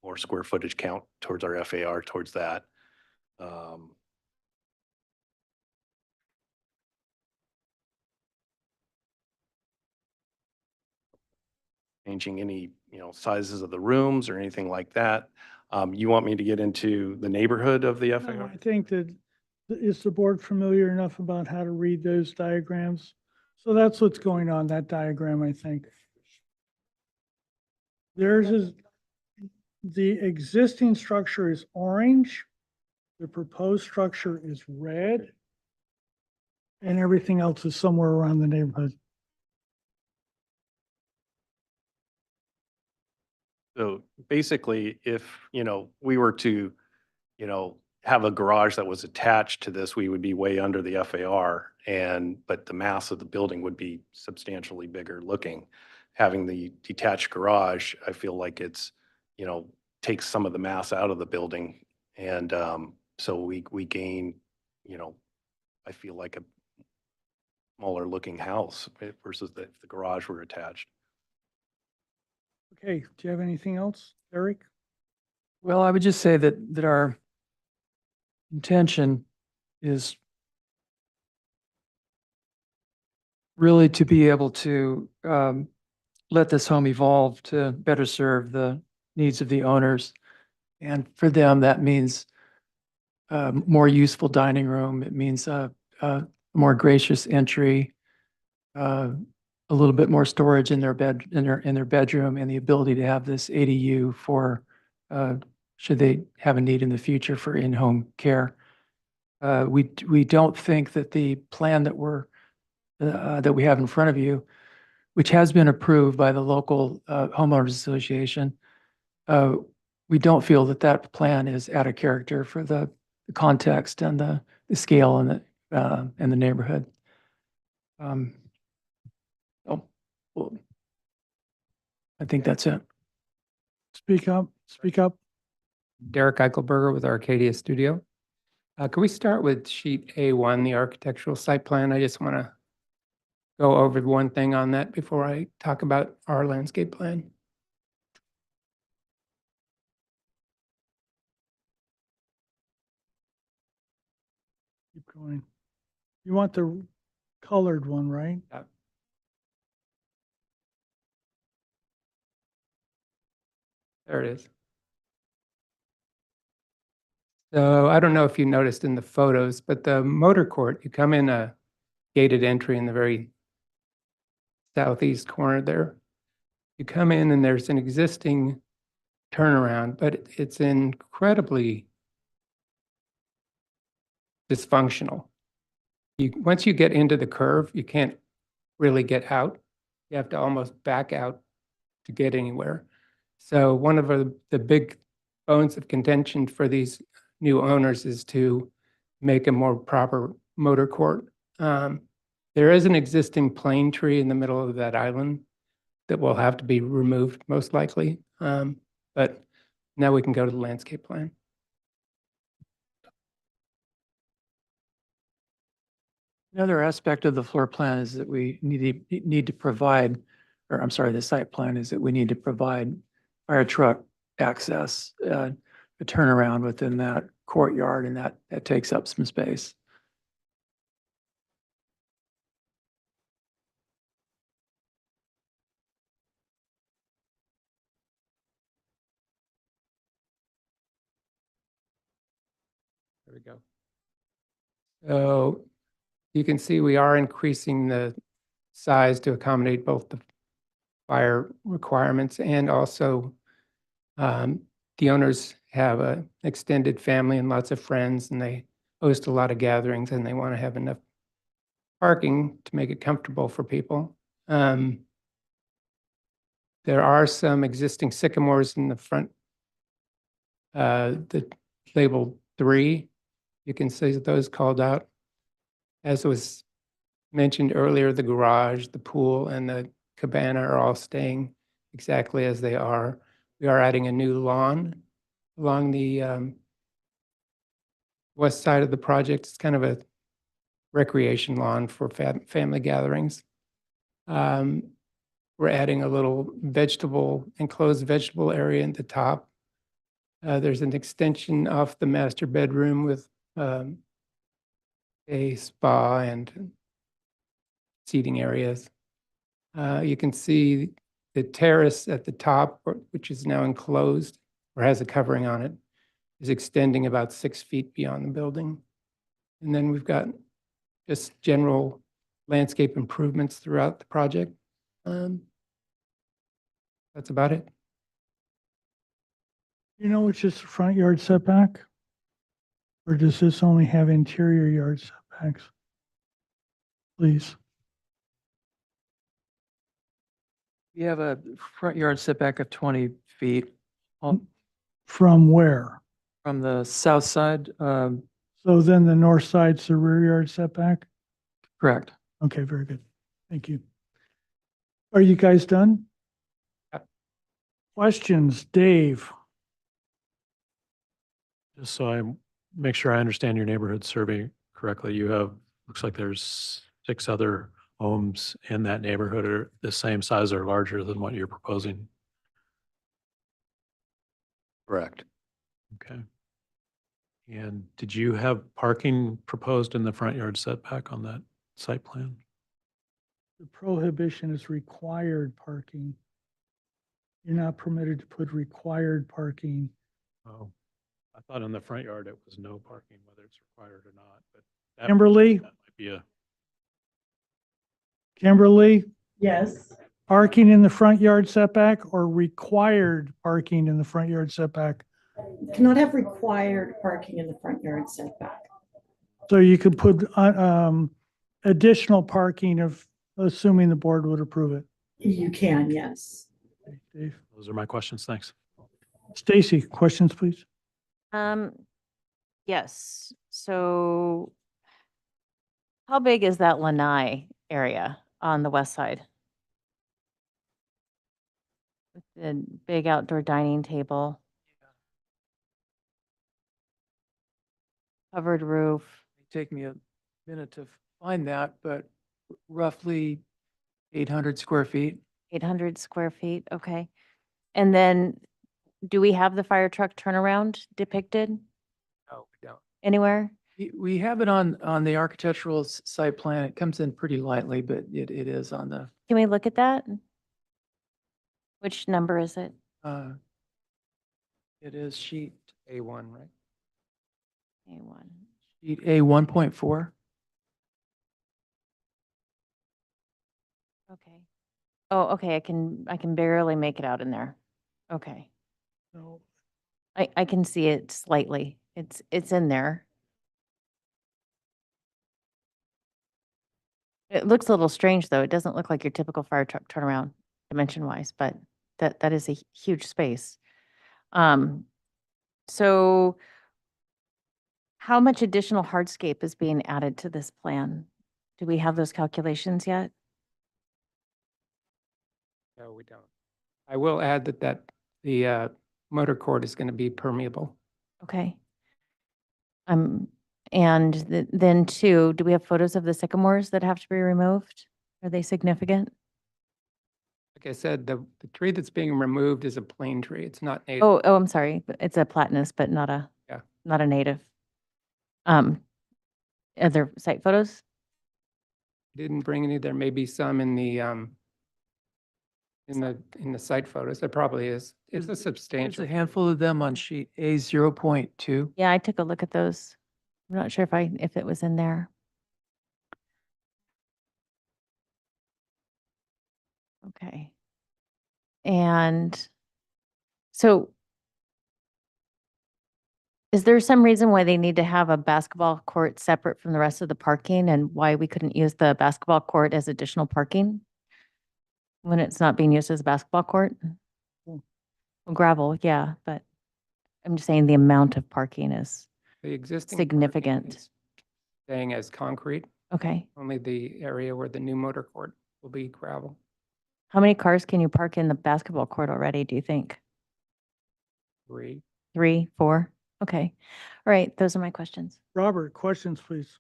more square footage count towards our FAR towards that. Changing any, sizes of the rooms or anything like that. You want me to get into the neighborhood of the No, FAR? I think that, is the board familiar enough about how to read those diagrams? So that's what's going on, that diagram, I think. Theirs is, the existing structure is orange, the proposed structure is red, and everything else is somewhere around the neighborhood. So basically, if, we were to, have a garage that was attached to this, we would be way under the FAR but the mass of the building would be substantially bigger looking. Having the detached garage, I feel like it's, takes some of the mass out of the building. And so we gain, I feel like a smaller looking house versus if the garage were attached. Okay, do you have anything else, Eric? Well, I would just say that our intention is really to be able to let this home evolve to better serve the needs of the owners. And for them, that means more useful dining room. It means a more gracious entry, a little bit more storage in their bedroom, and the ability to have this ADU for should they have a need in the future for in-home care. We don't think that the plan that we have in front of you, which has been approved by the local homeowners association, we don't feel that that plan is out of character for the context and the scale and the neighborhood. Well, I think that's it. Speak up, speak up. Derek Eichelberger with Arcadia Studio. Can we start with sheet A1, the architectural site plan? I just want to go over one thing on that before I talk about our landscape plan. Keep going. You want the colored one, right? There it is. So I don't know if you noticed in the photos, but the motor court, you come in a gated entry in the very southeast corner there. You come in and there's an existing turnaround, but it's incredibly dysfunctional. Once you get into the curve, you can't really get out. You have to almost back out to get anywhere. So one of the big bones of contention for these new owners is to make a more proper motor court. There is an existing plane tree in the middle of that island that will have to be removed most likely. But now we can go to the landscape plan. Another aspect of the floor plan is that we need to provide, or I'm sorry, the site plan is that we need to provide fire truck access, a turnaround within that courtyard, and that takes up some space. There we go. So you can see we are increasing the size to accommodate both the fire requirements and also the owners have an extended family and lots of friends, and they host a lot of gatherings, and they want to have enough parking to make it comfortable for people. There are some existing sycamores in the front, the label 3. You can see those called out. As was mentioned earlier, the garage, the pool, and the cabana are all staying exactly as they are. We are adding a new lawn along the west side of the project. It's kind of a recreation lawn for family gatherings. We're adding a little enclosed vegetable area at the top. There's an extension off the master bedroom with a spa and seating areas. You can see the terrace at the top, which is now enclosed or has a covering on it, is extending about 6 feet beyond the building. And then we've got just general landscape improvements throughout the project. That's about it. You know which is the front yard setback? Or does this only have interior yard setbacks? Please. We have a front yard setback of 20 feet From where? from the south side. So then the north side's the rear yard setback? Correct. Okay, very good. Thank you. Are you guys done? Questions, Dave? Just so I make sure I understand your neighborhood survey correctly, you have, looks like there's 6 other homes in that neighborhood are the same size or larger than what you're proposing. Correct. Okay. And did you have parking proposed in the front yard setback on that site plan? The prohibition is required parking. You're not permitted to put required parking. Oh, I thought in the front yard it was no parking, whether it's required or not, but that Kimberly? might be a, Kimberly, Yes. parking in the front yard setback or required parking in the front yard setback? Cannot have required parking in the front yard setback. So you could put additional parking of, assuming the board would approve it. You can, yes. Okay, Dave. those are my questions. Thanks. Stacy, questions, please. Yes, so how big is that lanai area on the west side? With the big outdoor dining table. Covered roof. Take me a minute to find that, but roughly 800 square feet. 800 square feet, okay. And then, do we have the fire truck turnaround depicted No, we don't. anywhere? We have it on the architectural site plan. It comes in pretty lightly, but it is on the, Can we look at that? Which number is it? it is sheet A1, right? A1. Sheet A1.4. Okay. Oh, okay, I can barely make it out in there. Okay. So I can see it slightly. It's in there. It looks a little strange, though. It doesn't look like your typical fire truck turnaround dimension-wise, but that is a huge space. So how much additional hardscape is being added to this plan? Do we have those calculations yet? No, we don't. I will add that the motor court is going to be permeable. Okay. And then two, do we have photos of the sycamores that have to be removed? Are they significant? Like I said, the tree that's being removed is a plane tree. It's not native. Oh, I'm sorry. It's a platanus, but not a, Yeah. not a native. Are there site photos? Didn't bring any. There may be some in the site photos. There probably is. It's a There's substantial. a handful of them on sheet A0.2. Yeah, I took a look at those. I'm not sure if it was in there. Okay. And so is there some reason why they need to have a basketball court separate from the rest of the parking and why we couldn't use the basketball court as additional parking when it's not being used as a basketball court? Well, gravel, yeah, but I'm just saying the amount of parking is The existing parking significant. is staying as concrete. Okay. Only the area where the new motor court will be gravel. How many cars can you park in the basketball court already, do you think? 3. 3, 4? Okay. All right, those are my questions. Robert, questions, please.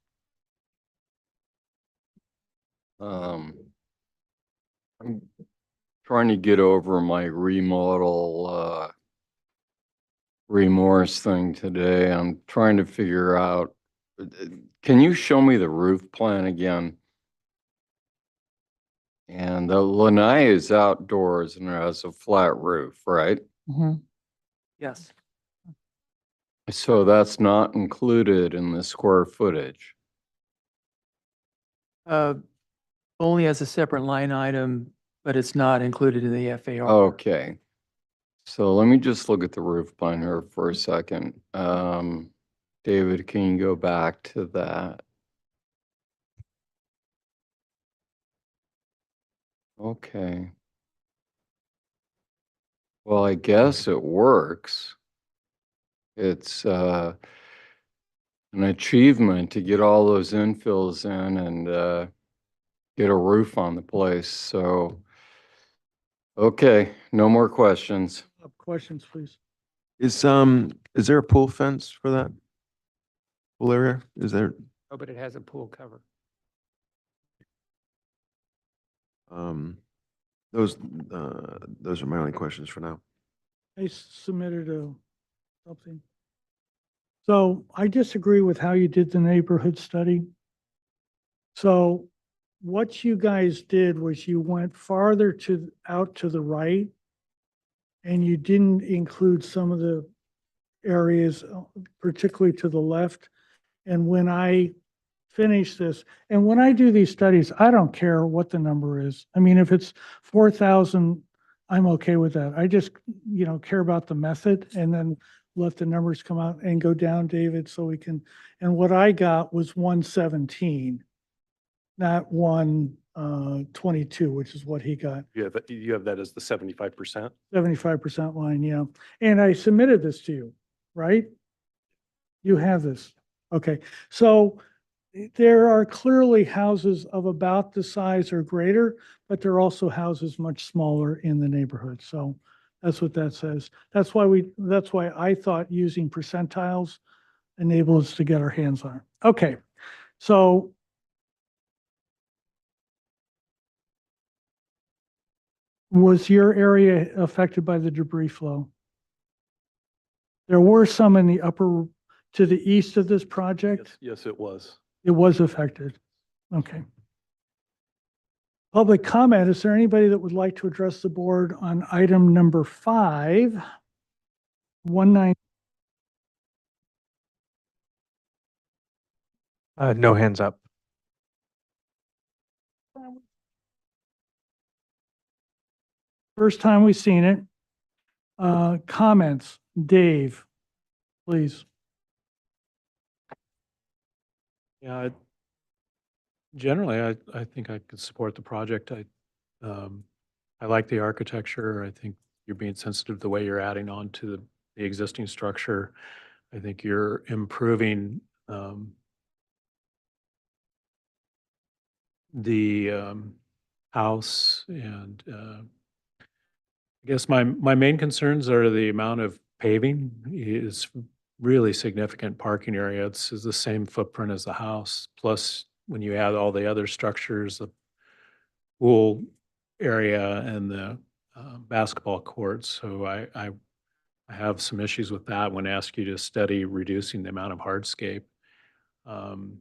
I'm trying to get over my remodel, remorse thing today. I'm trying to figure out, can you show me the roof plan again? And the lanai is outdoors and it has a flat roof, right? Yes. So that's not included in the square footage. Only as a separate line item, but it's not included in the FAR. Okay. So let me just look at the roof plan here for a second. David, can you go back to that? Okay. Well, I guess it works. It's an achievement to get all those infills in and get a roof on the place. So, okay, no more questions. Questions, please. Is there a pool fence for that pool area? Is there, Oh, but it has a pool cover. those, those are my only questions for now. I submitted something. So I disagree with how you did the neighborhood study. So what you guys did was you went farther out to the right, and you didn't include some of the areas, particularly to the left. And when I finish this, and when I do these studies, I don't care what the number is. I mean, if it's 4,000, I'm okay with that. I just, care about the method, and then let the numbers come out and go down, David, so we can, and what I got was 117, not 122, which is what he got. You have that as the 75%? 75% line, yeah. And I submitted this to you, right? You have this. Okay, so there are clearly houses of about the size or greater, but there are also houses much smaller in the neighborhood. So that's what that says. That's why I thought using percentiles enables us to get our hands on it. Okay, so was your area affected by the debris flow? There were some in the upper, to the east of this project? Yes, it was. It was affected. Okay. Public comment, is there anybody that would like to address the board on item number 5? 19. No hands up. First time we've seen it. Comments, Dave, please. Yeah, generally, I think I could support the project. I like the architecture. I think you're being sensitive to the way you're adding on to the existing structure. I think you're improving the house, and I guess my main concerns are the amount of paving is really significant parking area. It's the same footprint as the house. Plus, when you add all the other structures, the pool area and the basketball courts. So I have some issues with that when I ask you to study reducing the amount of hardscape. And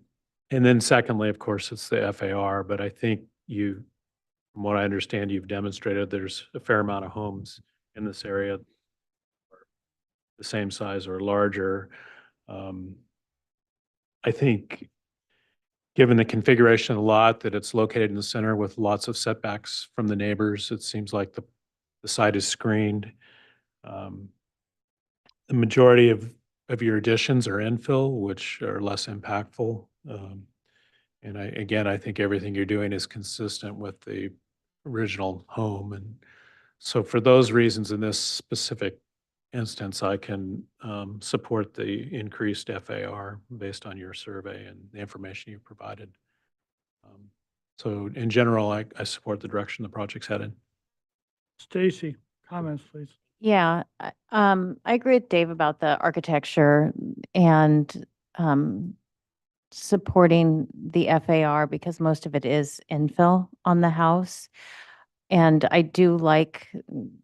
then secondly, of course, it's the FAR, but I think from what I understand, you've demonstrated there's a fair amount of homes in this area, the same size or larger. I think given the configuration of the lot, that it's located in the center with lots of setbacks from the neighbors, it seems like the site is screened. The majority of your additions are infill, which are less impactful. And I think everything you're doing is consistent with the original home. And so for those reasons, in this specific instance, I can support the increased FAR based on your survey and the information you provided. So in general, I support the direction the project's headed. Stacy, comments, please. Yeah, I agree with Dave about the architecture, and supporting the FAR because most of it is infill on the house. And I do like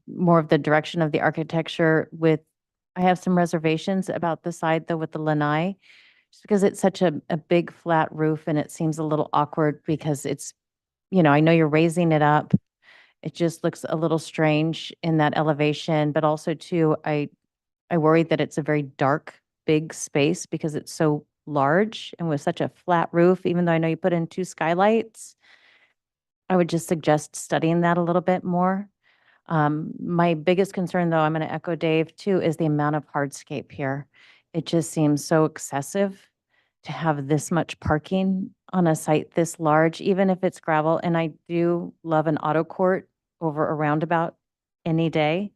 more of the direction of the architecture with, I have some reservations about the side though with the lanai, just because it's such a big flat roof and it seems a little awkward because it's, I know you're raising it up. It just looks a little strange in that elevation, but also too, I worry that it's a very dark, big space because it's so large and with such a flat roof, even though I know you put in 2 skylights. I would just suggest studying that a little bit more. My biggest concern, though, I'm going to echo Dave too, is the amount of hardscape here. It just seems so excessive to have this much parking on a site this large, even if it's gravel. And I do love an auto court over a roundabout any day.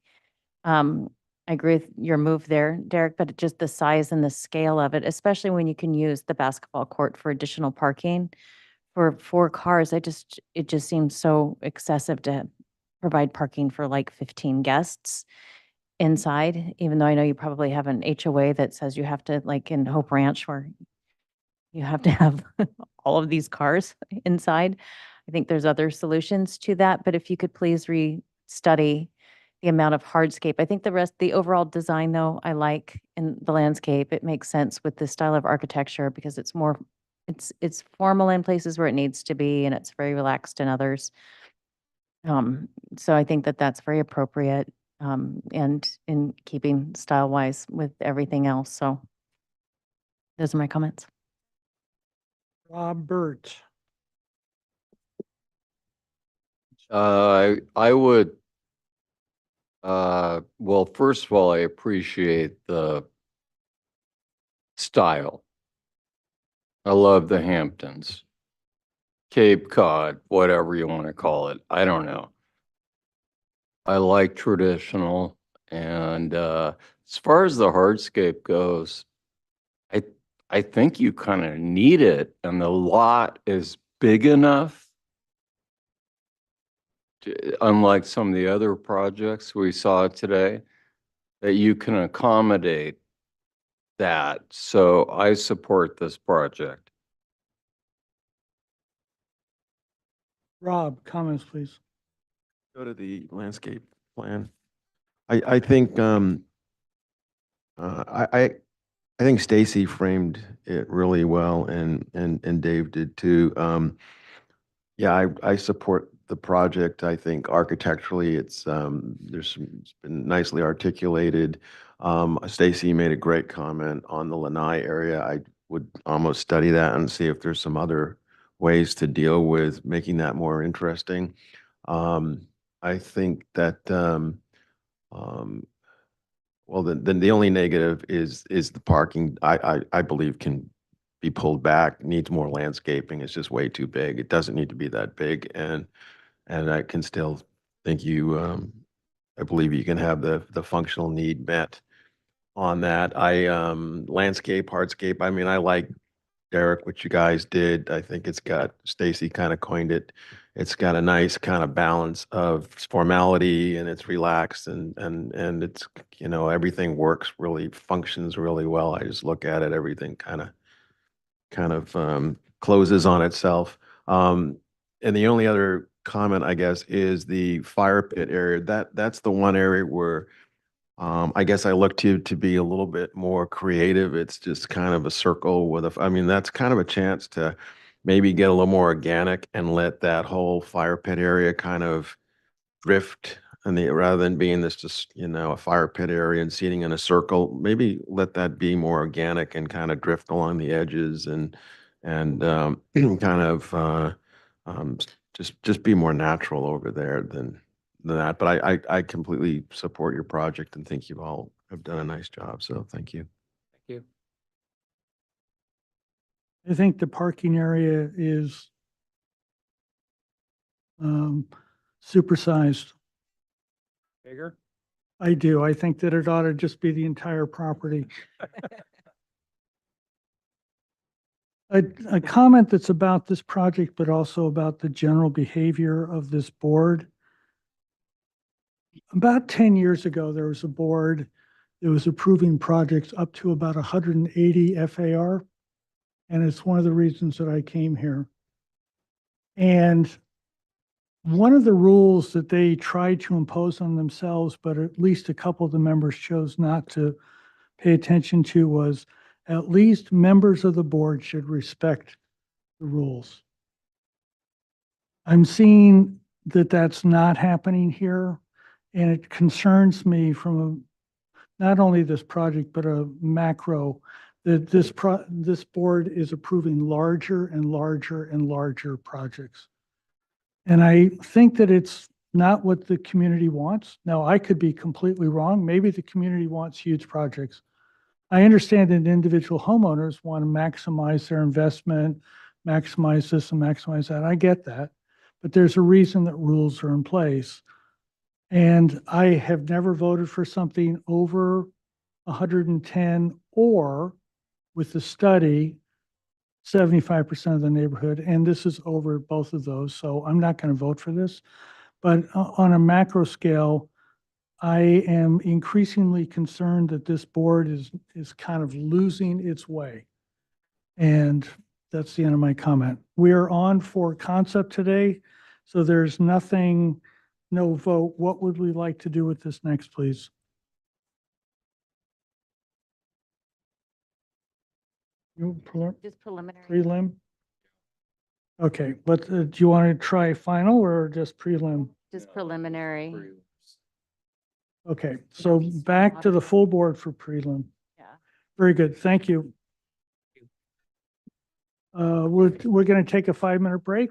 I agree with your move there, Derek, but just the size and the scale of it, especially when you can use the basketball court for additional parking for 4 cars, it just seems so excessive to provide parking for like 15 guests inside, even though I know you probably have an HOA that says you have to, like in Hope Ranch, where you have to have all of these cars inside. I think there's other solutions to that, but if you could please re-study the amount of hardscape. I think the overall design though, I like in the landscape. It makes sense with this style of architecture because it's more, it's formal in places where it needs to be and it's very relaxed in others. So I think that that's very appropriate and in keeping style-wise with everything else. So those are my comments. Robert. I would, well, first of all, I appreciate the style. I love the Hamptons, Cape Cod, whatever you want to call it. I don't know. I like traditional, and as far as the hardscape goes, I think you kind of need it, and the lot is big enough, unlike some of the other projects we saw today, that you can accommodate that. So I support this project. Rob, comments, please. Go to the landscape plan. I think I think Stacy framed it really well, and Dave did too. Yeah, I support the project. I think architecturally, it's been nicely articulated. Stacy made a great comment on the lanai area. I would almost study that and see if there's some other ways to deal with making that more interesting. I think that well, the only negative is the parking. I believe can be pulled back. Needs more landscaping. It's just way too big. It doesn't need to be that big, and I can still think I believe you can have the functional need met on that. Landscape, hardscape. I mean, I like Derek, what you guys did. I think it's got, Stacy kind of coined it. It's got a nice kind of balance of formality, and it's relaxed, and it's, everything works really, functions really well. I just look at it, everything kind of closes on itself. And the only other comment, I guess, is the fire pit area. That's the one area where I guess I look to be a little bit more creative. It's just kind of a circle with I mean, that's kind of a chance to maybe get a little more organic and let that whole fire pit area kind of drift. And rather than being this just, a fire pit area and seating in a circle, maybe let that be more organic and kind of drift along the edges and kind of just be more natural over there than that. But I completely support your project and think you all have done a nice job. So thank you. Thank you. I think the parking area is supersized. Bigger? I do. I think that it ought to just be the entire property. A comment that's about this project, but also about the general behavior of this board. About 10 years ago, there was a board that was approving projects up to about 180 FAR. And it's one of the reasons that I came here. And one of the rules that they tried to impose on themselves, but at least a couple of the members chose not to pay attention to, was at least members of the board should respect the rules. I'm seeing that that's not happening here, and it concerns me from not only this project, but a macro, that this board is approving larger and larger and larger projects. And I think that it's not what the community wants. Now, I could be completely wrong. Maybe the community wants huge projects. I understand that individual homeowners want to maximize their investment, maximize this and maximize that. I get that. But there's a reason that rules are in place. And I have never voted for something over 110 or with the study, 75% of the neighborhood. And this is over both of those. So I'm not going to vote for this. But on a macro scale, I am increasingly concerned that this board is kind of losing its way. And that's the end of my comment. We are on for concept today, so there's nothing, no vote. What would we like to do with this next, please? Just preliminary. Prelim? Okay, but do you want to try final or just prelim? Just preliminary. Okay, so back to the full board for prelim. Yeah. Very good, thank you. We're going to take a 5-minute break.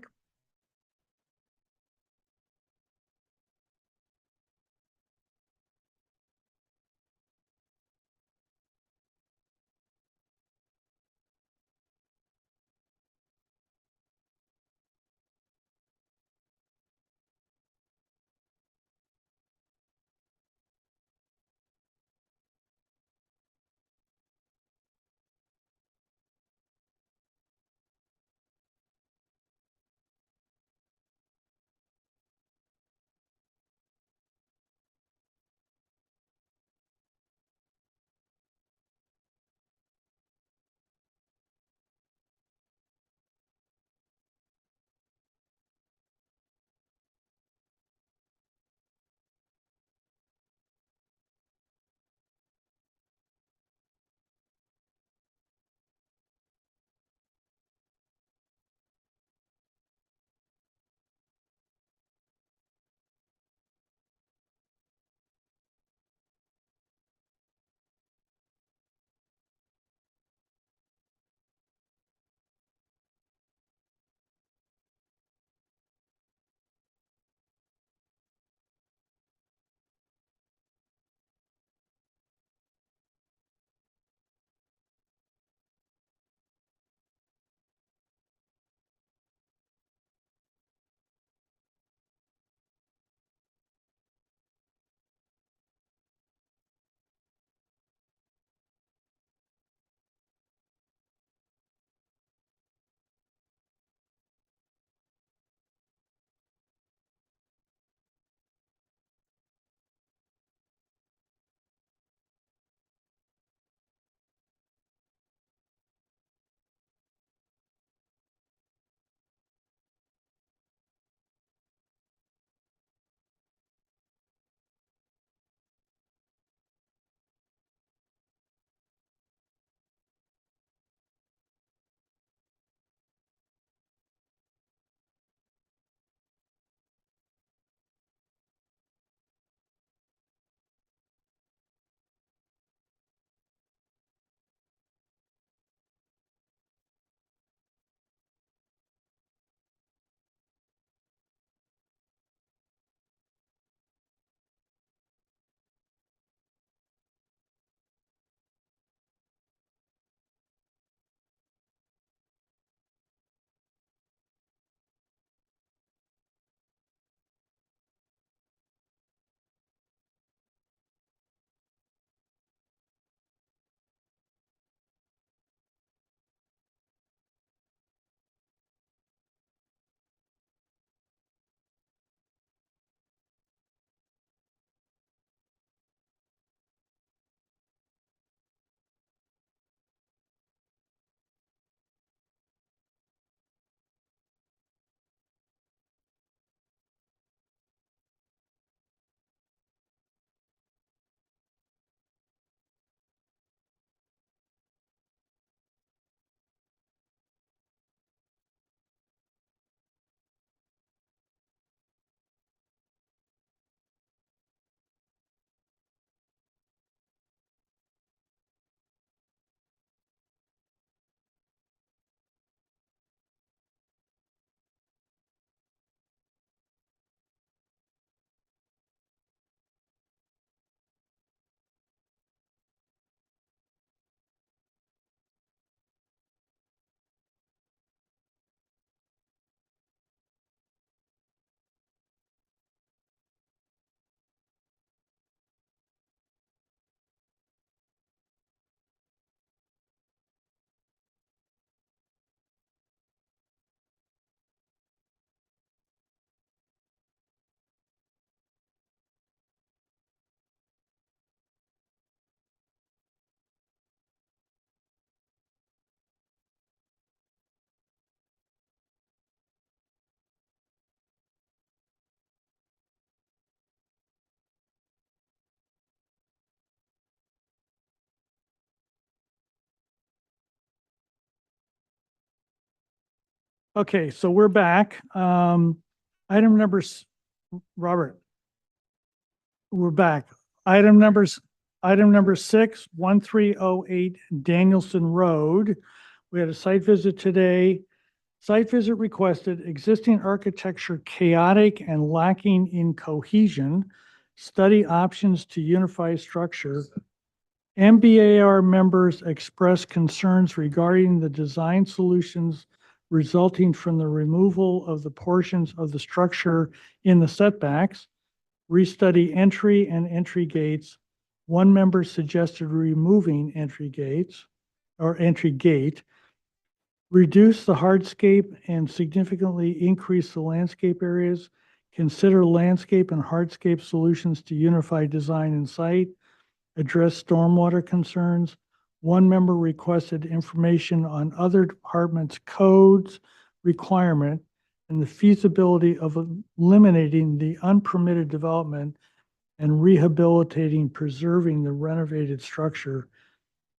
Okay, so we're back. Item Robert. We're back. Item number 6, 1308 Danielson Road. We had a site visit today. Site visit requested, existing architecture chaotic and lacking in cohesion. Study options to unify structure. MBAR members expressed concerns regarding the design solutions resulting from the removal of the portions of the structure in the setbacks. Restudy entry and entry gates. One member suggested removing entry gates or entry gate. Reduce the hardscape and significantly increase the landscape areas. Consider landscape and hardscape solutions to unify design and site. Address stormwater concerns. One member requested information on other departments' codes requirement and the feasibility of eliminating the unpermitted development and rehabilitating, preserving the renovated structure.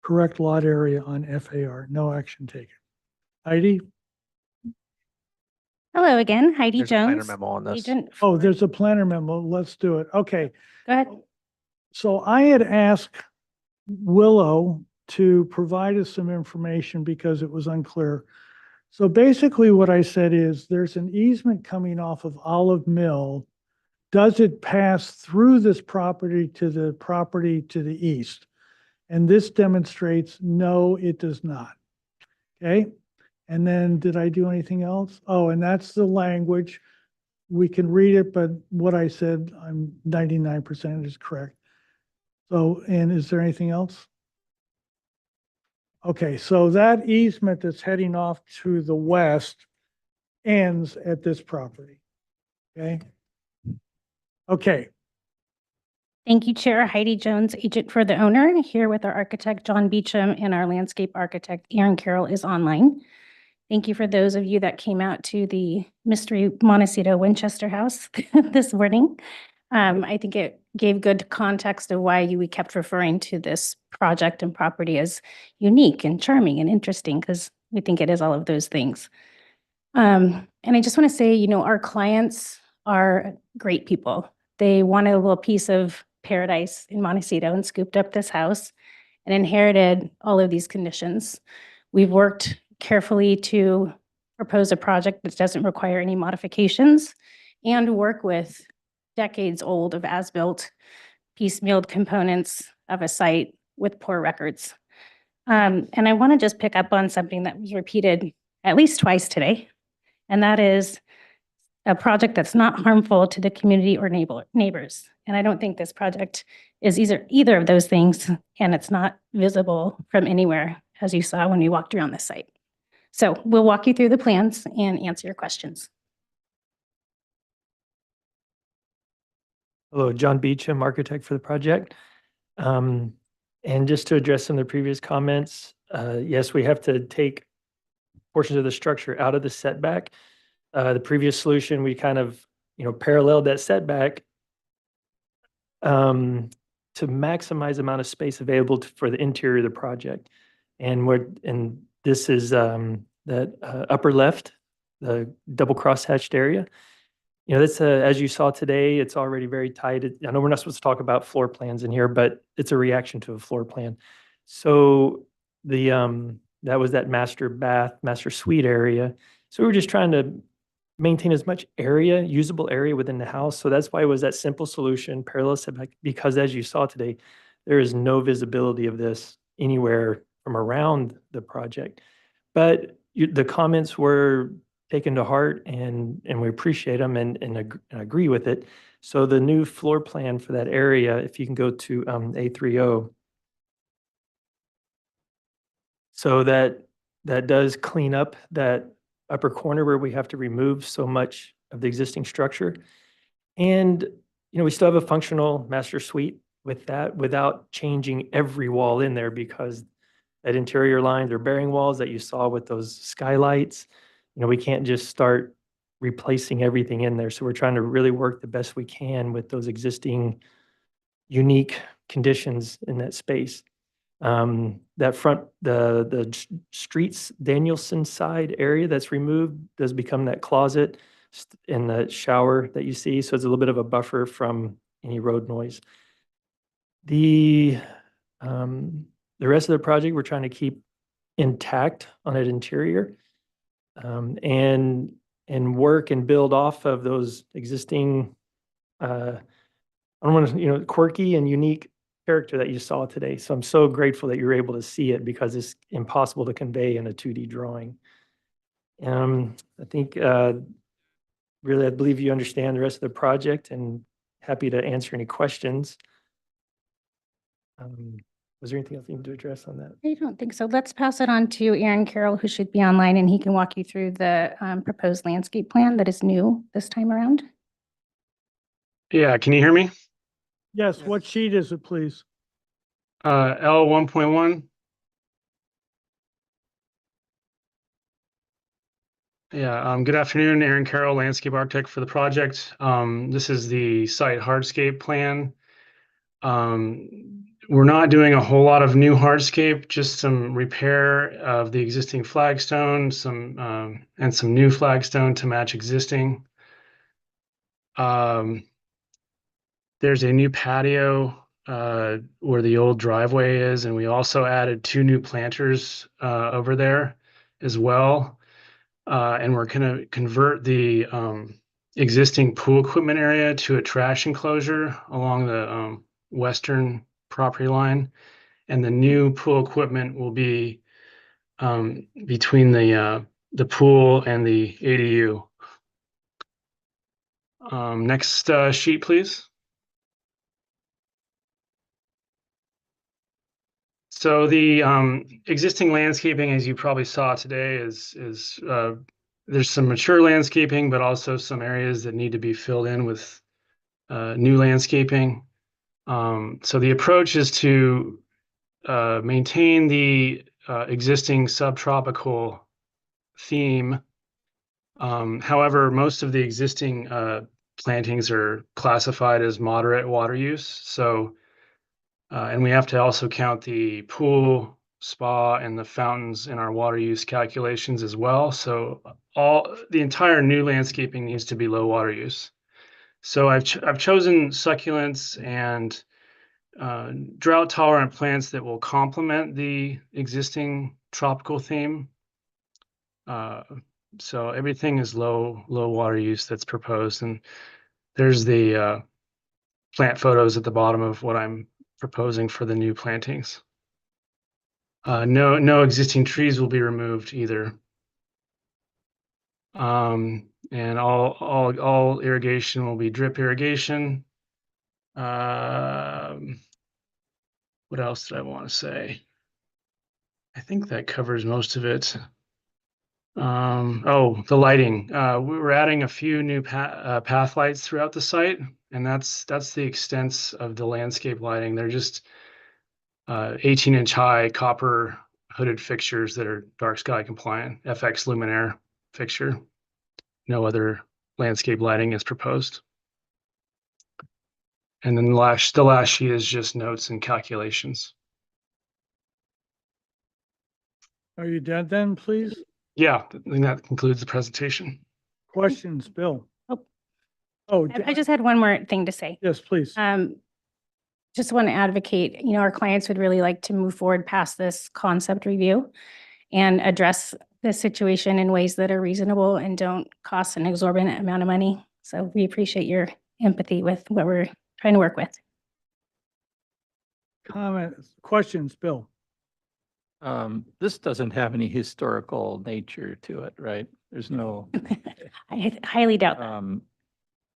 Correct lot area on FAR. No action taken. Heidi? Hello again, Heidi There's a planner Jones. memo on this. Agent. Oh, there's a planner memo. Let's do it. Okay. Go ahead. So I had asked Willow to provide us some information because it was unclear. So basically what I said is there's an easement coming off of Olive Mill. Does it pass through this property to the east? And this demonstrates, no, it does not. Okay. And then did I do anything else? Oh, and that's the language. We can read it, but what I said, I'm 99% is correct. So, and is there anything else? Okay, so that easement that's heading off to the west ends at this property. Okay? Okay, Thank you, Chair Heidi Jones, agent for the owner, here with our architect, John Beecham, and our landscape architect, Aaron Carroll, is online. Thank you for those of you that came out to the Mystery Montecito Winchester House this morning. I think it gave good context of why we kept referring to this project and property as unique and charming and interesting, because we think it is all of those things. And I just want to say, you know, our clients are great people. They wanted a little piece of paradise in Montecito and scooped up this house and inherited all of these conditions. We've worked carefully to propose a project that doesn't require any modifications and work with decades old of as-built piecemealed components of a site with poor records. And I want to just pick up on something that was repeated at least twice today, and that is a project that's not harmful to the community or neighbors. And I don't think this project is either of those things, and it's not visible from anywhere, as you saw when we walked around the site. So we'll walk you through the plans and answer your questions. Hello, John Beecham, architect for the project. And just to address some of the previous comments, yes, we have to take portions of the structure out of the setback. The previous solution, we kind of, paralleled that setback to maximize the amount of space available for the interior of the project. And this is that upper left, the double cross-hatched area. That's as you saw today, it's already very tight. I know we're not supposed to talk about floor plans in here, but it's a reaction to a floor plan. So that was that master bath, master suite area. So we were just trying to maintain as much area, usable area within the house. So that's why it was that simple solution, parallel setback, because as you saw today, there is no visibility of this anywhere from around the project. But the comments were taken to heart, and we appreciate them and agree with it. So the new floor plan for that area, if you can go to A30. So that does clean up that upper corner where we have to remove so much of the existing structure. And, we still have a functional master suite with that without changing every wall in there, because that interior lines or bearing walls that you saw with those skylights, we can't just start replacing everything in there. So we're trying to really work the best we can with those existing unique conditions in that space. That front, streets, Danielson side area that's removed does become that closet in the shower that you see. So it's a little bit of a buffer from any road noise. The rest of the project, we're trying to keep intact on that interior, and work and build off of those existing, I don't want to, quirky and unique character that you saw today. So I'm so grateful that you were able to see it because it's impossible to convey in a 2D drawing. I think, really, I believe you understand the rest of the project and happy to answer any questions. Was there anything else you need to address on that? I don't think so. Let's pass it on to Aaron Carroll, who should be online, and he can walk you through the proposed landscape plan that is new this time around. Yeah, can you hear me? Yes, what sheet is it, please? L 1.1. Yeah, good afternoon, Aaron Carroll, landscape architect for the project. This is the site hardscape plan. We're not doing a whole lot of new hardscape, just some repair of the existing flagstone, and some new flagstone to match existing. There's a new patio where the old driveway is, and we also added 2 new planters over there as well. And we're going to convert the existing pool equipment area to a trash enclosure along the western property line. And the new pool equipment will be between the pool and the ADU. Next sheet, please. So the existing landscaping, as you probably saw today, is there's some mature landscaping, but also some areas that need to be filled in with new landscaping. So the approach is to maintain the existing subtropical theme. However, most of the existing plantings are classified as moderate water use. So and we have to also count the pool, spa, and the fountains in our water use calculations as well. So the entire new landscaping needs to be low water use. So I've chosen succulents and drought tolerant plants that will complement the existing tropical theme. So everything is low water use that's proposed, and there's the plant photos at the bottom of what I'm proposing for the new plantings. No existing trees will be removed either. And all irrigation will be drip irrigation. What else did I want to say? I think that covers most of it. The lighting. We were adding a few new path lights throughout the site, and that's the extent of the landscape lighting. They're just 18-inch high copper hooded fixtures that are dark sky compliant, FX luminaire fixture. No other landscape lighting is proposed. And then the last sheet is just notes and calculations. Are you done then, please? Yeah, I think that concludes the presentation. Questions, Bill? I just had one more thing to say. Yes, please. Just want to advocate, our clients would really like to move forward past this concept review and address this situation in ways that are reasonable and don't cost an exorbitant amount of money. So we appreciate your empathy with what we're trying to work with. Comments, questions, Bill? This doesn't have any historical nature to it, right? There's no. I highly doubt that.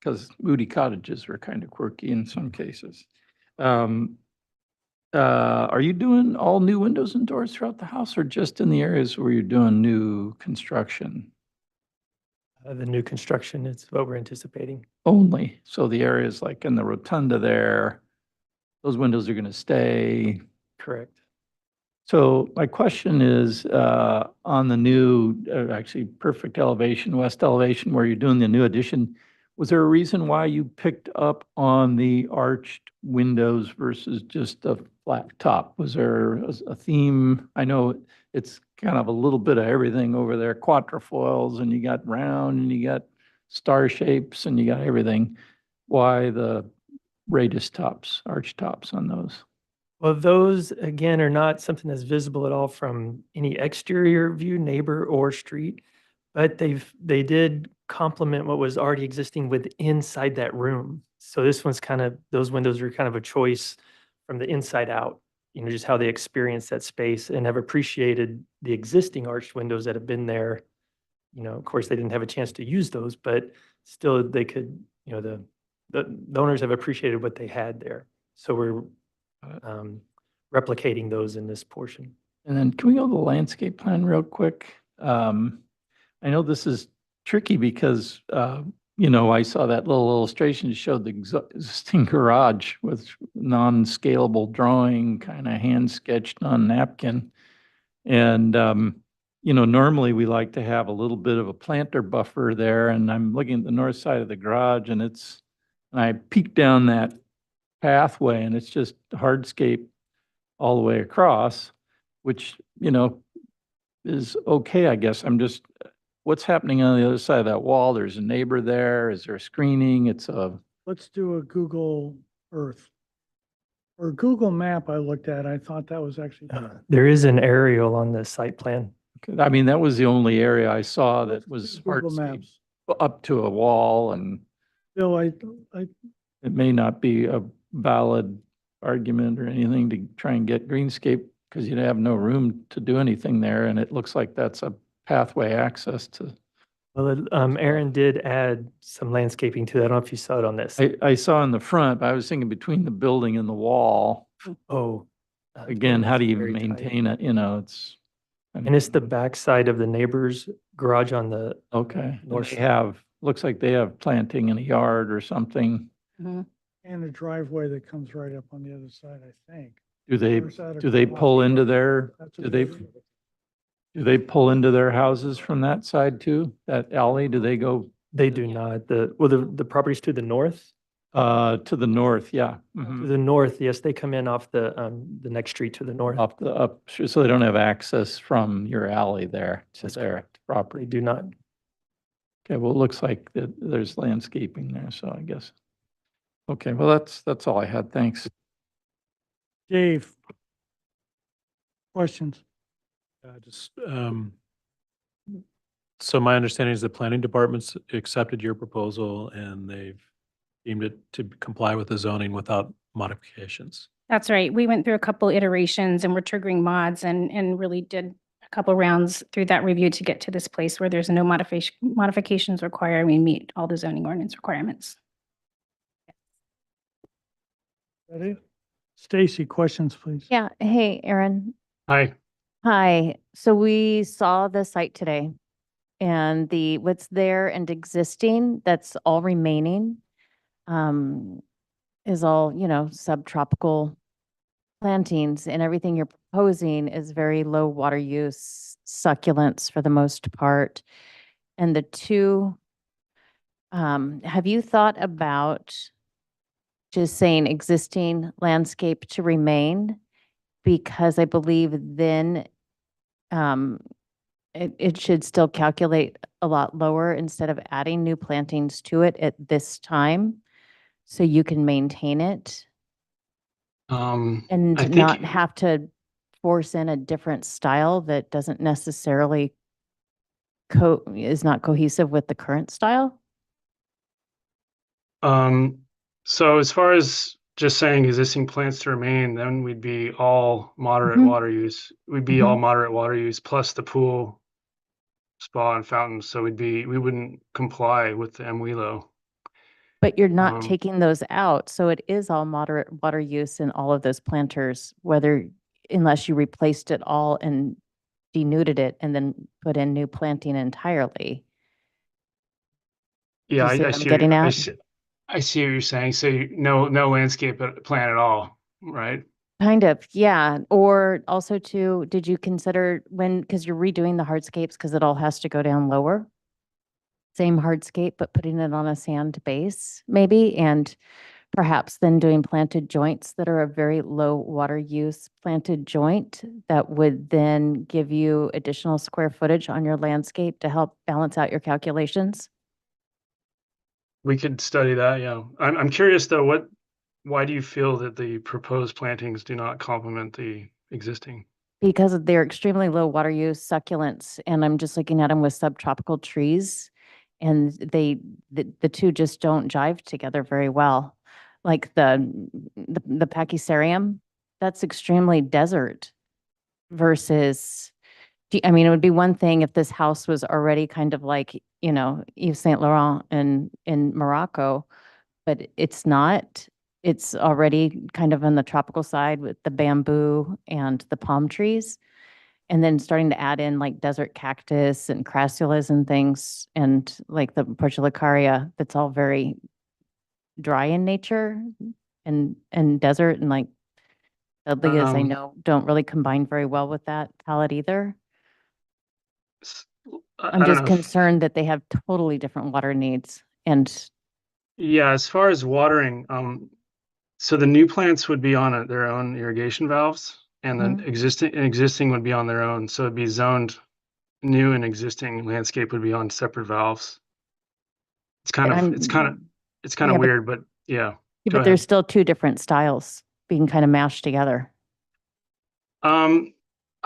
Because Moody cottages were kind of quirky in some cases. Are you doing all new windows and doors throughout the house, or just in the areas where you're doing new construction? The new construction is what we're anticipating. Only. So the areas like in the rotunda there, those windows are going to stay. Correct. So my question is, on the new, actually perfect elevation, west elevation, where you're doing the new addition, was there a reason why you picked up on the arched windows versus just a flat top? Was there a theme? I know it's kind of a little bit of everything over there, quatrefoils, and you got round, and you got star shapes, and you got everything. Why the radius tops, arch tops on those? Well, those again are not something that's visible at all from any exterior view, neighbor or street, but they did complement what was already existing with inside that room. So this one's kind of, those windows are kind of a choice from the inside out, just how they experience that space and have appreciated the existing arched windows that have been there. Of course, they didn't have a chance to use those, but still they could, the owners have appreciated what they had there. So we're replicating those in this portion. And then can we go to the landscape plan real quick? I know this is tricky because, I saw that little illustration that showed the existing garage with non-scalable drawing, kind of hand sketched on napkin. And, normally we like to have a little bit of a planter buffer there, and I'm looking at the north side of the garage and I peek down that pathway and it's just hardscape all the way across, which, is okay, I guess. What's happening on the other side of that wall? There's a neighbor there. Is there screening? Let's do a Google Earth. Or Google Map I looked at, I thought that was actually. There is an aerial on the site plan. I mean, that was the only area I saw that was Google hardscape Maps. up to a wall, and Bill, I, it may not be a valid argument or anything to try and get greenscape because you'd have no room to do anything there, and it looks like that's a pathway access to. Well, Aaron did add some landscaping to that. I don't know if you saw it on this. I saw in the front, but I was thinking between the building and the wall. Oh. Again, how do you very tight. maintain it? It's. And it's the backside of the neighbor's garage on the Okay. north They looks like they have planting in a yard or something. and a driveway that comes right up on the other side, I think. Do they, Or is that a do they garage? pull into their, That's a do they, building. do they pull into their houses from that side too? That alley, do they go, They do not. The properties to the north? to the north? Yeah. To Mhm. the north, yes, they come in off the next street to the north. So they don't have access from your alley there to their They property. do not. Okay, well, it looks like there's landscaping there, so I guess. Okay, well, that's all I had. Thanks. Dave. Questions? So my understanding is the planning department's accepted your proposal and they've deemed it to comply with the zoning without modifications. That's right. We went through a couple iterations and we're triggering mods and really did a couple rounds through that review to get to this place where there's no modifications required. We meet all the zoning ordinance requirements. Ready? Stacy, questions, please. Yeah. Hey, Aaron. Hi. Hi. So we saw the site today and what's there and existing, that's all remaining, is all, subtropical plantings, and everything you're proposing is very low water use succulents for the most part. And have you thought about just saying existing landscape to remain? Because I believe then it should still calculate a lot lower instead of adding new plantings to it at this time, so you can maintain it and I think not have to force in a different style that doesn't necessarily is not cohesive with the current style. So as far as just saying existing plants to remain, then we'd be all moderate water use. We'd be all moderate water use plus the pool, spa and fountains. So we wouldn't comply with the MWILO. But you're not taking those out, so it is all moderate water use in all of those planters, unless you replaced it all and denuded it and then put in new planting entirely. Yeah, Do you see I what I'm see. getting I at? see what you're saying. So no landscape plan at all, right? Kind of, yeah. Or also too, did you consider because you're redoing the hardscapes because it all has to go down lower? same hardscape, but putting it on a sand base maybe, and perhaps then doing planted joints that are a very low water use planted joint that would then give you additional square footage on your landscape to help balance out your calculations. We could study that, yeah. I'm curious though, why do you feel that the proposed plantings do not complement the existing? Because they're extremely low water use succulents, and I'm just looking at them with subtropical trees, and the two just don't jive together very well. Like the Pachysarium, that's extremely desert versus, I mean, it would be one thing if this house was already kind of like, Yves Saint Laurent in Morocco, but it's not. It's already kind of on the tropical side with the bamboo and the palm trees. And then starting to add in like desert cactus and crassulas and things, and like the portulacaria, that's all very dry in nature and desert, and like dahlias, I know, don't really combine very well with that palette either. I'm I don't just know. concerned that they have totally different water needs. And Yeah, as far as watering, so the new plants would be on their own irrigation valves, and then existing would be on their own. So it'd be zoned, new and existing landscape would be on separate valves. It's kind of Yeah, weird, but yeah. Go but ahead. there's still two different styles being kind of mashed together.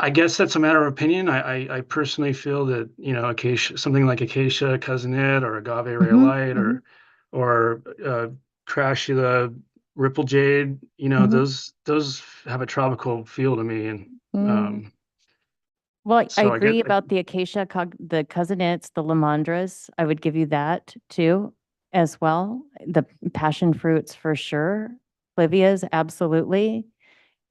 I guess that's a matter of opinion. I personally feel that, acacia, something like acacia cousinette or agave rayolite or crashula ripple jade, those have a tropical feel to me. And Well, I so agree about the acacia, the cousinettes, the lamandras. I would give you that too, as well. The passion fruits for sure. Livia's, absolutely.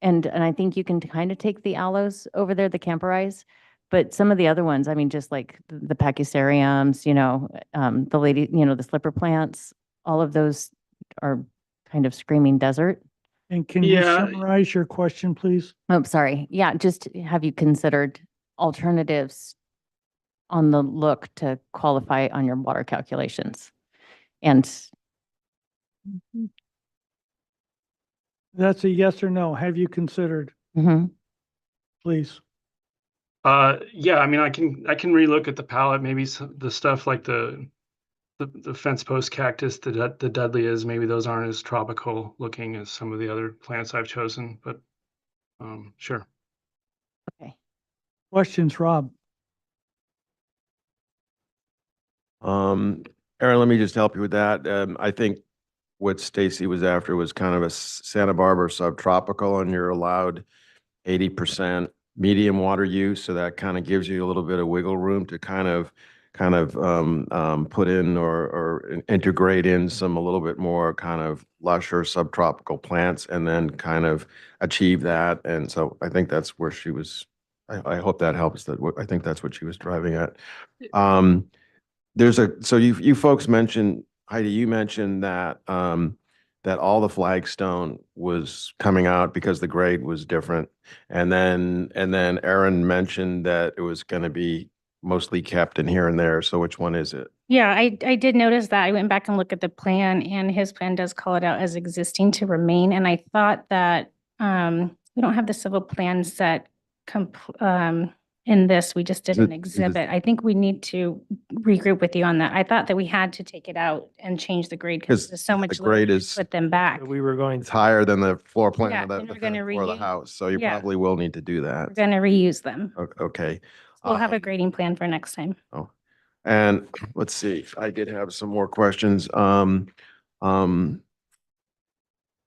And I think you can kind of take the aloes over there, the camporize. But some of the other ones, I mean, just like the pachysariums, the slipper plants, all of those are kind of screaming desert. And can you summarize your question, please? Oh, sorry. Yeah, just have you considered alternatives on the look to qualify on your water calculations? And That's a yes or no. Have you considered? Please. yeah, I mean, I can relook at the palette, maybe the stuff like the fence post cactus, the dudleyias, maybe those aren't as tropical looking as some of the other plants I've chosen, but sure. Okay. Questions, Rob? Aaron, let me just help you with that. I think what Stacy was after was kind of a Santa Barbara subtropical, and you're allowed 80% medium water use. So that kind of gives you a little bit of wiggle room to kind of put in or integrate in a little bit more kind of lusher subtropical plants, and then kind of achieve that. And so I think that's where she was. I hope that helps. I think that's what she was driving at. So you folks mentioned, Heidi, you mentioned that that all the flagstone was coming out because the grade was different. And then Aaron mentioned that it was going to be mostly kept in here and there. So which one is it? Yeah, I did notice that. I went back and looked at the plan, and his plan does call it out as existing to remain. And I thought that we don't have the civil plan set in this. We just did an exhibit. I think we need to regroup with you on that. I thought that we had to take it out and change the grade because there's so much the grade lower is to put them back. We were going it's higher than the floor plan Yeah, of the and we're gonna for the reuse- house. So you yeah. probably will need to do We're that. going to reuse them. Okay. We'll have a grading plan for next time. Oh, and let's see, I did have some more questions.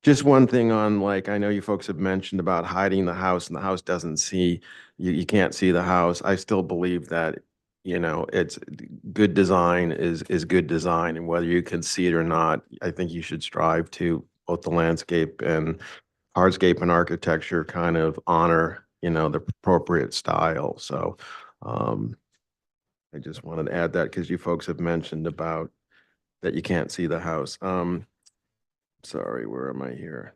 Just one thing on, like, I know you folks have mentioned about hiding the house and the house doesn't see, you can't see the house. I still believe that, it's good design is good design, and whether you can see it or not, I think you should strive to both the landscape and hardscape and architecture kind of honor, the appropriate style. So, I just wanted to add that because you folks have mentioned about that you can't see the house. Sorry, where am I here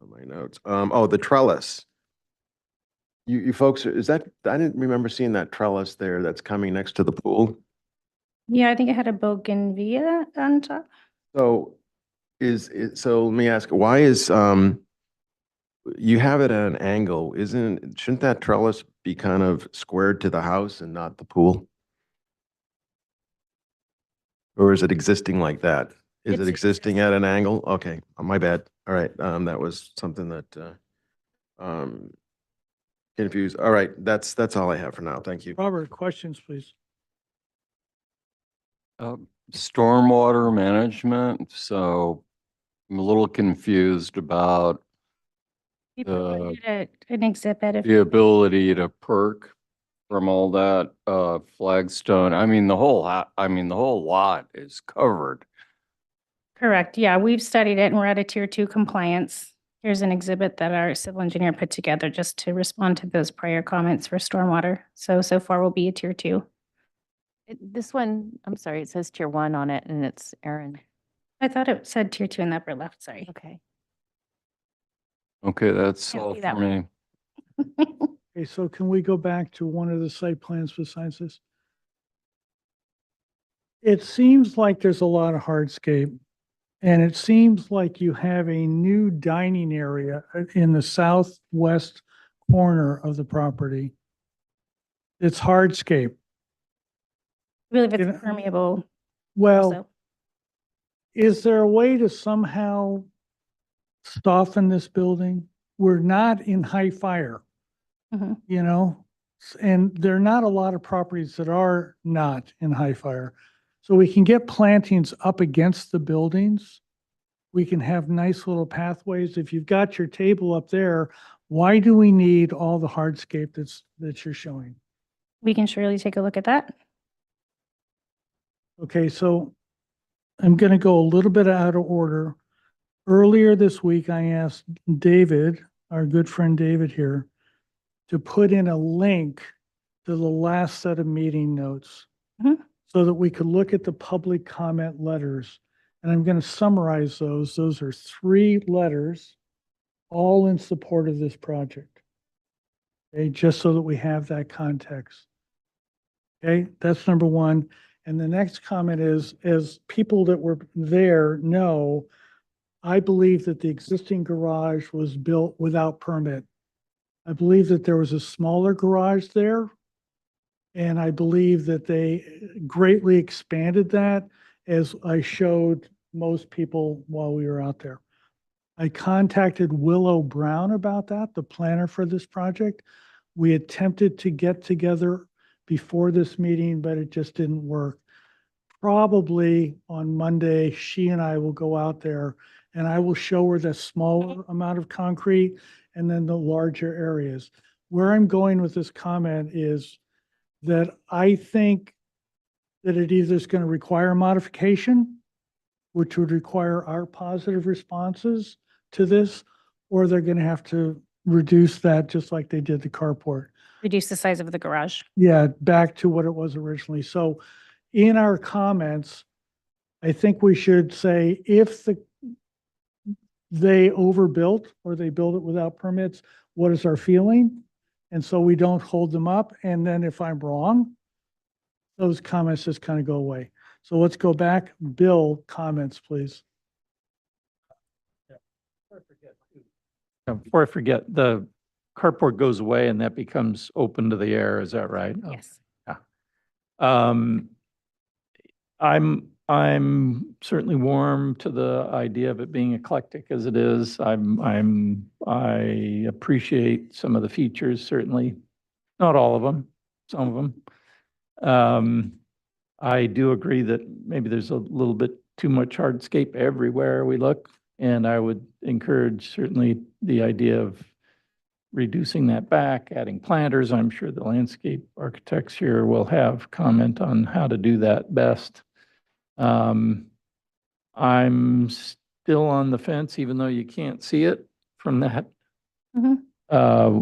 on my notes? Oh, the trellis. You folks, is that, I didn't remember seeing that trellis there that's coming next to the pool. Yeah, I think it had a bougainvillea on top. So is it, so let me ask, why is, you have it at an angle, shouldn't that trellis be kind of squared to the house and not the pool? Or is it existing like that? Is it It's existing at an angle? Okay, my bad. All right, that was something that, um, confused. All right, that's all I have for now. Thank you. Robert, questions, please. Stormwater management, so I'm a little confused about We the, provided an exhibit of. the ability to perk from all that, flagstone. I mean, the whole, the whole lot is covered. Correct. Yeah, we've studied it and we're at a tier 2 compliance. Here's an exhibit that our civil engineer put together just to respond to those prior comments for stormwater. So far we'll be a tier 2. This one, I'm sorry, it says tier 1 on it and it's Aaron. I thought it said tier 2 in the upper left, sorry. Okay. Okay, that's Can't all see for that me. Okay, so can we go back to one of the site plans besides this? It seems like there's a lot of hardscape, and it seems like you have a new dining area in the southwest corner of the property. It's hardscape. I believe You know, it's permeable. Well, also. is there a way to somehow soften this building? We're not in high fire, Mhm. you know? And there are not a lot of properties that are not in high fire. So we can get plantings up against the buildings. We can have nice little pathways. If you've got your table up there, why do we need all the hardscape that you're showing? We can surely take a look at that. Okay, so I'm going to go a little bit out of order. Earlier this week, I asked David, our good friend David here, to put in a link to the last set of meeting notes Mhm. so that we could look at the public comment letters. And I'm going to summarize those. Those are 3 letters, all in support of this project. Okay, just so that we have that context. Okay, that's number 1. And the next comment is, as people that were there know, I believe that the existing garage was built without permit. I believe that there was a smaller garage there. And I believe that they greatly expanded that, as I showed most people while we were out there. I contacted Willow Brown about that, the planner for this project. We attempted to get together before this meeting, but it just didn't work. Probably on Monday, she and I will go out there and I will show her the small amount of concrete and then the larger areas. Where I'm going with this comment is that I think that it either is going to require modification, which would require our positive responses to this, or they're going to have to reduce that just like they did the carport. Reduce the size of the garage. Yeah, back to what it was originally. So in our comments, I think we should say if they overbuilt or they built it without permits, what is our feeling? And so we don't hold them up. And then if I'm wrong, those comments just kind of go away. So let's go back. Bill, comments, please. Before I forget, the carport goes away and that becomes open to the air, is that right? Yes. Yeah. I'm certainly warm to the idea of it being eclectic as it is. I appreciate some of the features, certainly, not all of them, some of them. I do agree that maybe there's a little bit too much hardscape everywhere we look, and I would encourage certainly the idea of reducing that back, adding planters. I'm sure the landscape architects here will have comment on how to do that best. I'm still on the fence, even though you can't see it from that Mhm.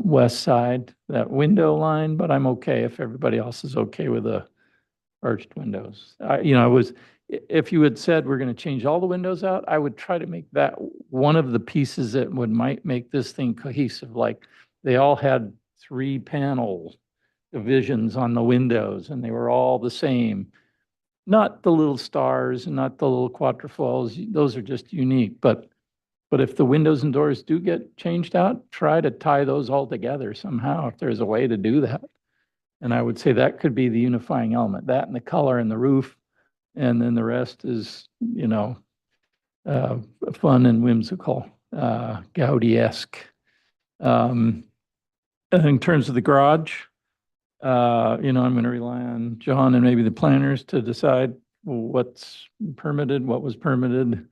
west side, that window line, but I'm okay if everybody else is okay with the arched windows. If you had said we're going to change all the windows out, I would try to make that one of the pieces that might make this thing cohesive. Like they all had 3 panel divisions on the windows and they were all the same. not the little stars and not the little quatrefoils, those are just unique, but if the windows and doors do get changed out, try to tie those all together somehow, if there's a way to do that. And I would say that could be the unifying element, that and the color and the roof. And then the rest is, fun and whimsical, Gaudi-esque. And in terms of the garage, I'm going to rely on John and maybe the planners to decide what's permitted, what was permitted.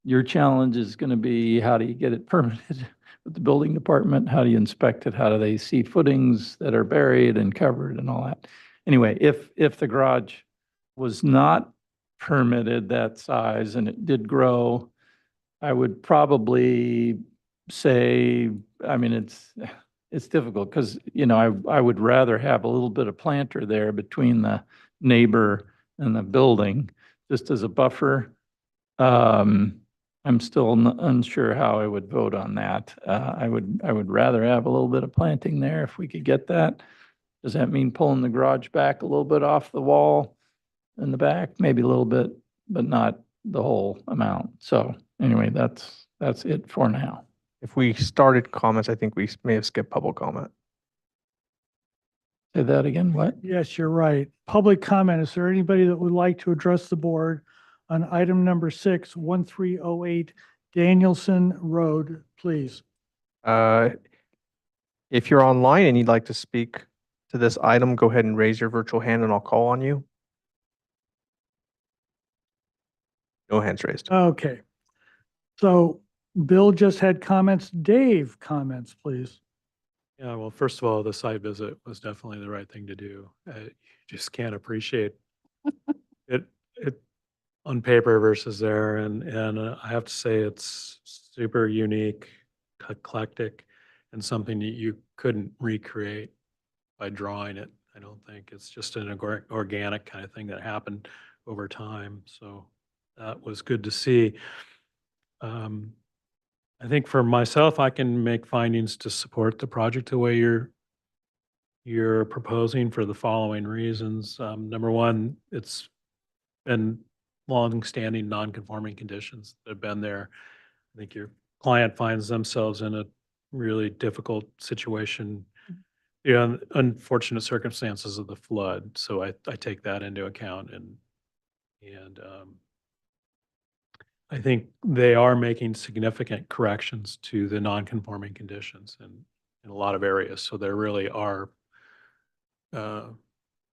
Your challenge is going to be, how do you get it permitted with the building department? How do you inspect it? How do they see footings that are buried and covered and all that? Anyway, if the garage was not permitted that size and it did grow, I would probably say, I mean, it's difficult because, I would rather have a little bit of planter there between the neighbor and the building, just as a buffer. I'm still unsure how I would vote on that. I would rather have a little bit of planting there if we could get that. Does that mean pulling the garage back a little bit off the wall in the back? Maybe a little bit, but not the whole amount. So anyway, that's it for now. If we started comments, I think we may have skipped public comment. Say that again, what? Yes, you're right. Public comment. Is there anybody that would like to address the board on item number 6, 1308 Danielson Road, please? If you're online and you'd like to speak to this item, go ahead and raise your virtual hand and I'll call on you. No hands raised. Okay. So Bill just had comments. Dave, comments, please. Yeah, well, first of all, the site visit was definitely the right thing to do. You just can't appreciate it on paper versus there. And I have to say it's super unique, eclectic, and something that you couldn't recreate by drawing it. I don't think it's just an organic kind of thing that happened over time. So that was good to see. I think for myself, I can make findings to support the project the way you're proposing for the following reasons. Number one, it's been long-standing non-conforming conditions that have been there. I think your client finds themselves in a really difficult situation, unfortunate circumstances of the flood. So I take that into account, and I think they are making significant corrections to the non-conforming conditions in a lot of areas. So they really are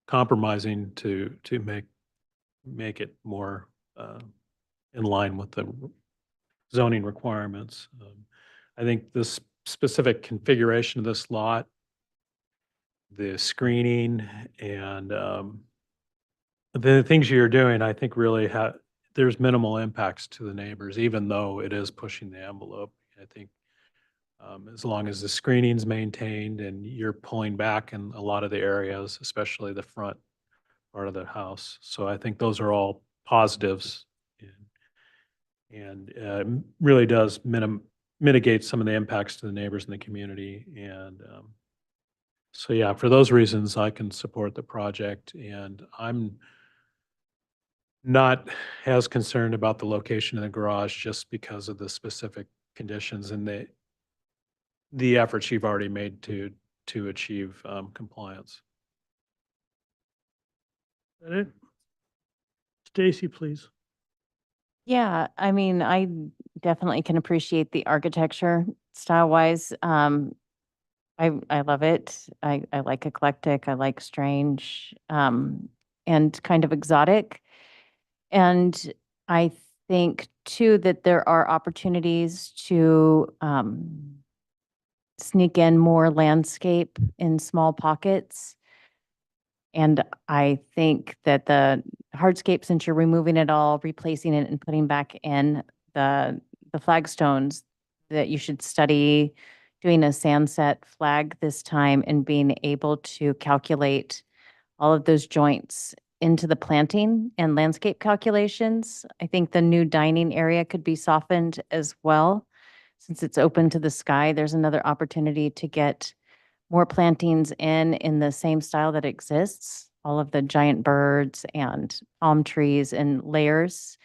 compromising to make it more in line with the zoning requirements. I think this specific configuration of this lot, the screening, and the things you're doing, I think really there's minimal impacts to the neighbors, even though it is pushing the envelope. I think as long as the screening's maintained and you're pulling back in a lot of the areas, especially the front part of the house. So I think those are all positives, and really does mitigate some of the impacts to the neighbors in the community. And so yeah, for those reasons, I can support the project, and I'm not as concerned about the location of the garage just because of the specific conditions and the efforts you've already made to achieve compliance. Is that it? Stacy, please. Yeah, I mean, I definitely can appreciate the architecture style wise. I love it. I like eclectic, I like strange, and kind of exotic. And I think too that there are opportunities to sneak in more landscape in small pockets. And I think that the hardscape, since you're removing it all, replacing it and putting back in the flagstones, that you should study doing a sandset flag this time and being able to calculate all of those joints into the planting and landscape calculations. I think the new dining area could be softened as well. Since it's open to the sky, there's another opportunity to get more plantings in the same style that exists, all of the giant birds and palm trees in layers.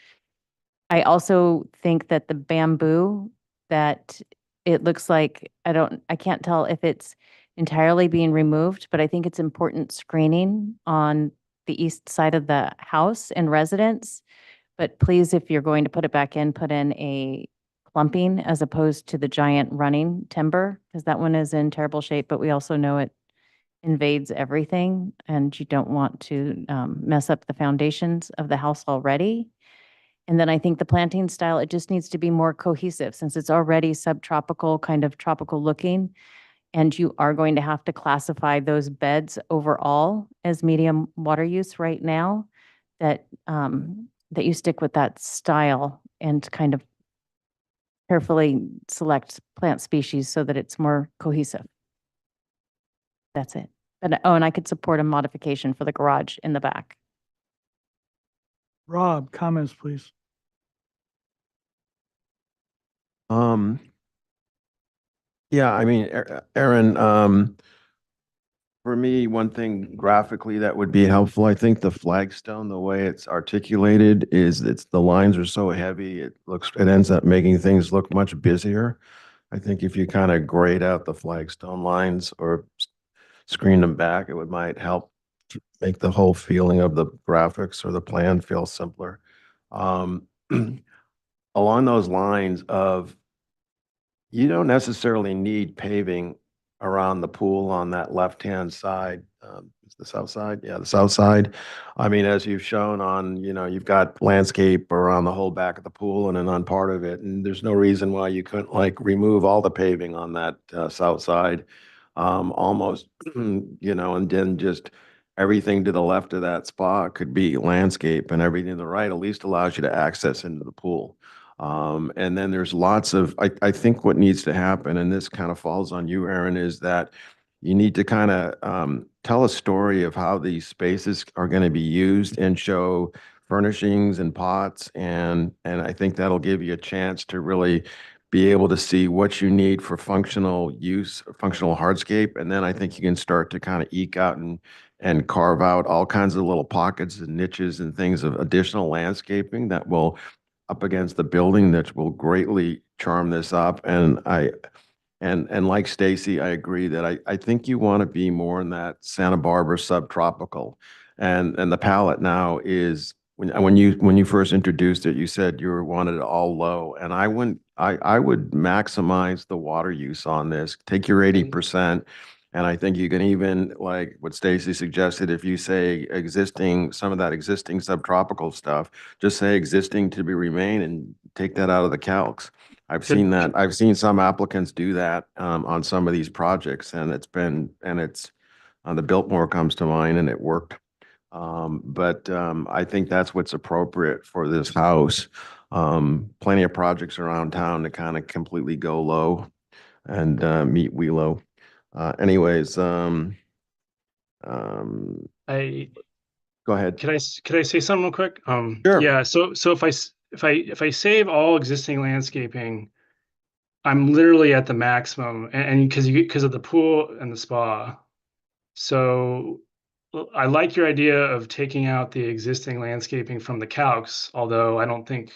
I also think that the bamboo that it looks like, I can't tell if it's entirely being removed, but I think it's important screening on the east side of the house and residence. But please, if you're going to put it back in, put in a clumping as opposed to the giant running timber, because that one is in terrible shape, but we also know it invades everything and you don't want to mess up the foundations of the house already. And then I think the planting style, it just needs to be more cohesive since it's already subtropical, kind of tropical looking. And you are going to have to classify those beds overall as medium water use right now, that that you stick with that style and kind of carefully select plant species so that it's more cohesive. That's it. And, oh, and I could support a modification for the garage in the back. Rob, comments, please. Yeah, I mean, Aaron, for me, one thing graphically that would be helpful, I think the flagstone, the way it's articulated is the lines are so heavy, it ends up making things look much busier. I think if you kind of grade out the flagstone lines or screen them back, might help make the whole feeling of the graphics or the plan feel simpler. Along those lines of, you don't necessarily need paving around the pool on that left-hand side. It's the south side? Yeah, the south side. I mean, as you've shown on, you've got landscape around the whole back of the pool and then on part of it. And there's no reason why you couldn't remove all the paving on that south side, almost, and then just everything to the left of that spot could be landscape, and everything to the right at least allows you to access into the pool. And then there's lots of, I think what needs to happen, and this kind of falls on you, Aaron, is that you need to kind of tell a story of how these spaces are going to be used and show furnishings and pots. And I think that'll give you a chance to really be able to see what you need for functional use, functional hardscape. And then I think you can start to kind of eke out and carve out all kinds of little pockets and niches and things of additional landscaping that will up against the building that will greatly charm this up. And like Stacy, I agree that I think you want to be more in that Santa Barbara subtropical. And the palette now is, when you first introduced it, you said you wanted it all low. And I would maximize the water use on this. Take your 80%. And I think you can even, like what Stacy suggested, if you say some of that existing subtropical stuff, just say existing to be remain and take that out of the calcs. I've seen that. I've seen some applicants do that on some of these projects, and it's the Biltmore comes to mind, and it worked. But I think that's what's appropriate for this house. Plenty of projects around town to kind of completely go low and meet Wheelo. Anyways, I go ahead. Could I say something real quick? Sure. Yeah. So if I save all existing landscaping, I'm literally at the maximum, and because of the pool and the spa. So I like your idea of taking out the existing landscaping from the calcs, although I don't think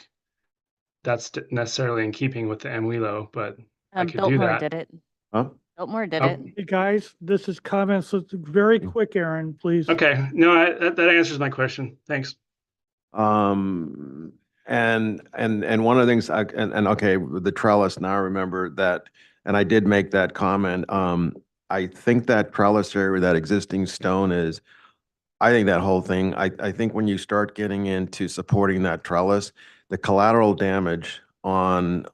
that's necessarily in keeping with the MWILO, but I could do Biltmore that. did it. Huh? Biltmore did Oh. it. Hey, guys, this is comments. So it's very quick, Aaron, please. Okay. No, that answers my question. Thanks. And one of the things okay, with the trellis, now I remember that, and I did make that comment. I think that trellis area, that existing stone I think that whole thing, I think when you start getting into supporting that trellis, the collateral damage on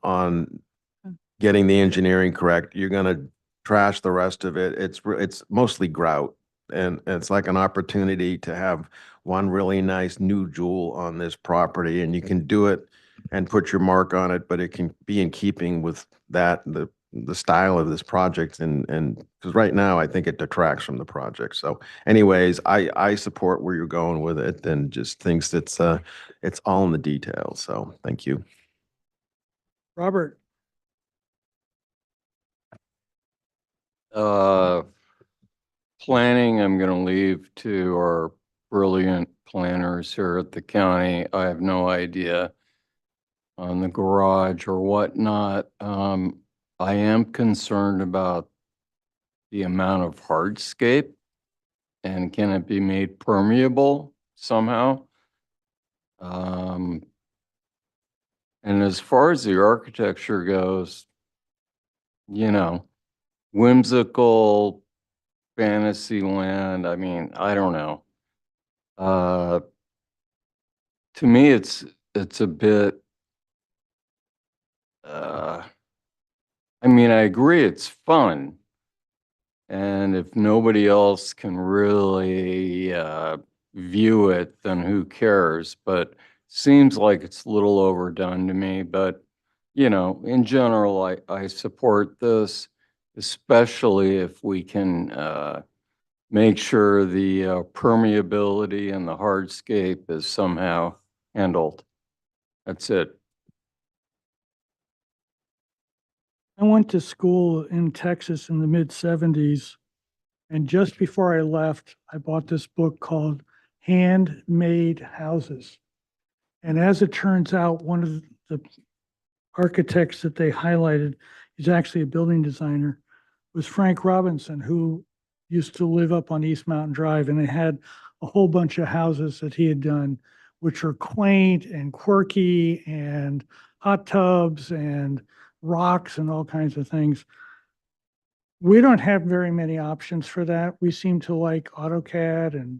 getting the engineering correct, you're gonna trash the rest of it. It's mostly grout. And it's like an opportunity to have one really nice new jewel on this property, and you can do it and put your mark on it, but it can be in keeping with the style of this project. And because right now I think it detracts from the project. So anyways, I support where you're going with it, and just thinks it's all in the details. So thank you. Robert. Planning, I'm going to leave to our brilliant planners here at the county. I have no idea on the garage or whatnot. I am concerned about the amount of hardscape, and can it be made permeable somehow? And as far as the architecture goes, you know, whimsical fantasy land, I mean, I don't know. To me, it's a bit, I mean, I agree it's fun. And if nobody else can really view it, then who cares? But seems like it's a little overdone to me. But, you know, in general, I support this, especially if we can make sure the permeability and the hardscape is somehow handled. That's it. I went to school in Texas in the mid-70s, and just before I left, I bought this book called Handmade Houses. And as it turns out, one of the architects that they highlighted, he's actually a building designer, was Frank Robinson, who used to live up on East Mountain Drive, and they had a whole bunch of houses that he had done, which are quaint and quirky and hot tubs and rocks and all kinds of things. We don't have very many options for that. We seem to like AutoCAD and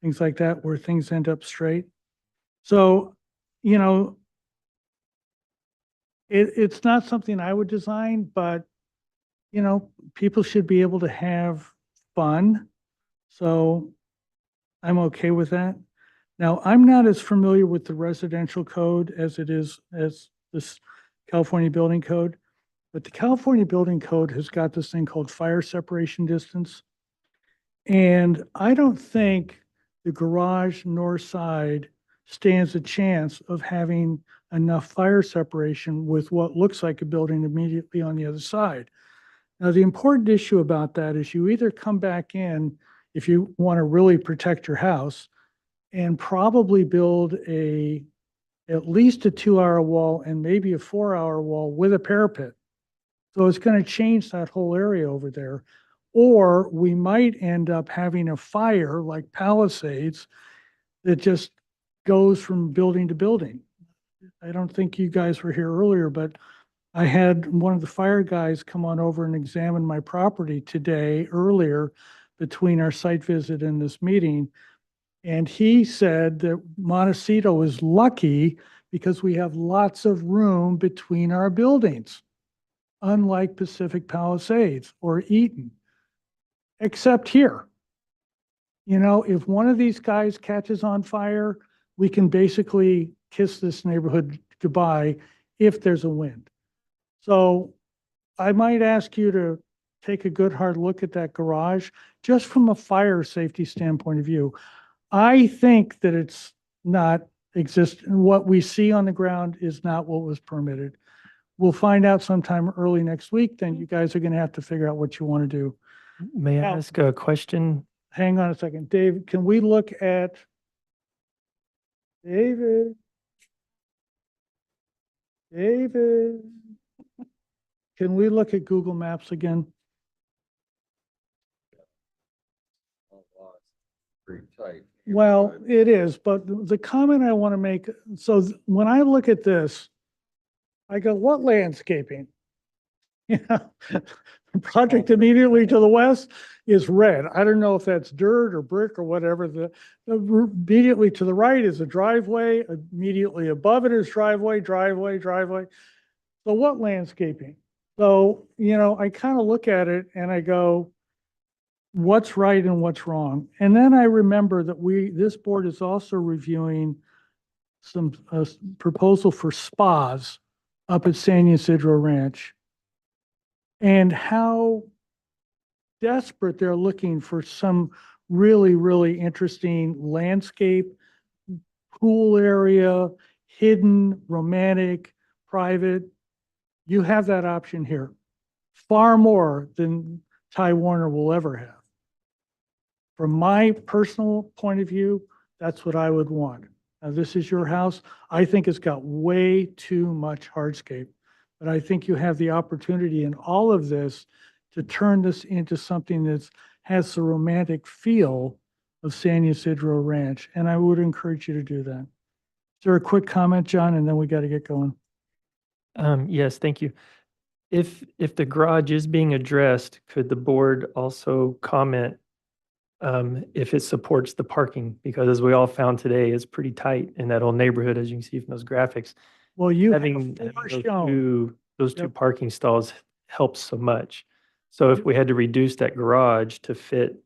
things like that where things end up straight. So, you know, it's not something I would design, but you know, people should be able to have fun. So I'm okay with that. Now, I'm not as familiar with the residential code as it is as this California building code, but the California building code has got this thing called fire separation distance. And I don't think the garage north side stands a chance of having enough fire separation with what looks like a building immediately on the other side. Now, the important issue about that is you either come back in if you want to really protect your house and probably build at least a 2-hour wall and maybe a 4-hour wall with a parapet. So it's going to change that whole area over there. Or we might end up having a fire like Palisades that just goes from building to building. I don't think you guys were here earlier, but I had one of the fire guys come on over and examine my property today, earlier, between our site visit and this meeting. And he said that Montecito is lucky because we have lots of room between our buildings, unlike Pacific Palisades or Eaton, except here. You know, if one of these guys catches on fire, we can basically kiss this neighborhood goodbye if there's a wind. So I might ask you to take a good hard look at that garage, just from a fire safety standpoint of view. I think that it's not what we see on the ground is not what was permitted. We'll find out sometime early next week, then you guys are gonna have to figure out what you want to do. May I Now- ask a question? Hang on a second. Dave, can we look at David? David? Can we look at Google Maps again? Pretty tight. Well, it is, but the comment I want to make, so when I look at this, I go, what landscaping? You know, the project immediately to the west is red. I don't know if that's dirt or brick or whatever. The immediately to the right is a driveway. Immediately above it is driveway. So what landscaping? So, you know, I kind of look at it and I go, what's right and what's wrong? And then I remember that this board is also reviewing some proposal for spas up at San Ysidro Ranch, and how desperate they're looking for some really, really interesting landscape, pool area, hidden, romantic, private. You have that option here, far more than Ty Warner will ever have. From my personal point of view, that's what I would want. Now, this is your house. I think it's got way too much hardscape. But I think you have the opportunity in all of this to turn this into something that has the romantic feel of San Ysidro Ranch, and I would encourage you to do that. Is there a quick comment, John, and then we got to get going? Yes, thank you. If the garage is being addressed, could the board also comment if it supports the parking? Because as we all found today, it's pretty tight in that old neighborhood, as you can see from those graphics. Well, you have Having four those shown. two Yep. parking stalls helps so much. So if we had to reduce that garage to fit,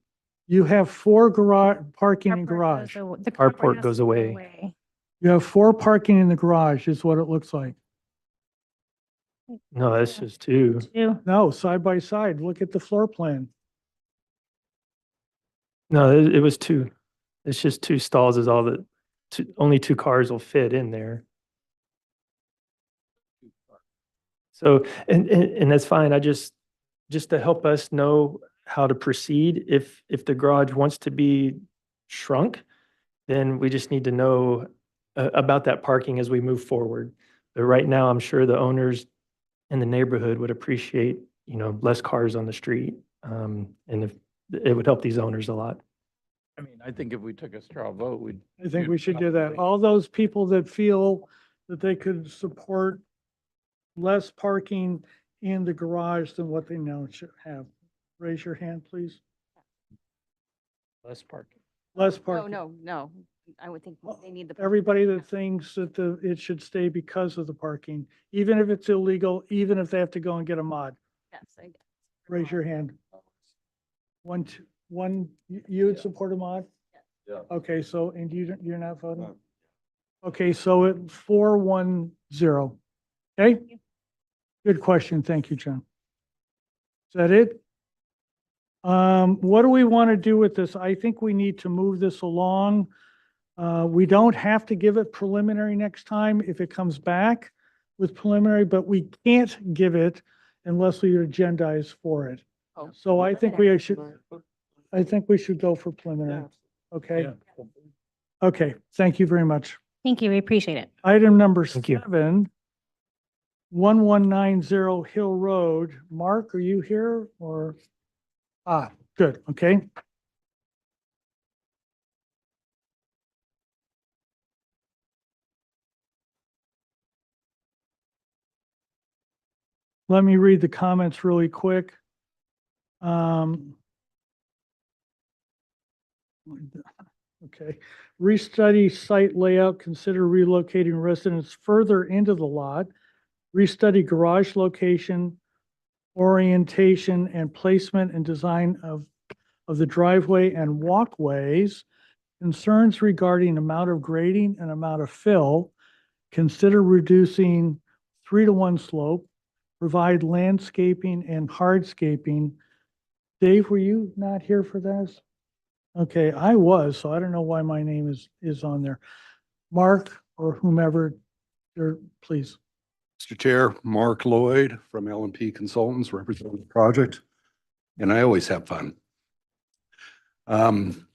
You have four parking in garage. The carport has goes to go away. You have four parking in the garage is what it looks like. No, that's just two. No, side by side. Look at the floor plan. No, it was two. It's just two stalls is all that, only two cars will fit in there. So, and that's fine. I just to help us know how to proceed, if the garage wants to be shrunk, then we just need to know about that parking as we move forward. But right now, I'm sure the owners in the neighborhood would appreciate, less cars on the street. And if it would help these owners a lot. I mean, I think if we took a straw vote, we'd. I think we should do that. All those people that feel that they could support less parking in the garage than what they now should have. Raise your hand, please. Less parking. Less No, parking. no. I would think they need the. Everybody that thinks that it should stay because of the parking, even if it's illegal, even if they have to go and get a mod, Yes, I guess. raise your hand. You would support a mod? Yeah. Okay, so, and you're not voting? Okay, so 4-1-0. Okay? Good question. Thank you, John. Is that it? What do we want to do with this? I think we need to move this along. We don't have to give it preliminary next time if it comes back with preliminary, but we can't give it unless we agendize for it. Oh. So I think we should go for preliminary. Okay? Okay, thank you very much. Thank you. We appreciate it. Item number Thank you. 7, 1190 Hill Road. Mark, are you here or? Good, okay. Let me read the comments really quick. Okay. Restudy site layout, consider relocating residents further into the lot. Restudy garage location, orientation and placement and design of the driveway and walkways. Concerns regarding amount of grading and amount of fill. Consider reducing 3-to-1 slope. Provide landscaping and hardscaping. Dave, were you not here for this? Okay, I was, so I don't know why my name is on there. Mark or whomever, please. Mr. Chair, Mark Lloyd from L&P Consultants representing the project, and I always have fun.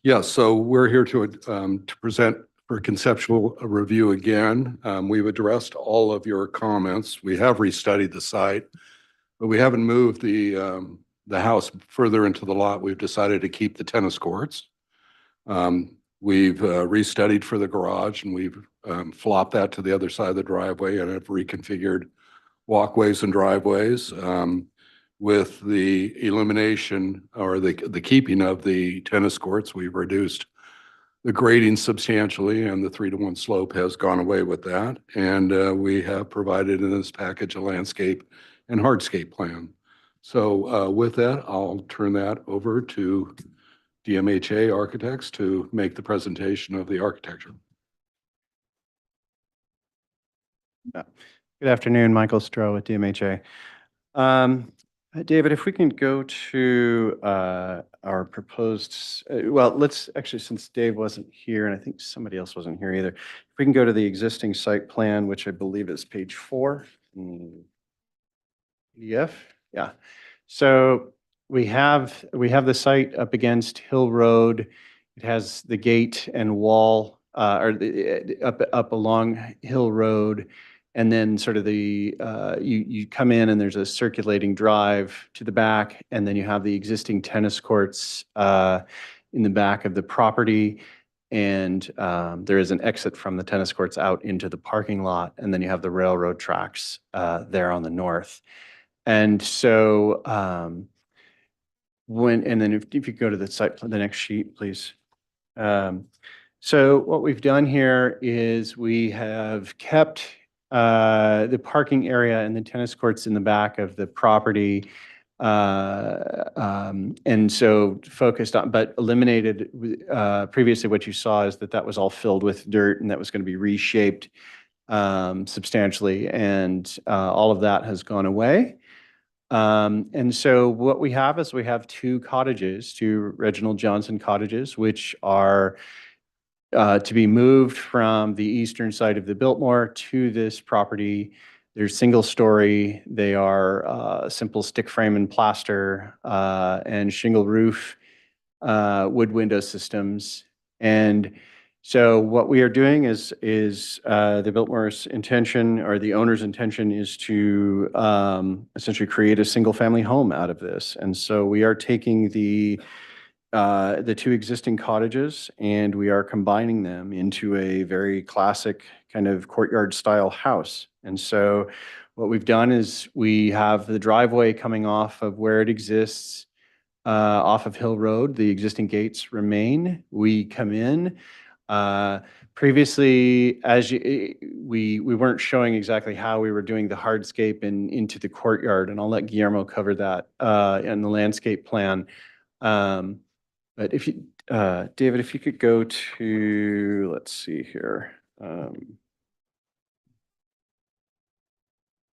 Yeah, so we're here to present for conceptual review again. We've addressed all of your comments. We have restudied the site, but we haven't moved the house further into the lot. We've decided to keep the tennis courts. We've restudied for the garage, and we've flopped that to the other side of the driveway and have reconfigured walkways and driveways with the elimination or the keeping of the tennis courts. We've reduced the grading substantially, and the 3-to-1 slope has gone away with that. And we have provided in this package a landscape and hardscape plan. So with that, I'll turn that over to DMHA Architects to make the presentation of the architecture. Good afternoon, Michael Stroh with DMHA. David, if we can go to our proposed, well, let's actually, since Dave wasn't here, and I think somebody else wasn't here either, if we can go to the existing site plan, which I believe is page 4. PDF, yeah. So we have the site up against Hill Road. It has the gate and wall, up along Hill Road. And then sort of you come in and there's a circulating drive to the back, and then you have the existing tennis courts in the back of the property. And there is an exit from the tennis courts out into the parking lot, and then you have the railroad tracks there on the north. And so if you go to the site, the next sheet, please. So what we've done here is we have kept the parking area and the tennis courts in the back of the property. And so focused on, but eliminated, previously what you saw is that was all filled with dirt and that was going to be reshaped substantially. And all of that has gone away. And so what we have is we have two Reginald Johnson cottages, which are to be moved from the eastern side of the Biltmore to this property. They're single story. They are simple stick frame and plaster and shingle roof, wood window systems. And so what we are doing is the Biltmore's intention, or the owner's intention, is to essentially create a single family home out of this. And so we are taking the two existing cottages and we are combining them into a very classic kind of courtyard style house. And so what we've done is we have the driveway coming off of where it exists, off of Hill Road. The existing gates remain. We come in. Previously, we weren't showing exactly how we were doing the hardscape and into the courtyard, and I'll let Guillermo cover that in the landscape plan. But if you, David, if you could go to, let's see here.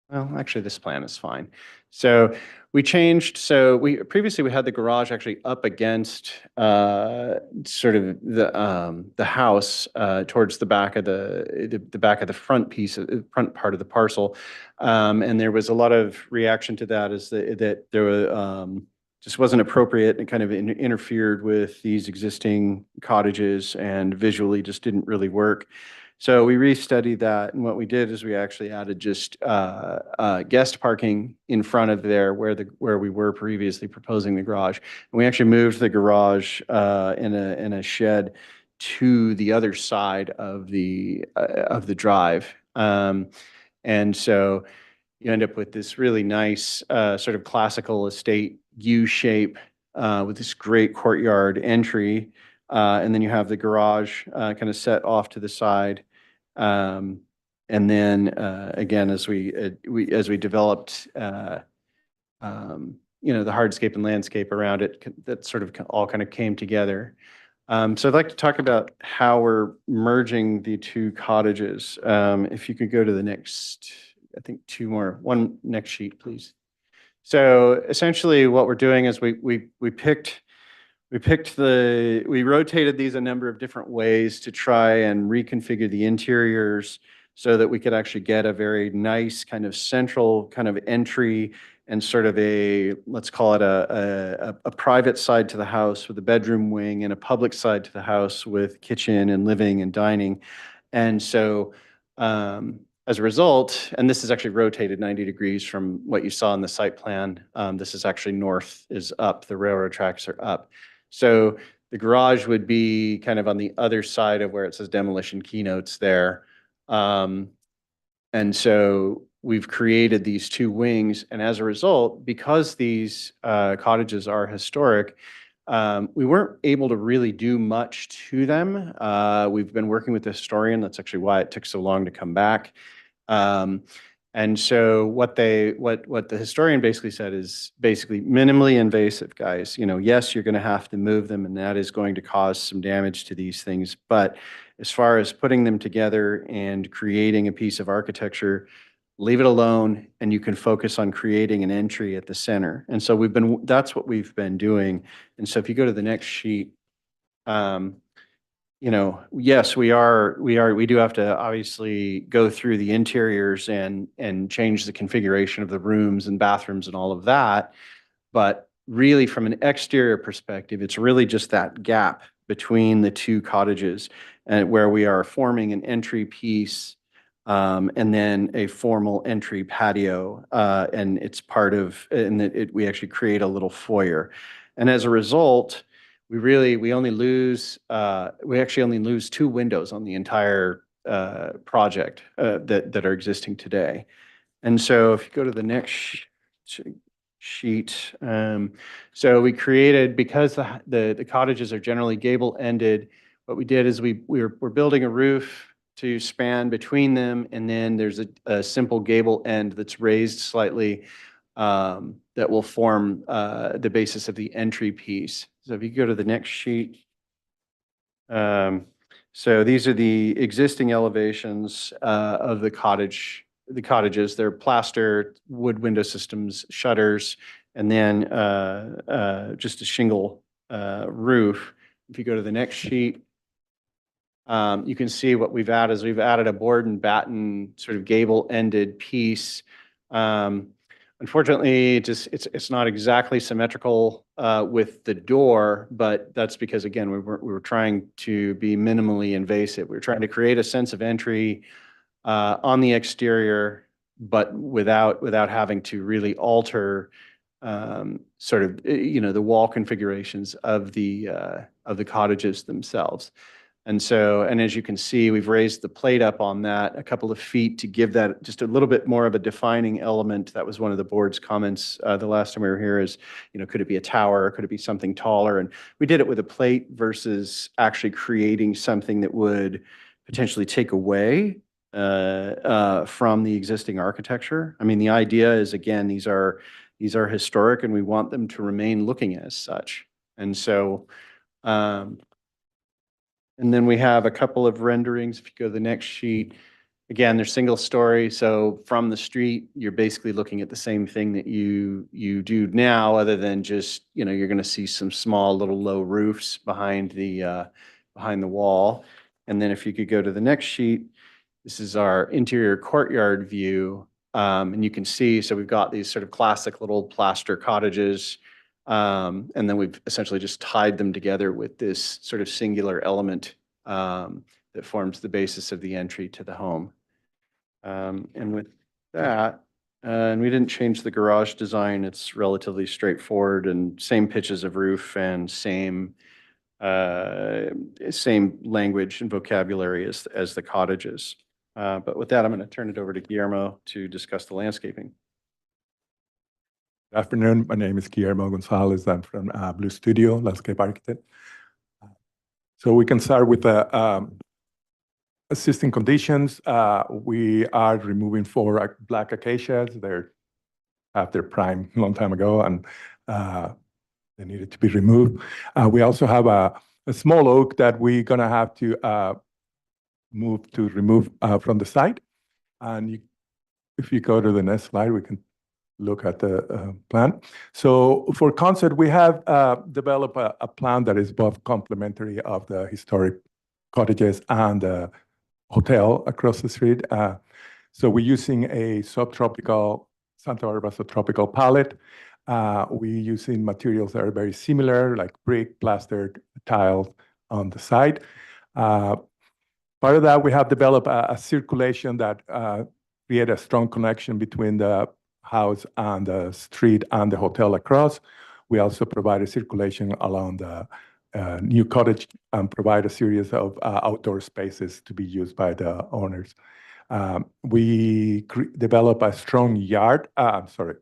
Well, actually, this plan is fine. So we changed. So previously we had the garage actually up against sort of the house towards the back of the back of the front piece, front part of the parcel, and there was a lot of reaction to that, is that there were just wasn't appropriate and kind of interfered with these existing cottages and visually just didn't really work. So we restudied that, and what we did is we actually added just guest parking in front of there where we were previously proposing the garage. And we actually moved the garage in a shed to the other side of the drive. And so you end up with this really nice sort of classical estate U shape with this great courtyard entry. And then you have the garage kind of set off to the side. And then again, as we developed, the hardscape and landscape around it, that sort of all kind of came together. So I'd like to talk about how we're merging the two cottages. If you could go to the next, I think one next sheet, please. So essentially what we're doing is we rotated these a number of different ways to try and reconfigure the interiors so that we could actually get a very nice kind of central kind of entry and sort of let's call it a private side to the house with a bedroom wing, and a public side to the house with kitchen and living and dining. And so as a result, and this is actually rotated 90 degrees from what you saw in the site plan. This is actually north is up, the railroad tracks are up. So the garage would be kind of on the other side of where it says demolition keynotes there. And so we've created these two wings. And as a result, because these cottages are historic, we weren't able to really do much to them. We've been working with the historian. That's actually why it took so long to come back. And so what the historian basically said is basically minimally invasive, guys. Yes, you're going to have to move them, and that is going to cause some damage to these things. But as far as putting them together and creating a piece of architecture, leave it alone, and you can focus on creating an entry at the center. And so that's what we've been doing. And so if you go to the next sheet, yes, we do have to obviously go through the interiors and change the configuration of the rooms and bathrooms and all of that. But really from an exterior perspective, it's really just that gap between the two cottages and where we are forming an entry piece and then a formal entry patio. And it's part of, and we actually create a little foyer. And as a result, we only lose, we actually only lose 2 windows on the entire project that are existing today. And so if you go to the next sheet, so we created, because the cottages are generally gable ended, what we did is we're building a roof to span between them, and then there's a simple gable end that's raised slightly that will form the basis of the entry piece. So if you go to the next sheet. So these are the existing elevations of the cottages. They're plaster, wood window systems, shutters, and then just a shingle roof. If you go to the next sheet, you can see what we've added is we've added a board and batten sort of gable-ended piece. Unfortunately, it's not exactly symmetrical with the door, but that's because, again, we were trying to be minimally invasive. We were trying to create a sense of entry on the exterior, but without having to really alter sort of the wall configurations of the cottages themselves. And so, and as you can see, we've raised the plate up on that a couple of feet to give that just a little bit more of a defining element. That was one of the board's comments the last time we were here is, could it be a tower? Could it be something taller? And we did it with a plate versus actually creating something that would potentially take away from the existing architecture. I mean, the idea is, again, these are historic and we want them to remain looking as such. And so, and then we have a couple of renderings. If you go to the next sheet, again, they're single story. So from the street, you're basically looking at the same thing that you do now, other than just, you're going to see some small little low roofs behind the wall. And then if you could go to the next sheet, this is our interior courtyard view. And you can see, so we've got these sort of classic little plaster cottages. And then we've essentially just tied them together with this sort of singular element that forms the basis of the entry to the home. And with that, and we didn't change the garage design. It's relatively straightforward and same pitches of roof and same language and vocabulary as the cottages. But with that, I'm going to turn it over to Guillermo to discuss the landscaping. Good afternoon. My name is Guillermo Gonzalez. I'm from Blue Studio, landscape architect. So we can start with the existing conditions. We are removing 4 black acacias. They have their prime a long time ago, and they needed to be removed. We also have a small oak that we're going to have to remove from the site. And if you go to the next slide, we can look at the plan. So for concept, we have developed a plan that is both complementary of the historic cottages and the hotel across the street. So we're using a subtropical, Santa Barbara subtropical palette. We're using materials that are very similar, like brick, plastered, tiles on the side. Part of that, we have developed a circulation that create a strong connection between the house and the street and the hotel across. We also provide a circulation along the new cottage and provide a series of outdoor spaces to be used by the owners. We develop a strong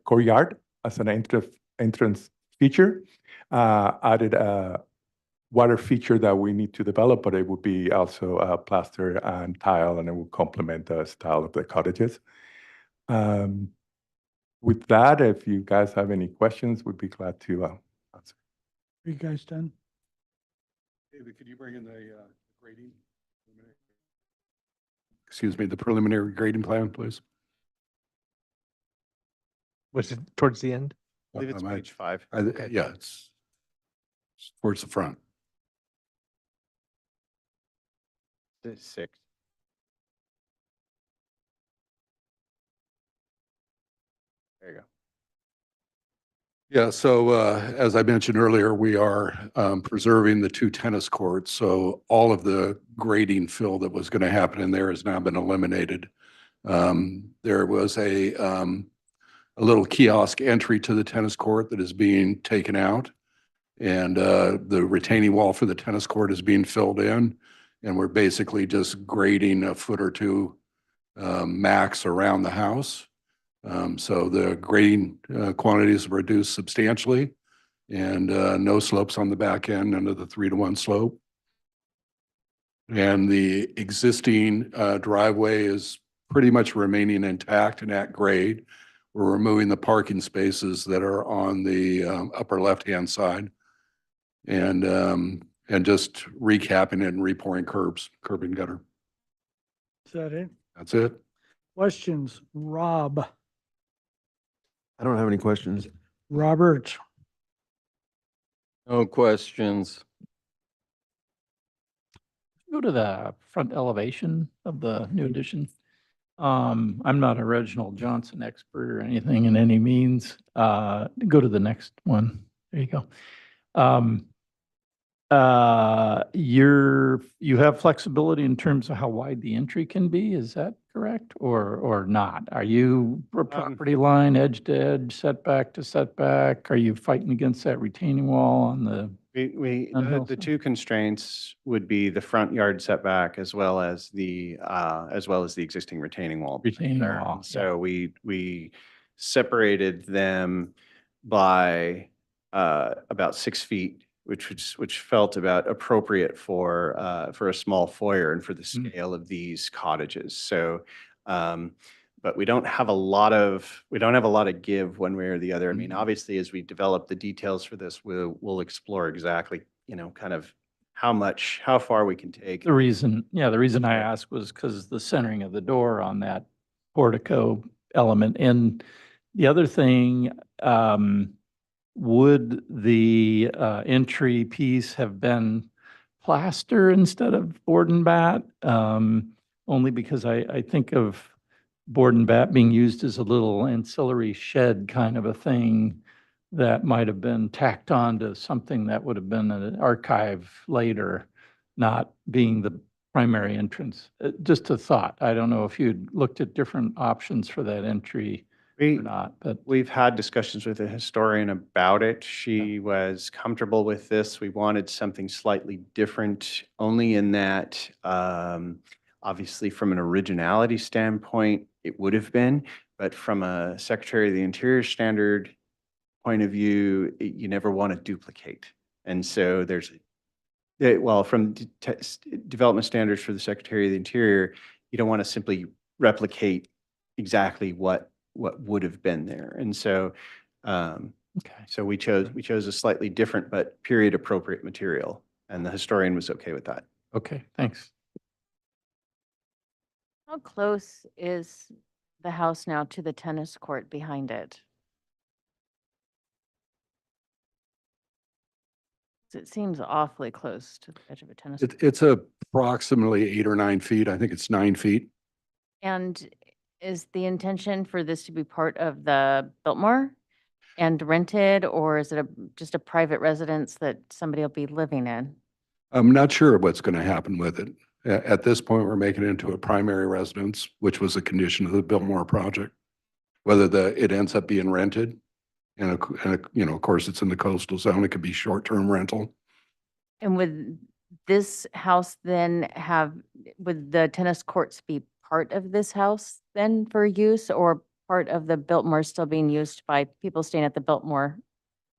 courtyard as an entrance feature. Added a water feature that we need to develop, but it would be also plaster and tile, and it will complement the style of the cottages. With that, if you guys have any questions, we'd be glad to answer. Are you guys done? David, could you bring in the grading? Excuse me, the preliminary grading plan, please. Was it towards the end? I believe it's page 5. Yeah, it's towards the front. 6. There you go. Yeah, so as I mentioned earlier, we are preserving the 2 tennis courts. So all of the grading fill that was going to happen in there has now been eliminated. There was a little kiosk entry to the tennis court that is being taken out. And the retaining wall for the tennis court is being filled in. And we're basically just grading a foot or two max around the house. So the grading quantities were reduced substantially, and no slopes on the back end under the 3-to-1 slope. And the existing driveway is pretty much remaining intact and at grade. We're removing the parking spaces that are on the upper left-hand side, and just recapping it and repouring curb and gutter. Is that it? That's it. Questions? Rob? I don't have any questions. Robert? No questions. Go to the front elevation of the new addition. I'm not a Reginald Johnson expert or anything in any means. Go to the next one. There you go. You have flexibility in terms of how wide the entry can be, is that correct? Or not? Are you property line, edge to edge, setback to setback? Are you fighting against that retaining wall on the? The 2 constraints would be the front yard setback as well as the existing retaining wall. Retaining there. wall, So we separated them by about 6 feet, which felt about appropriate for a small foyer and for the scale of these cottages. So, but we don't have a lot of give one way or the other. I mean, obviously, as we develop the details for this, we'll explore exactly, kind of how far we can take. The reason I asked was because the centering of the door on that portico element. And the other thing, would the entry piece have been plaster instead of board and bat? Only because I think of board and bat being used as a little ancillary shed kind of a thing that might have been tacked on to something that would have been an archive later, not being the primary entrance. Just a thought. I don't know if you'd looked at different options for that entry or not, but We've had discussions with a historian about it. She was comfortable with this. We wanted something slightly different, only in that, obviously from an originality standpoint, it would have been, but from a Secretary of the Interior standard point of view, you never want to duplicate. And so from development standards for the Secretary of the Interior, you don't want to simply replicate exactly what would have been there. And so, so we chose a slightly different but period appropriate material, and the historian was okay with that. okay, thanks. How close is the house now to the tennis court behind it? It seems awfully close to the edge of a tennis court. It's approximately 8 or 9 feet. I think it's 9 feet. And is the intention for this to be part of the Biltmore and rented, or is it just a private residence that somebody will be living in? I'm not sure what's going to happen with it. At this point, we're making it into a primary residence, which was a condition of the Biltmore project. Whether it ends up being rented, and of course, it's in the coastal zone, it could be short-term rental. And would this house then would the tennis courts be part of this house then for use, or part of the Biltmore still being used by people staying at the Biltmore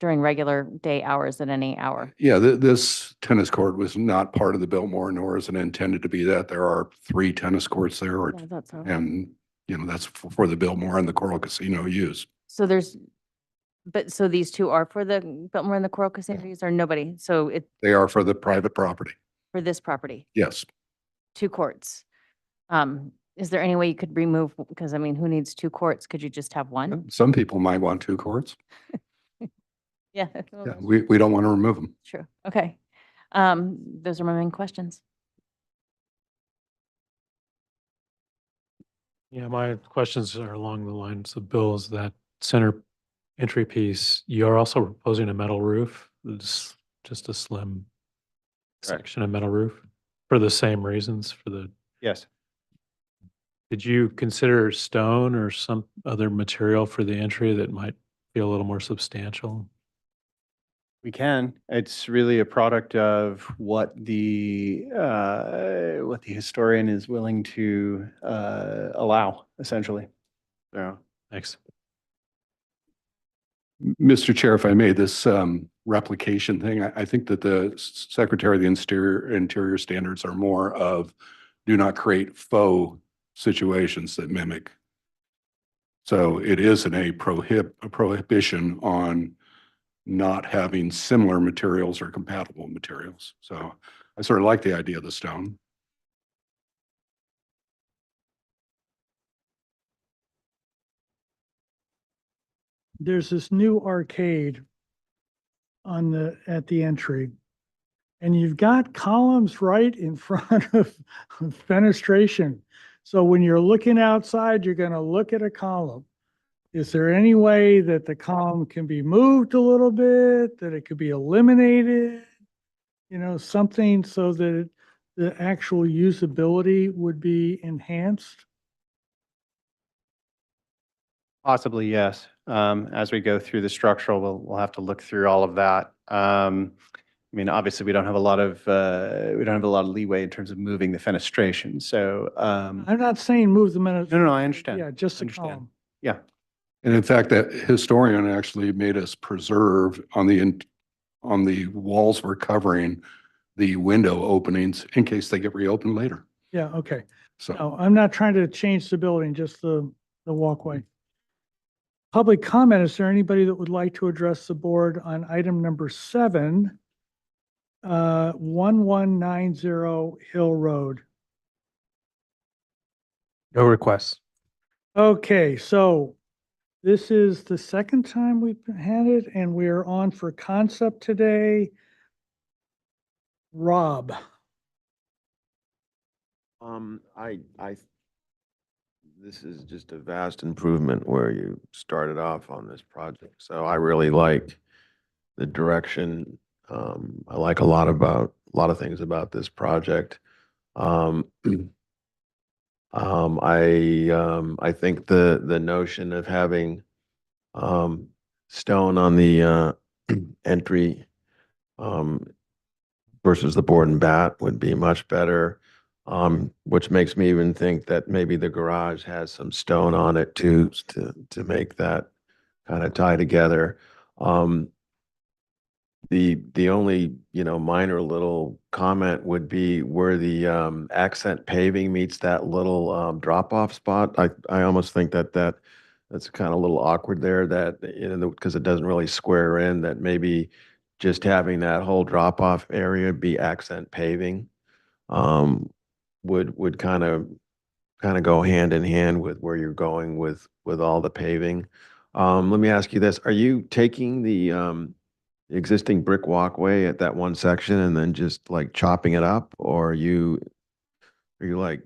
during regular day hours at any hour? Yeah, this tennis court was not part of the Biltmore, nor is it intended to be that. There are 3 tennis courts there, Yeah, that's all. and that's for the Biltmore and the Coral Casino use. So so these 2 are for the Biltmore and the Coral Casino use, or nobody? So They are for the private property. for this property, Yes. 2 courts. Is there any way you could remove, because I mean, who needs 2 courts? Could you just have 1? Some people might want 2 courts. Yeah. Yeah, we don't want to remove them. True. Okay. Those are my main questions. Yeah, my questions are along the lines of Bill's, that center entry piece, you're also proposing a metal roof. It's just a slim Correct. section of metal roof for the same reasons for the, Yes. did you consider stone or some other material for the entry that might be a little more substantial? We can. It's really a product of what the historian is willing to allow, essentially. So. Thanks. Mr. Chair, if I may, this replication thing, I think that the Secretary of the Interior standards are more of do not create faux situations that mimic. So it isn't a prohibition on not having similar materials or compatible materials. So I sort of like the idea of the stone. There's this new arcade at the entry. And you've got columns right in front of fenestration. So when you're looking outside, you're going to look at a column. Is there any way that the column can be moved a little bit, that it could be eliminated? You know, something so that the actual usability would be enhanced? Possibly, yes. As we go through the structural, we'll have to look through all of that. I mean, obviously, we don't have a lot of leeway in terms of moving the fenestration. So, I'm not saying move the minutes. no, I understand. Yeah, just the Understand. column. Yeah. And in fact, that historian actually made us preserve on the walls we're covering the window openings in case they get reopened later. Yeah, okay. So No, I'm not trying to change the building, just the walkway. Public comment, is there anybody that would like to address the board on item number 7, 1190 Hill Road? No requests. Okay, so this is the second time we've had it, and we are on for concept today. Rob. This is just a vast improvement where you started off on this project. So I really like the direction. I like a lot of things about this project. I think the notion of having stone on the entry versus the board and bat would be much better. Which makes me even think that maybe the garage has some stone on it too, to make that kind of tie together. The only, minor little comment would be where the accent paving meets that little drop-off spot. I almost think that's kind of a little awkward there, that, because it doesn't really square in, that maybe just having that whole drop-off area be accent paving would kind of go hand in hand with where you're going with all the paving. Let me ask you this: are you taking the existing brick walkway at that one section and then just like chopping it up, or are you like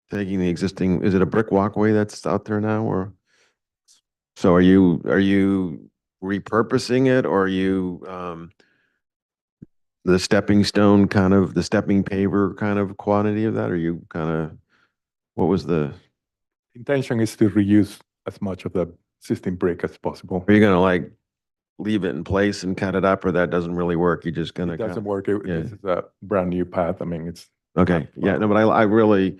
taking the existing? Is it a brick walkway that's out there now, or so are you repurposing it, or are you the stepping stone kind of, the stepping paver kind of quantity of that? Are you kind of, what was the Intention is to reuse as much of the existing brick as possible. are you gonna like leave it in place and cut it up, or that doesn't really work? You're just gonna It doesn't work. yeah. This is a brand new path. I mean, it's Okay, yeah, no, but I really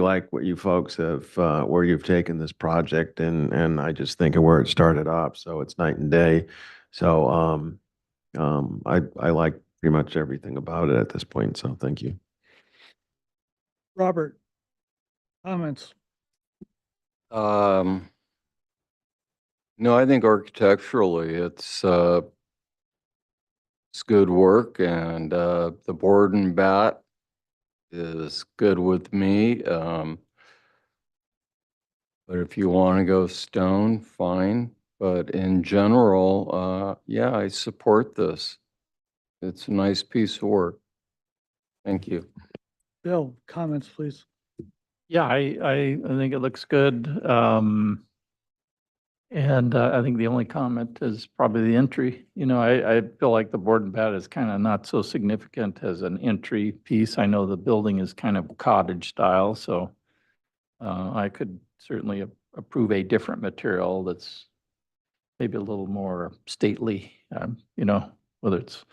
like what you folks have, where you've taken this project, and I just think of where it started off, so it's night and day. So, I like pretty much everything about it at this point, so thank you. Robert, comments? No, I think architecturally it's good work, and the board and bat is good with me. But if you want to go stone, fine. But in general, yeah, I support this. It's a nice piece of work. Thank you. Bill, comments, please. Yeah, I think it looks good. And I think the only comment is probably the entry. You know, I feel like the board and bat is kind of not so significant as an entry piece. I know the building is kind of cottage style, so I could certainly approve a different material that's maybe a little more stately, you know, whether it's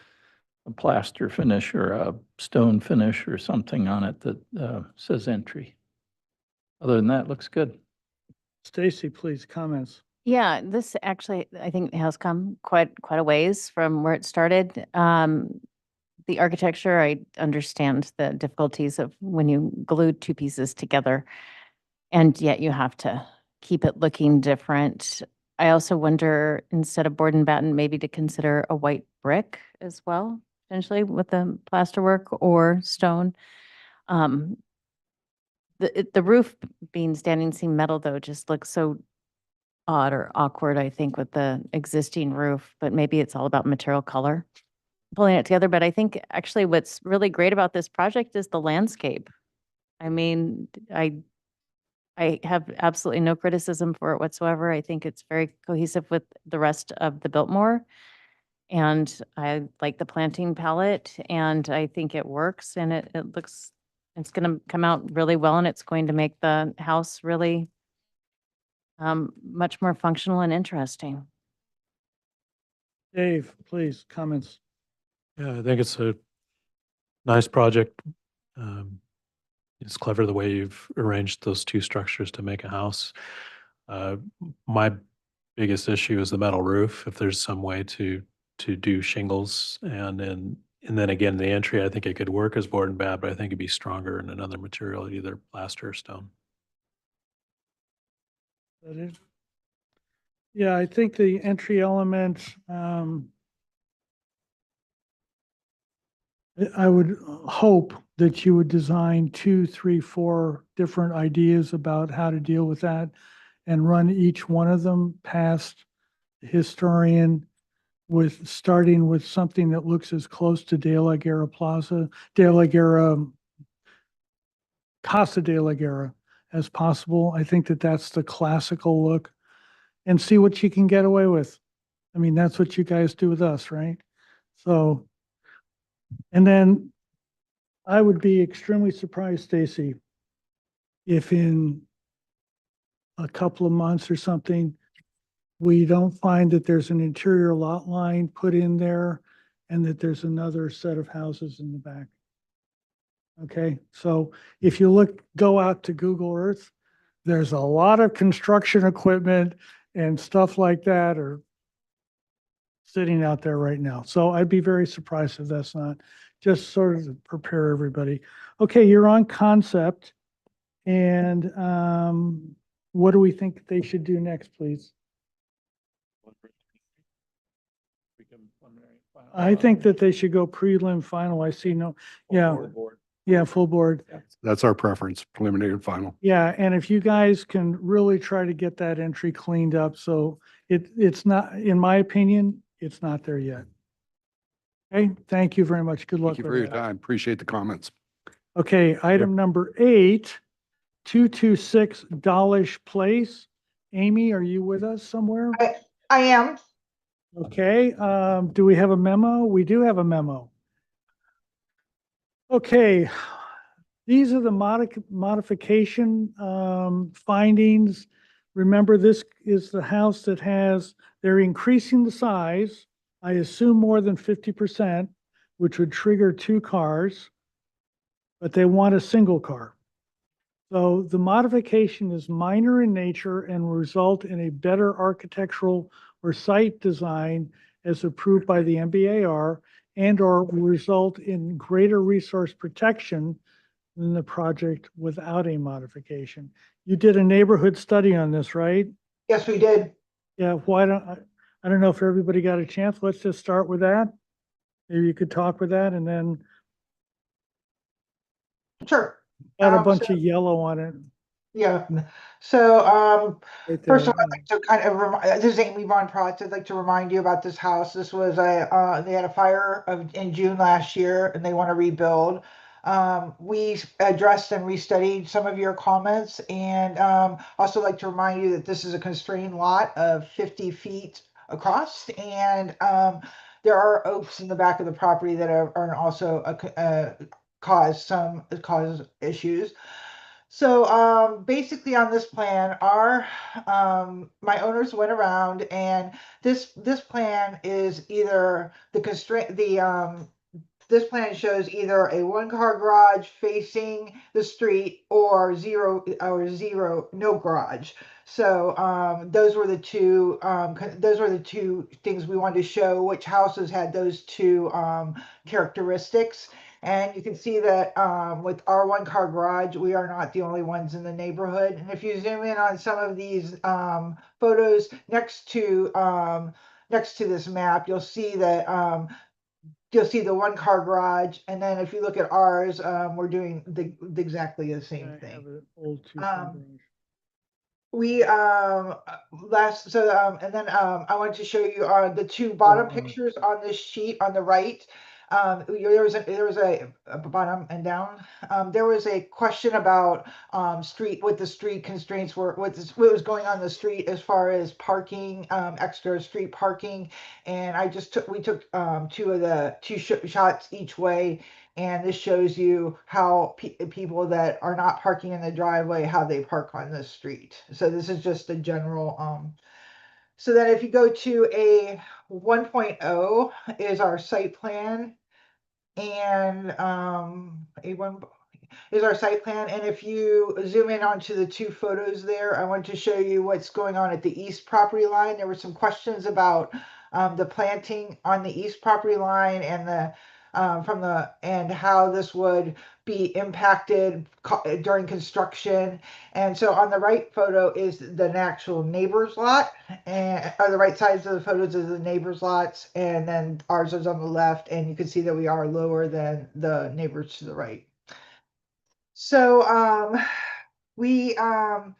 a plaster finish or a stone finish or something on it that says entry. Other than that, looks good. Stacy, please, comments. Yeah, this actually, I think, has come quite a ways from where it started. The architecture, I understand the difficulties of when you glue two pieces together, and yet you have to keep it looking different. I also wonder, instead of board and batten, maybe to consider a white brick as well, potentially with the plasterwork or stone. The roof being standing seam metal, though, just looks so odd or awkward, I think, with the existing roof, but maybe it's all about material color, pulling it together. But I think actually what's really great about this project is the landscape. I mean, I have absolutely no criticism for it whatsoever. I think it's very cohesive with the rest of the Biltmore. And I like the planting palette, and I think it works, and it looks, it's going to come out really well, and it's going to make the house really much more functional and interesting. Dave, please, comments. Yeah, I think it's a nice project. It's clever the way you've arranged those two structures to make a house. My biggest issue is the metal roof. If there's some way to do shingles and then again, the entry, I think it could work as board and bat, but I think it'd be stronger in another material, either plaster or stone. That is. Yeah, I think the entry element, I would hope that you would design 2, 3, 4 different ideas about how to deal with that and run each one of them past the historian, with starting with something that looks as close to De La Guerra Plaza, De La Guerra, Casa de la Guerra as possible. I think that that's the classical look, and see what you can get away with. I mean, that's what you guys do with us, right? So, and then I would be extremely surprised, Stacy, if in a couple of months or something, we don't find that there's an interior lot line put in there and that there's another set of houses in the back. Okay, so if you go out to Google Earth, there's a lot of construction equipment and stuff like that are sitting out there right now. So I'd be very surprised if that's not, just sort of to prepare everybody. Okay, you're on concept. And what do we think they should do next, please? I think that they should go prelim final. I see no, yeah, yeah, full board. That's our preference, preliminary and final. Yeah, and if you guys can really try to get that entry cleaned up, so it's not, in my opinion, it's not there yet. Okay, thank you very much. Good luck. Thank you with for your that. time. Appreciate the comments. Okay, item number 8, 226 Dawlish Place. Amy, are you with us somewhere? I am. Okay, do we have a memo? We do have a memo. Okay, these are the modification findings. Remember, this is the house that they're increasing the size, I assume more than 50%, which would trigger 2 cars, but they want a single car. So the modification is minor in nature and will result in a better architectural or site design as approved by the MBAR, and/or will result in greater resource protection than the project without a modification. You did a neighborhood study on this, right? Yes, we did. Yeah, I don't know if everybody got a chance. Let's just start with that. Maybe you could talk with that, and then Sure. got a bunch of yellow on it. Yeah. So, Right first of there. all, I'd like to kind of this is Amy Von Protz. I'd like to remind you about this house. This was they had a fire in June last year, and they want to rebuild. We addressed and restudied some of your comments, and also like to remind you that this is a constrained lot of 50 feet across, and there are oaks in the back of the property that are also cause issues. So basically on this plan, our my owners went around, and this plan is either the constraint the this plan shows either a one-car garage facing the street or zero no garage. So those were the two things we wanted to show, which houses had those two characteristics. And you can see that with our one-car garage, we are not the only ones in the neighborhood. And if you zoom in on some of these photos next to this map, you'll see that you'll see the one car garage, and then if you look at ours, we're doing exactly the same I have thing. an old two-car garage. We last so and then I want to show you the two bottom pictures on this sheet on the right. There was a bottom and down. There was a question about what the street constraints were, what was going on in the street as far as parking, extra street parking, and we took two shots each way. And this shows you how people that are not parking in the driveway, how they park on the street. So this is just a general, so then if you go to a 1.0 is our site plan, and A1 is our site plan. And if you zoom in onto the two photos there, I want to show you what's going on at the east property line. There were some questions about the planting on the east property line and and how this would be impacted during construction. And so on the right photo is the actual neighbor's lot, and or the right sides of the photos is the neighbor's lots, and then ours is on the left, and you can see that we are lower than the neighbors to the right. So we are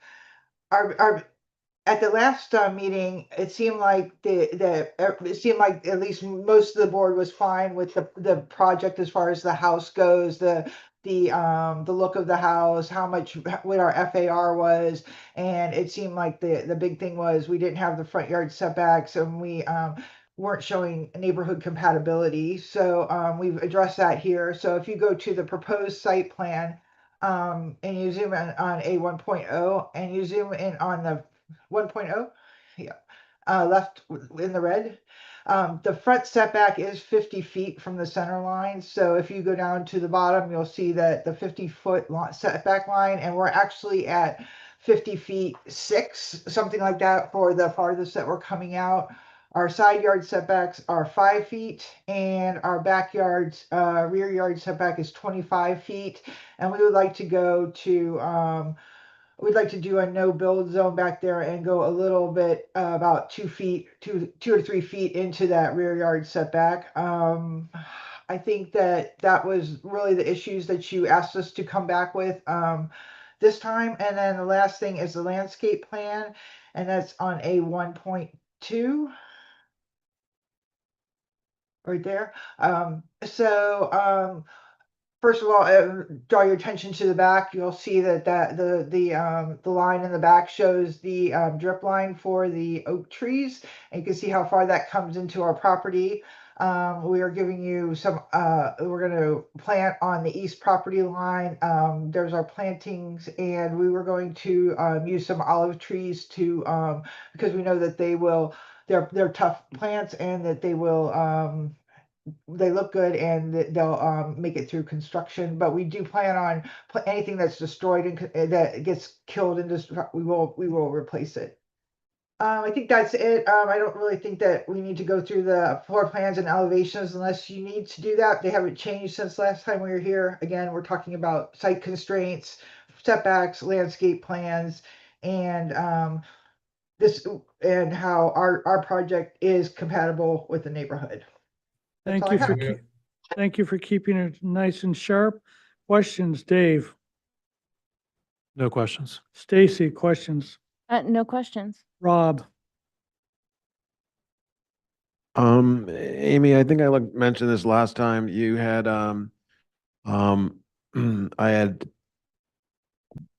at the last meeting. It seemed like it seemed like at least most of the board was fine with the project as far as the house goes, the look of the house, what our FAR was, and it seemed like the big thing was we didn't have the front yard setbacks, and we weren't showing neighborhood compatibility. So we've addressed that here. So if you go to the proposed site plan, and you zoom in on a 1.0, and you zoom in on the 1.0, yeah, left in the red. The front setback is 50 feet from the center line. So if you go down to the bottom, you'll see that the 50-foot setback line, and we're actually at 50 feet 6, something like that for the farthest that we're coming out. Our side yard setbacks are 5 feet, and our backyard's rear yard setback is 25 feet. And we would like to go to we'd like to do a no build zone back there and go a little bit about 2 or 3 feet into that rear yard setback. I think that was really the issues that you asked us to come back with this time. And then the last thing is the landscape plan, and that's on a 1.2 right there. First of all, draw your attention to the back. You'll see that the line in the back shows the drip line for the oak trees, and you can see how far that comes into our property. We are giving you some. We're going to plant on the east property line. There's our plantings, and we were going to use some olive trees to because we know that they will. They're tough plants, and that they will. They look good, and they'll make it through construction. But we do plan on anything that's destroyed and that gets killed and we will replace it. I think that's it. I don't really think that we need to go through the floor plans and elevations unless you need to do that. They haven't changed since last time we were here. Again, we're talking about site constraints, setbacks, landscape plans, and this and how our project is compatible with the neighborhood. That's all I have. Thank you for keeping it nice and sharp. Questions, Dave? No questions. Stacy, questions? No questions. Rob? Amy, I think I mentioned this last time. You had I had,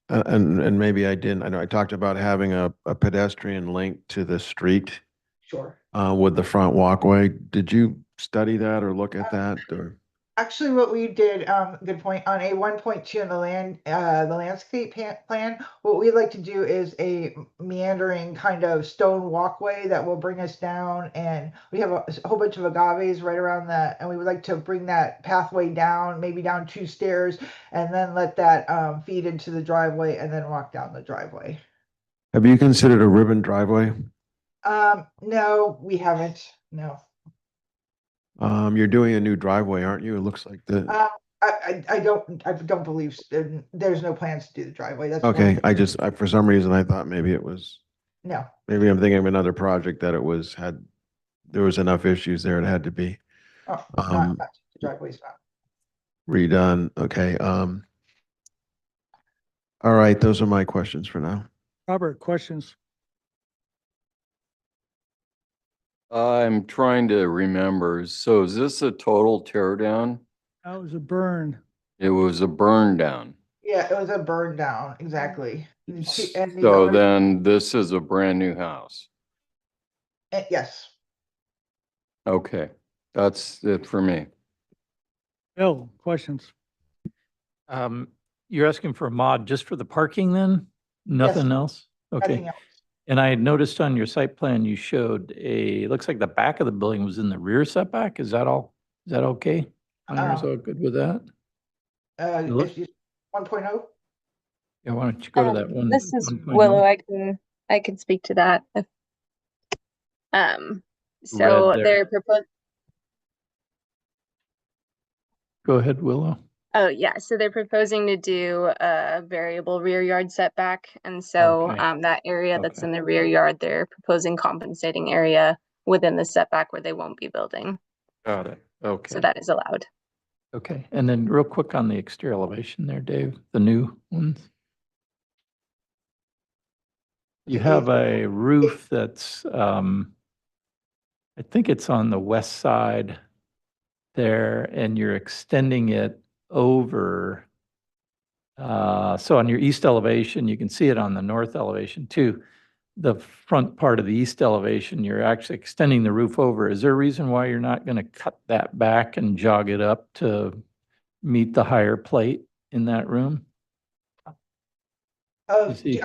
and maybe I didn't, I know I talked about having a pedestrian link to the street Sure. with the front walkway. Did you study that or look at that or? Actually, what we did, good point, on a 1.2 in the landscape plan, what we'd like to do is a meandering kind of stone walkway that will bring us down, and we have a whole bunch of agaves right around that, and we would like to bring that pathway down, maybe down 2 stairs, and then let that feed into the driveway and then walk down the driveway. Have you considered a ribbon driveway? No, we haven't, no. You're doing a new driveway, aren't you? It looks like the, I don't believe there's no plans to do the driveway. That's okay, one. for some reason, I thought maybe it was, No. maybe I'm thinking of another project that there was enough issues there. It had to be Oh, um, not the driveway's not. redone. Okay. All right. Those are my questions for now. Robert, questions? I'm trying to remember. So is this a total tear down? That was a burn. It was a burn down. Yeah, it was a burn down, exactly. And the So owner- then this is a brand new house. yes. Okay, that's it for me. Bill, questions? You're asking for a mod just for the parking then? Nothing else? Okay. Nothing else. And I noticed on your site plan, you showed it looks like the back of the building was in the rear setback. Is that all? Is that okay? Planner's all good with that? Look- It's just 1.0. Yeah, why don't you go to that one? This is 1.0? Willow. I can speak to that. So Red there. they're proposing. Go ahead, Willow. Oh yeah, so they're proposing to do a variable rear yard setback, and so Okay. that area that's Okay. in the rear yard, they're proposing compensating area within the setback where they won't be building. Got it. Okay. So that is allowed. Okay, and then real quick on the exterior elevation there, Dave, the new ones. You have a roof that's, I think it's on the west side there, and you're extending it over. So on your east elevation, you can see it on the north elevation too. The front part of the east elevation, you're actually extending the roof over. Is there a reason why you're not going to cut that back and jog it up to meet the higher plate in that room? Oh, see-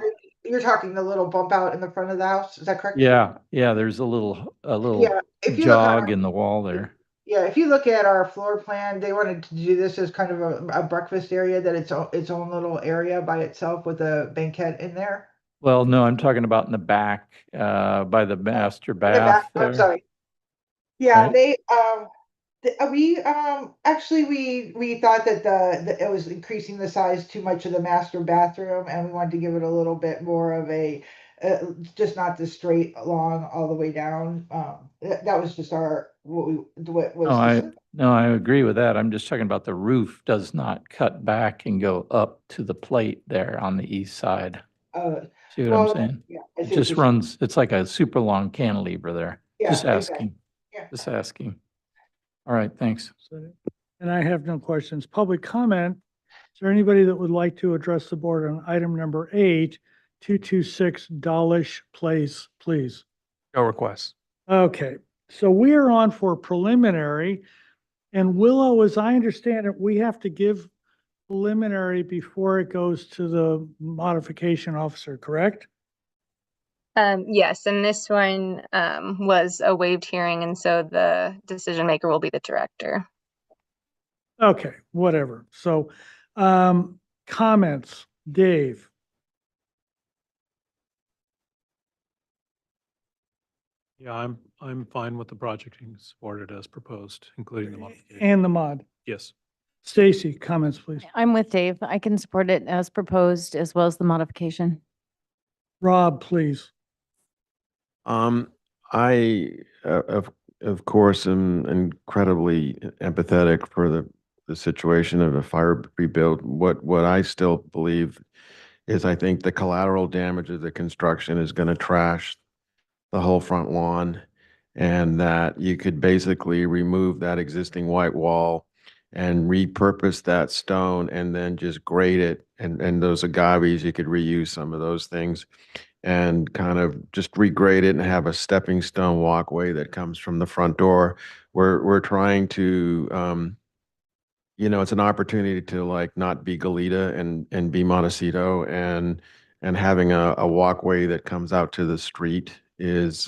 you're talking the little bump out in the front of the house, is that correct? Yeah, there's a little Yeah, if you look at jog in the wall there. Yeah, if you look at our floor plan, they wanted to do this as kind of a breakfast area, that its own little area by itself with a banquette in there. Well, no, I'm talking about in the back, by the master In the back, bath I'm there. sorry. Yeah, Right. they we actually we thought that it was increasing the size too much of the master bathroom, and we wanted to give it a little bit more of a just not the straight long all the way down. That was just what was. No, I agree with that. I'm just talking about the roof does not cut back and go up to the plate there on the east side. See what I'm Well, saying? yeah, I It see what just you're saying. runs, it's like a super long cantilever there. Yeah, Just exactly. asking. Yeah. Just asking. All right, thanks. And I have no questions. Public comment. Is there anybody that would like to address the board on item number 8, 226 Dawlish Place, please? No requests. Okay, so we are on for preliminary. And Willow, as I understand it, we have to give preliminary before it goes to the modification officer, correct? Yes, and this one was a waived hearing, and so the decision maker will be the director. Okay, whatever. So, comments, Dave? Yeah, I'm fine with the project being supported as proposed, including the modification. And the mod. Yes. Stacy, comments, please. I'm with Dave. I can support it as proposed as well as the modification. Rob, please. I, of course, am incredibly empathetic for the situation of a fire rebuild. What I still believe is I think the collateral damage of the construction is going to trash the whole front lawn, and that you could basically remove that existing white wall and repurpose that stone and then just grade it. And those agaves, you could reuse some of those things and kind of just regrade it and have a stepping stone walkway that comes from the front door. We're trying to, it's an opportunity to like not be Goleta and be Montecito, and having a walkway that comes out to the street is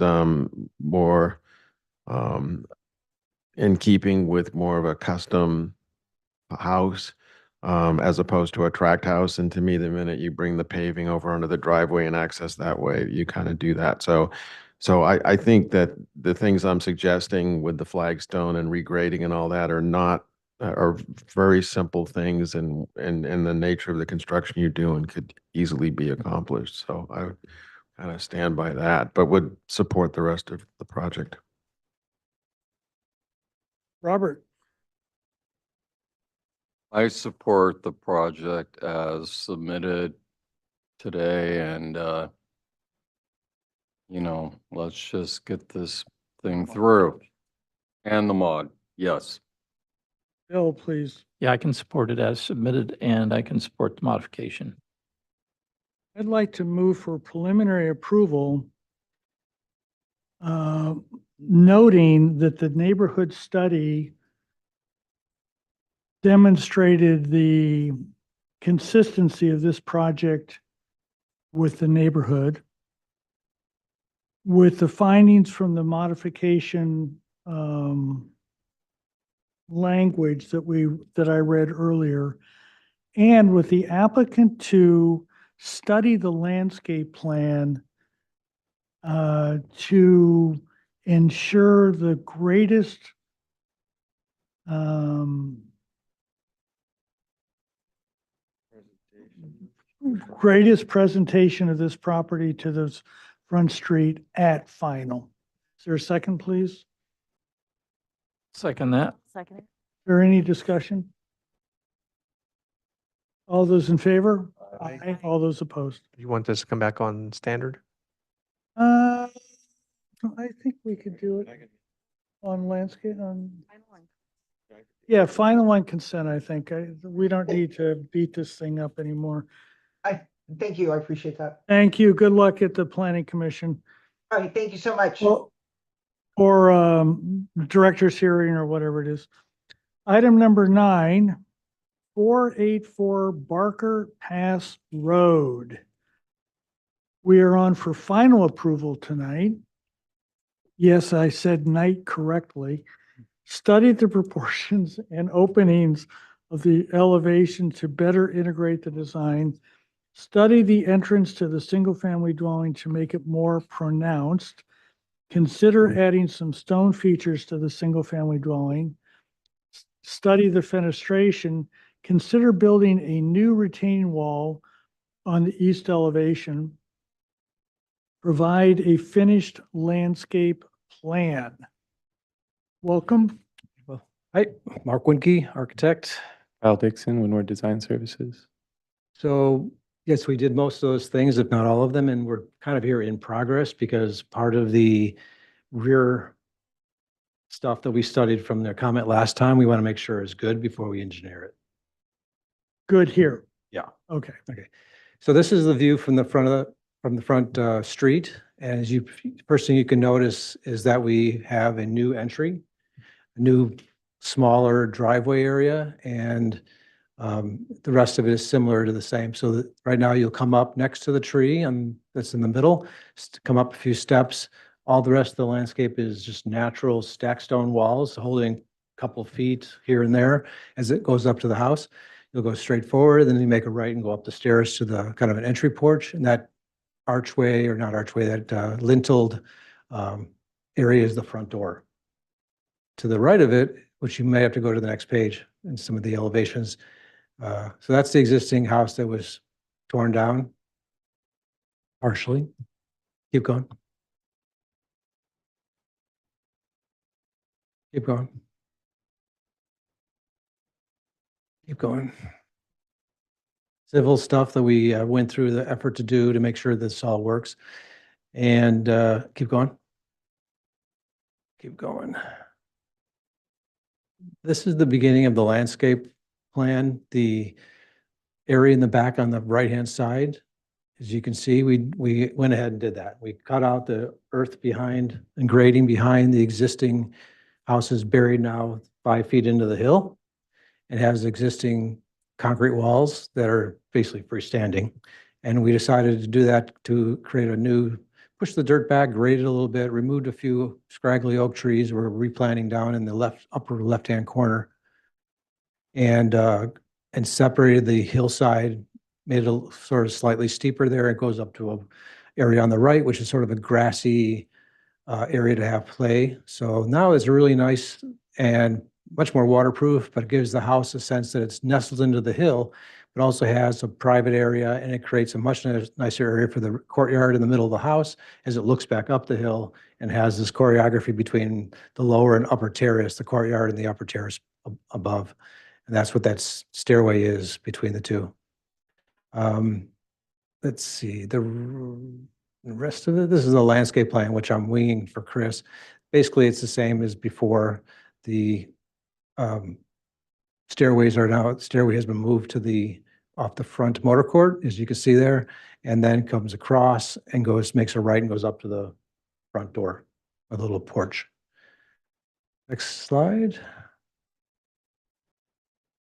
more um, in keeping with more of a custom house as opposed to a tract house. And to me, the minute you bring the paving over onto the driveway and access that way, you kind of do that. So I think that the things I'm suggesting with the flagstone and regrading and all that are very simple things, and the nature of the construction you're doing could easily be accomplished. So I would kind of stand by that, but would support the rest of the project. Robert, I support the project as submitted today, and let's just get this thing through. And the mod, yes. Bill, please. Yeah, I can support it as submitted, and I can support the modification. I'd like to move for preliminary approval, noting that the neighborhood study demonstrated the consistency of this project with the neighborhood, with the findings from the modification language that I read earlier, and with the applicant to study the landscape plan to ensure the greatest presentation of this property to this front street at final. Is there a second, please? Is Second that. Second. there any discussion? All those in favor? Aye. All those opposed? You want this to come back on standard? I think we could do it on landscape, yeah, final on consent, I think. We don't need to beat this thing up anymore. Thank you. I appreciate that. Thank you. Good luck at the planning commission. All right. Thank you so much. Well, or director's hearing or whatever it is. Item number 9, 484 Barker Pass Road. We are on for final approval tonight. Yes, I said night correctly. Study the proportions and openings of the elevation to better integrate the design. Study the entrance to the single-family dwelling to make it more pronounced. Consider adding some stone features to the single-family dwelling. Study the fenestration. Consider building a new retaining wall on the east elevation. Provide a finished landscape plan. Welcome. Hi, Mark Winke, architect. Kyle Dixon, Windward Design Services. So yes, we did most of those things, if not all of them, and we're kind of here in progress because part of the rear stuff that we studied from their comment last time, we want to make sure is good before we engineer it. Good here. Yeah. Okay. Okay. So this is the view from the front street. As you, first thing you can notice is that we have a new entry, a new smaller driveway area, and the rest of it is similar to the same. So that right now you'll come up next to the tree and that's in the middle, come up a few steps. All the rest of the landscape is just natural stacked stone walls holding a couple feet here and there as it goes up to the house. You'll go straight forward, then you make a right and go up the stairs to the kind of an entry porch, and that archway, or not archway, that linteled area is the front door. To the right of it, which you may have to go to the next page and some of the elevations. So that's the existing house that was torn down partially. Keep going. Keep going. Keep going. Civil stuff that we went through the effort to do to make sure this all works. And keep going. Keep going. This is the beginning of the landscape plan. The area in the back on the right-hand side, as you can see, we went ahead and did that. We cut out the earth behind and grading behind the existing houses buried now 5 feet into the hill. It has existing concrete walls that are basically freestanding. And we decided to do that to create a new, push the dirt back, grade it a little bit, removed a few scraggly oak trees. We're replanting down in the upper left-hand corner. And separated the hillside, made it sort of slightly steeper there. It goes up to a area on the right, which is sort of a grassy area to have play. So now it's really nice and much more waterproof, but it gives the house a sense that it's nestled into the hill, but also has a private area, and it creates a much nicer area for the courtyard in the middle of the house as it looks back up the hill and has this choreography between the lower and upper terrace, the courtyard and the upper terrace above. And that's what that stairway is between the two. Let's see, the rest of it, this is a landscape plan, which I'm winging for Chris. Basically, it's the same as before. The stairway has been moved to off the front motor court, as you can see there, and then comes across and makes a right and goes up to the front door, a little porch. Next slide.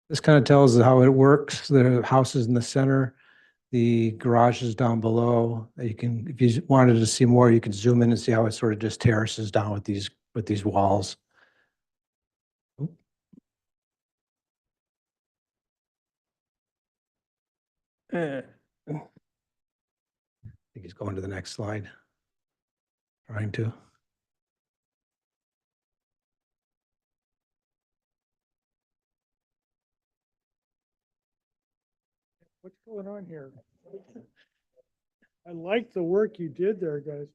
This kind of tells how it works. The house is in the center. The garage is down below. You can, if you wanted to see more, you can zoom in and see how it sort of just terraces down with these walls. I think he's going to the next slide. Trying to. What's going on here? I like the work you did there, guys.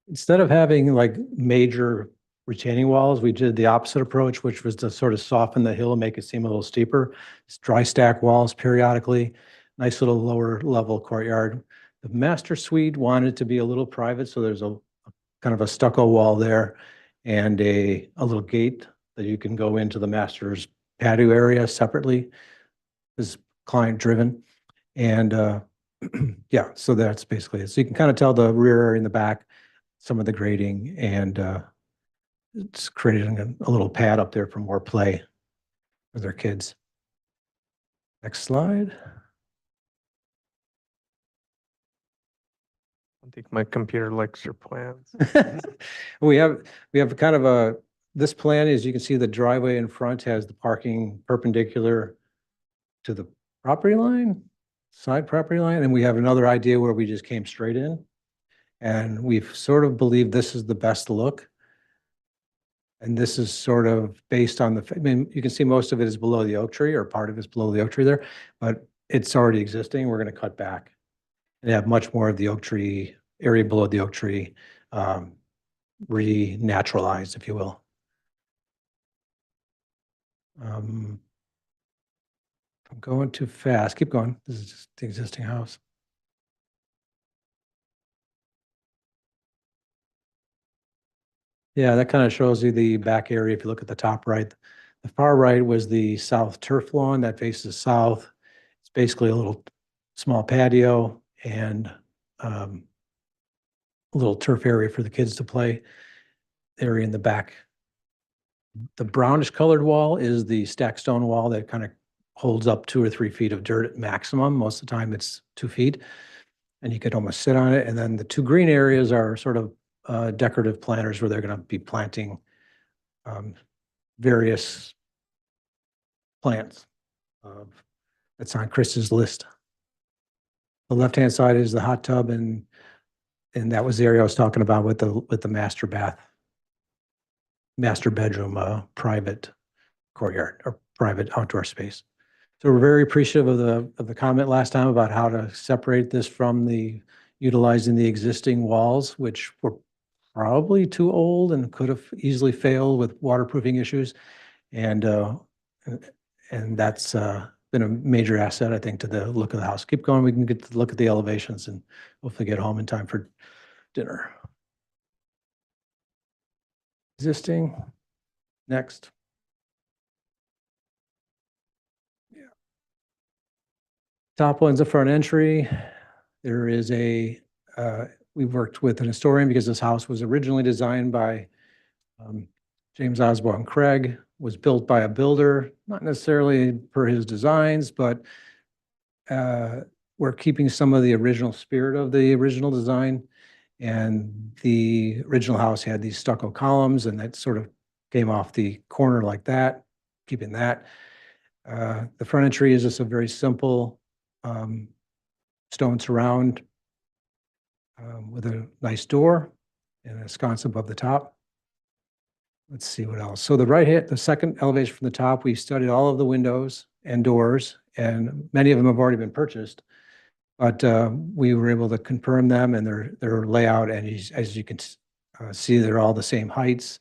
Instead of having like major retaining walls, we did the opposite approach, which was to sort of soften the hill and make it seem a little steeper. It's dry stack walls periodically, nice little lower level courtyard. The master suite wanted to be a little private, so there's a kind of a stucco wall there and a little gate that you can go into the master's patio area separately. This is client driven. And yeah, so that's basically it. So you can kind of tell the rear area in the back, some of the grading, and it's creating a little pad up there for more play with their kids. Next slide. I think my computer likes your plans. We have kind of this plan is, you can see the driveway in front has the parking perpendicular to the property line, side property line, and we have another idea where we just came straight in. And we've sort of believed this is the best look. And this is sort of based on I mean, you can see most of it is below the oak tree, or part of it's below the oak tree there, but it's already existing. We're going to cut back and have much more of the oak tree area below the oak tree renaturalized, if you will. I'm going too fast. Keep going. This is just the existing house. Yeah, that kind of shows you the back area if you look at the top right. The far right was the south turf lawn that faces south. It's basically a little small patio and a little turf area for the kids to play, area in the back. The brownish colored wall is the stacked stone wall that kind of holds up 2 or 3 feet of dirt at maximum. Most of the time it's 2 feet, and you could almost sit on it. And then the 2 green areas are sort of decorative planters where they're going to be planting various plants. That's on Chris's list. The left-hand side is the hot tub, and that was the area I was talking about with the master bedroom, private courtyard or private outdoor space. So we're very appreciative of the comment last time about how to separate this from utilizing the existing walls, which were probably too old and could have easily failed with waterproofing issues. And that's been a major asset, I think, to the look of the house. Keep going. We can get to look at the elevations and hopefully get home in time for dinner. Existing. Next. Top one's the front entry. There is we worked with an historian because this house was originally designed by James Osborne Craig, was built by a builder, not necessarily per his designs, but we're keeping some of the original spirit of the original design. And the original house had these stucco columns, and that sort of came off the corner like that, keeping that. The front entry is just a very simple stone surround with a nice door and a sconce above the top. Let's see what else. So the second elevation from the top, we studied all of the windows and doors, and many of them have already been purchased. But we were able to confirm them and their layout, and as you can see, they're all the same heights,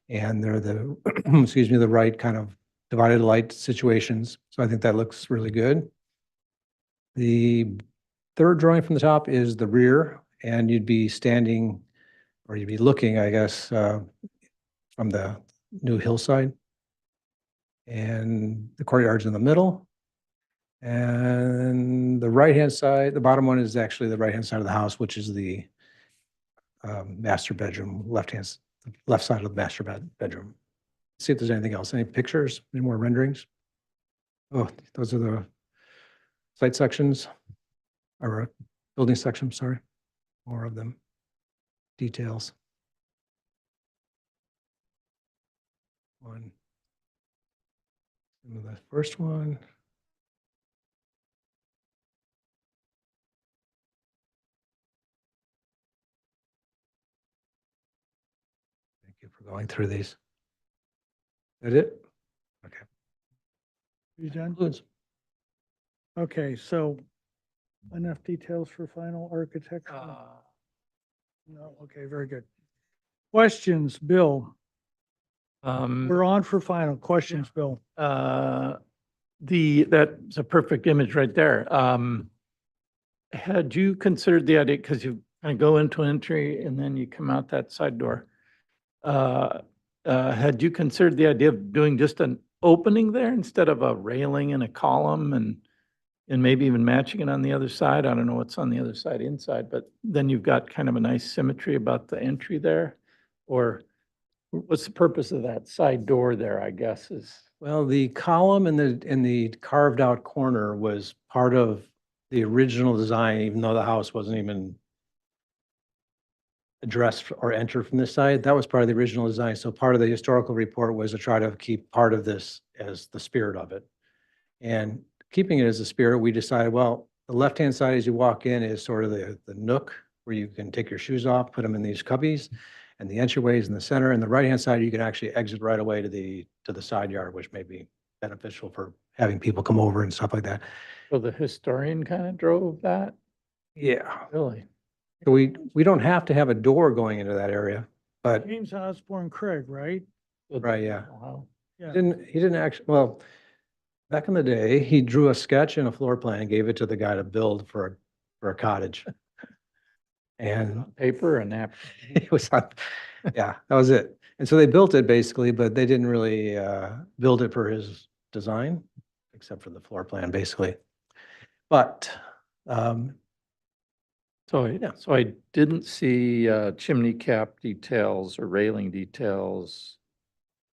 and they're the excuse me, the right kind of divided light situations. So I think that looks really good. The third drawing from the top is the rear, and you'd be standing, or you'd be looking, I guess, from the new hillside. And the courtyard's in the middle. And the right-hand side, the bottom one is actually the right-hand side of the house, which is the master bedroom, left side of the master bedroom. See if there's anything else. Any pictures, any more renderings? Oh, those are the site sections, or building sections, sorry. More of them. Details. The first one. Thank you for going through these. Is that it? Okay. You done? Concludes. Okay, so enough details for final architecture? No, okay, very good. Questions, Bill? We're on for final questions, Bill. That's a perfect image right there. Had you considered the idea, because you kind of go into entry and then you come out that side door. Had you considered the idea of doing just an opening there instead of a railing and a column and maybe even matching it on the other side? I don't know what's on the other side inside, but then you've got kind of a nice symmetry about the entry there. Or what's the purpose of that side door there, I guess, is? Well, the column in the carved out corner was part of the original design, even though the house wasn't even addressed or entered from this side. That was part of the original design. So part of the historical report was to try to keep part of this as the spirit of it. And keeping it as a spirit, we decided, well, the left-hand side as you walk in is sort of the nook where you can take your shoes off, put them in these cubbies, and the entryway is in the center. And the right-hand side, you can actually exit right away to the side yard, which may be beneficial for having people come over and stuff like that. So the historian kind of drove that? Yeah. Really? So we don't have to have a door going into that area, but James Osborne Craig, right? right, yeah. Wow. Yeah. He didn't actually, well, back in the day, he drew a sketch and a floor plan and gave it to the guy to build for a cottage. And Paper and napkin. it was, yeah, that was it. And so they built it basically, but they didn't really build it for his design, except for the floor plan, basically. But So yeah. so I didn't see chimney cap details or railing details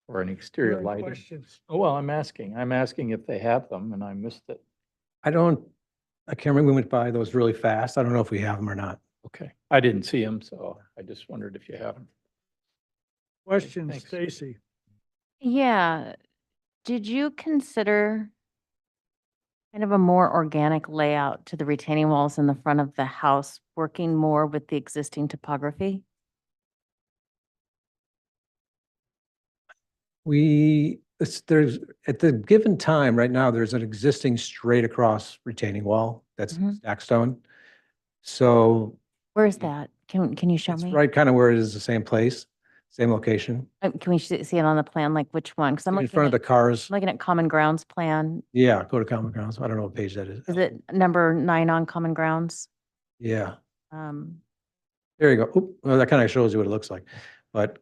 or an exterior Any lighting. questions? Oh, well, I'm asking if they have them and I missed it. I can't remember, we went by those really fast. I don't know if we have them or not. Okay, I didn't see them, so I just wondered if you have them. Questions, Thanks. Stacy? Yeah. Did you consider kind of a more organic layout to the retaining walls in the front of the house, working more with the existing topography? There's, at the given time, right now, there's an existing straight across retaining wall that's stack stone. So Where's that? Can you show it's me? right kind of where it is, the same place, same location, Can we see it on the plan, like which one? Because I'm in looking front of the at, cars. I'm looking at Common Grounds plan. Yeah, go to Common Grounds. I don't know what page that is. Is it number 9 on Common Grounds? Yeah, Um, there you go. Oop, well, that kind of shows you what it looks like, but.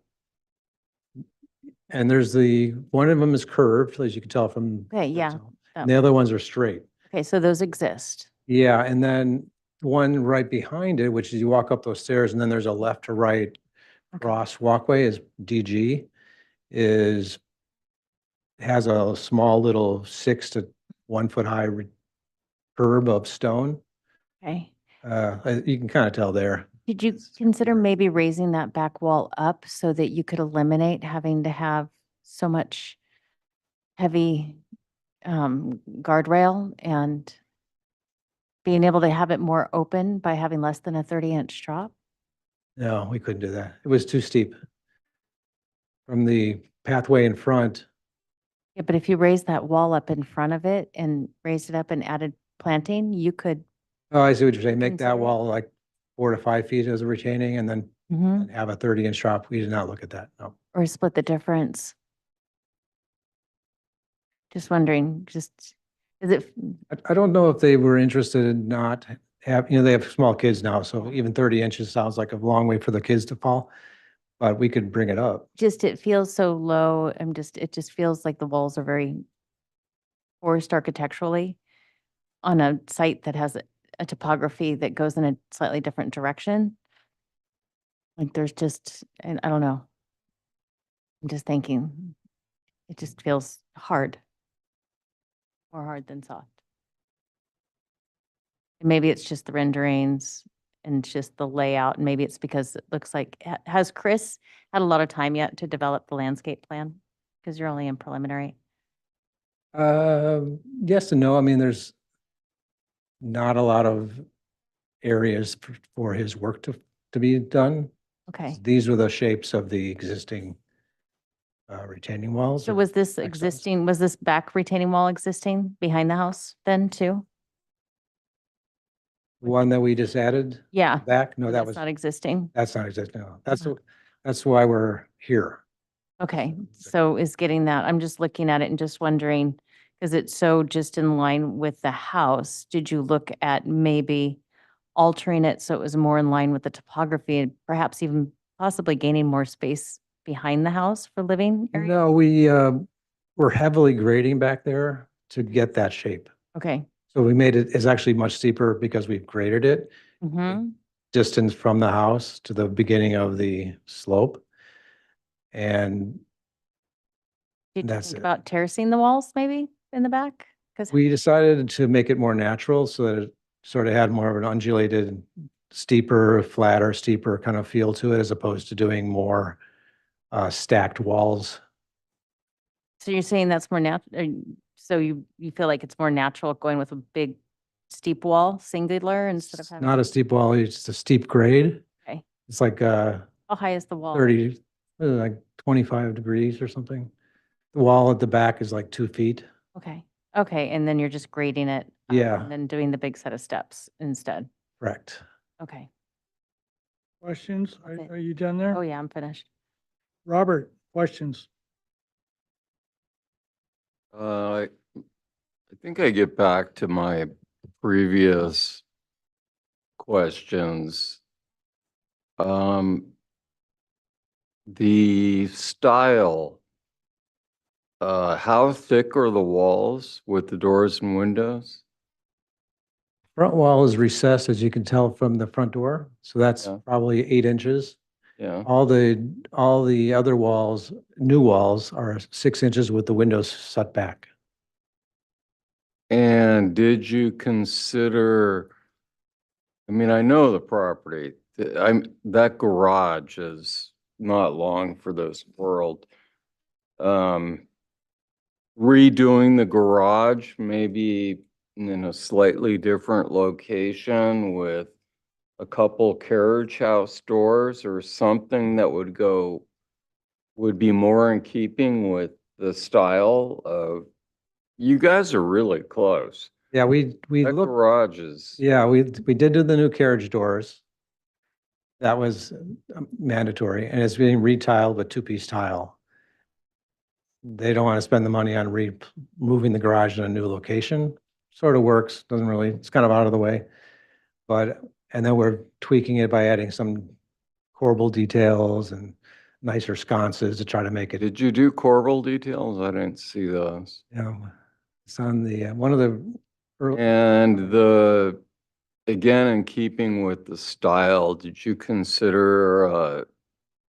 And there's one of them is curved, as you can tell from. Okay, yeah. And the other ones are straight. Okay, so those exist. Yeah, and then one right behind it, which is you walk up those stairs and then there's a left to right cross walkway is DG, has a small little 6 to 1 foot high curb of stone. Okay. You can kind of tell there. Did you consider maybe raising that back wall up so that you could eliminate having to have so much heavy guardrail and being able to have it more open by having less than a 30-inch drop? No, we couldn't do that. It was too steep. From the pathway in front, Yeah, but if you raise that wall up in front of it and raised it up and added planting, you could, oh, I see what you're saying. Make that Consider it. wall like 4 to 5 feet as a retaining and then Mhm. have a 30-inch drop. We did not look at that. No. or split the difference. Just wondering, just, is it, I don't know if they were interested in not have, they have small kids now, so even 30 inches sounds like a long way for the kids to fall, but we could bring it up. just, it feels so low. It just feels like the walls are very forced architecturally on a site that has a topography that goes in a slightly different direction. Like there's just, and I don't know. I'm just thinking, it just feels hard. More hard than soft. And maybe it's just the renderings and just the layout, and maybe it's because it looks like, has Chris had a lot of time yet to develop the landscape plan? Because you're only in preliminary. Yes and no. I mean, there's not a lot of areas for his work to be done. Okay. These were the shapes of the existing retaining walls. So or was this access. existing, was this back retaining wall existing behind the house then too? One that we just added? Yeah. Back? No, Or that that's was, not existing? that's not existing. No, that's, Uh-huh. that's why we're here. Okay, so is getting that, I'm just looking at it and just wondering, because it's so just in line with the house, did you look at maybe altering it so it was more in line with the topography and perhaps even possibly gaining more space behind the house for living area? No, we're heavily grading back there to get that shape. Okay. So we made it's actually much steeper because we've graded it Mm-hmm. distance from the house to the beginning of the slope. And Did you that's think it. about terracing the walls maybe in the back? Because We decided to make it more natural so that it sort of had more of an undulated, steeper, flatter, steeper kind of feel to it as opposed to doing more stacked walls. so you're saying that's more natural, so you feel like it's more natural going with a big steep wall, singular, instead of having? Not a steep wall, it's a steep grade. Okay. It's like How high is the wall? 30, like 25 degrees or something. The wall at the back is like 2 feet. Okay, okay, and then you're just grading it? Yeah. And then doing the big set of steps instead? Correct. Okay. Questions? That's it. Are you done there? Oh, yeah, I'm finished. Robert, questions? I think I get back to my previous questions. The style, how thick are the walls with the doors and windows? Front wall is recessed, as you can tell from the front door. So that's Yeah. probably 8 inches. Yeah. All the other walls, new walls are 6 inches with the windows set back. And did you consider, I mean, I know the property, that garage is not long for this world. Redoing the garage, maybe in a slightly different location with a couple carriage house doors or something that would be more in keeping with the style of, you guys are really close. Yeah, we That looked, garage is, yeah, we did do the new carriage doors. That was mandatory and it's being retiled with 2-piece tile. They don't want to spend the money on moving the garage in a new location. Sort of works, doesn't really, it's kind of out of the way. And then we're tweaking it by adding some corbel details and nicer sconces to try to make it, did you do corbel details? I didn't see those. it's on the, one of the And again, in keeping with the style, did you consider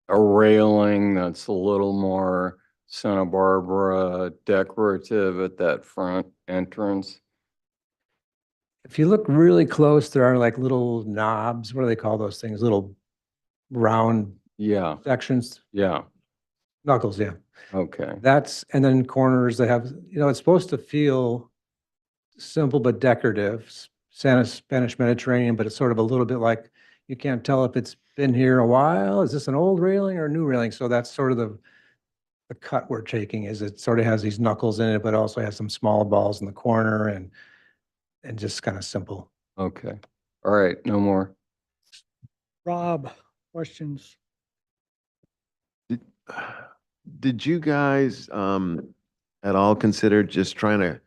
a railing that's a little more Santa Barbara decorative at that front entrance? If you look really close, there are like little knobs. What do they call those things? Little round Yeah, sections, yeah, knuckles, yeah. okay. And then corners that have, it's supposed to feel simple but decorative, Spanish Mediterranean, but it's sort of a little bit like, you can't tell if it's been here a while. Is this an old railing or a new railing? So that's sort of the cut we're taking, is it sort of has these knuckles in it, but also has some small balls in the corner and just kind of simple. Okay. All right, no more. Rob, questions? Did you guys at all consider just trying to,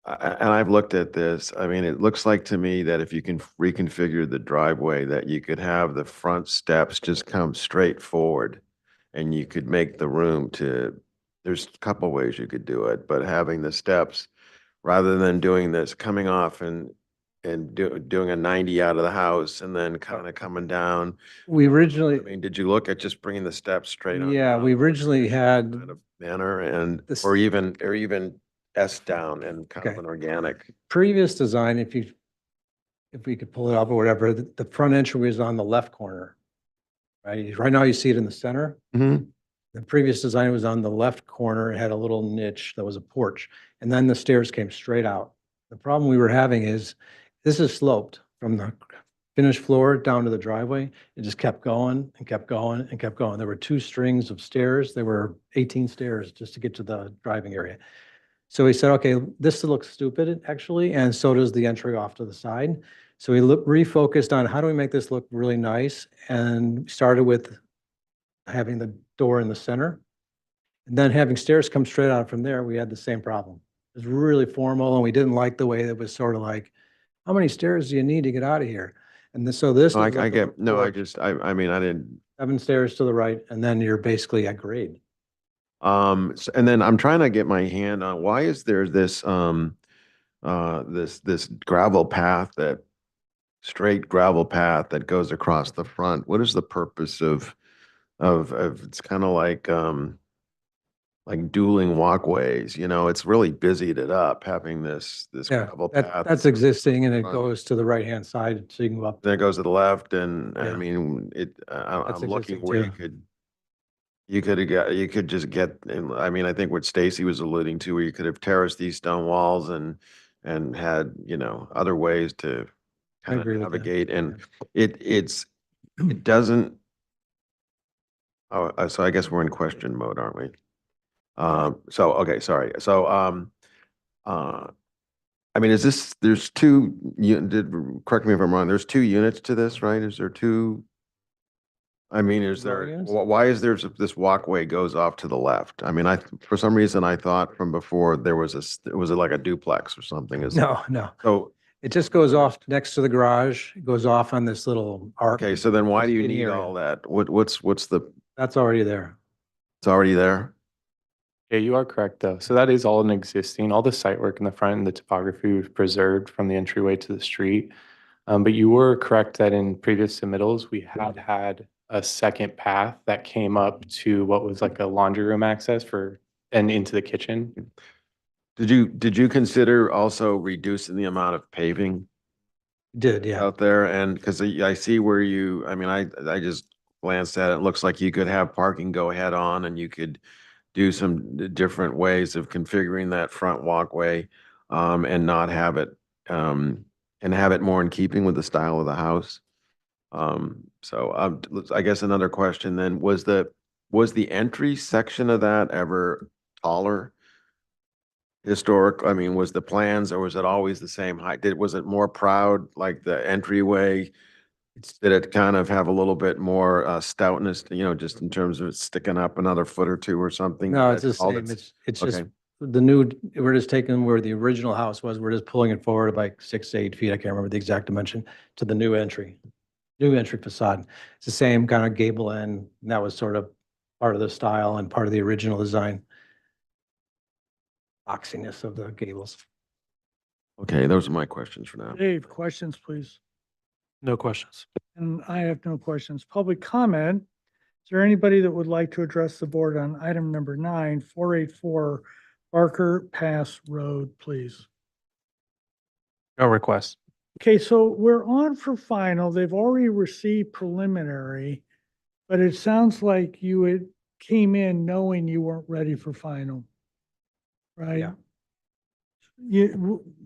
and I've looked at this, I mean, it looks like to me that if you can reconfigure the driveway, that you could have the front steps just come straight forward and you could make the room to, there's a couple ways you could do it, but having the steps rather than doing this, coming off and doing a 90 out of the house and then kind of coming down. We originally, I mean, did you look at just bringing the steps straight on? yeah, down we in a originally had, kind of manner and, This- or even S down and kind of Okay. an organic. previous design, if we could pull it up or whatever, the front entry was on the left corner. Right? Right now you see it in the center. Mhm. The previous design was on the left corner. It had a little niche that was a porch. And then the stairs came straight out. The problem we were having is this is sloped from the finished floor down to the driveway. It just kept going and kept going and kept going. There were 2 strings of stairs. There were 18 stairs just to get to the driving area. So we said, okay, this looks stupid actually, and so does the entry off to the side. So we refocused on how do we make this look really nice, and started with having the door in the center. And then having stairs come straight out from there, we had the same problem. It was really formal and we didn't like the way it was sort of like, how many stairs do you need to get out of here? And so this. No, was I like a get, no, I porch, just, I mean, I didn't. 7 stairs to the right, and then you're basically at grade. And then I'm trying to get my hand on, why is there this, this gravel path straight gravel path that goes across the front? What is the purpose of, it's kind of like dueling walkways, it's really busied it up, having this Yeah, gravel path. that's existing, and it front. goes to the right-hand side, so you can go up. Then it goes to the left and I Yeah. mean, That's I'm looking existing where too. you could just get, I mean, I think what Stacy was alluding to, where you could have terraced these stone walls and had, other ways to I kind of agree with that. navigate. And it doesn't, so I guess we're in question mode, aren't we? So, okay, sorry. So, I mean, there's correct me if I'm wrong, there's 2 units to this, right? Is there 2? I mean, why is there this walkway goes off to the left? I mean, for some reason, I thought from before was it like a duplex or something? No. So, It just goes off next to the garage. It goes off on this little arc. okay, so then why do you Skinny need area. all that? What's That's already there. it's already there? Yeah, you are correct though. So that is all an existing, all the site work in the front and the topography was preserved from the entryway to the street. But you were correct that in previous submittals, we had a second path that came up to what was like a laundry room access and into the kitchen. Did you consider also reducing the amount of paving Did, yeah. out there? And because I see where I mean, I just glanced at it. It looks like you could have parking go head on and you could do some different ways of configuring that front walkway and not have it and have it more in keeping with the style of the house. So I guess another question then, was the entry section of that ever taller? I mean, was the plans or was it always the same height? Was it more proud, like the entryway? Did it kind of have a little bit more stoutness, just in terms of it sticking up another foot or 2 or something? No, that it's the called same. It's okay. just we're just taking where the original house was. We're just pulling it forward like 6 to 8 feet. I can't remember the exact dimension to the new entry facade. It's the same kind of gable end. And that was sort of part of the style and part of the original design. Boxiness of the gables. Okay, those are my questions for now. Dave, questions, please. No questions. And I have no questions. Public comment. Is there anybody that would like to address the board on item number 9, 484 Barker Pass Road, please? No request. Okay, so we're on for final. They've already received preliminary, but it sounds like you had came in knowing you weren't ready for final. Right? Yeah.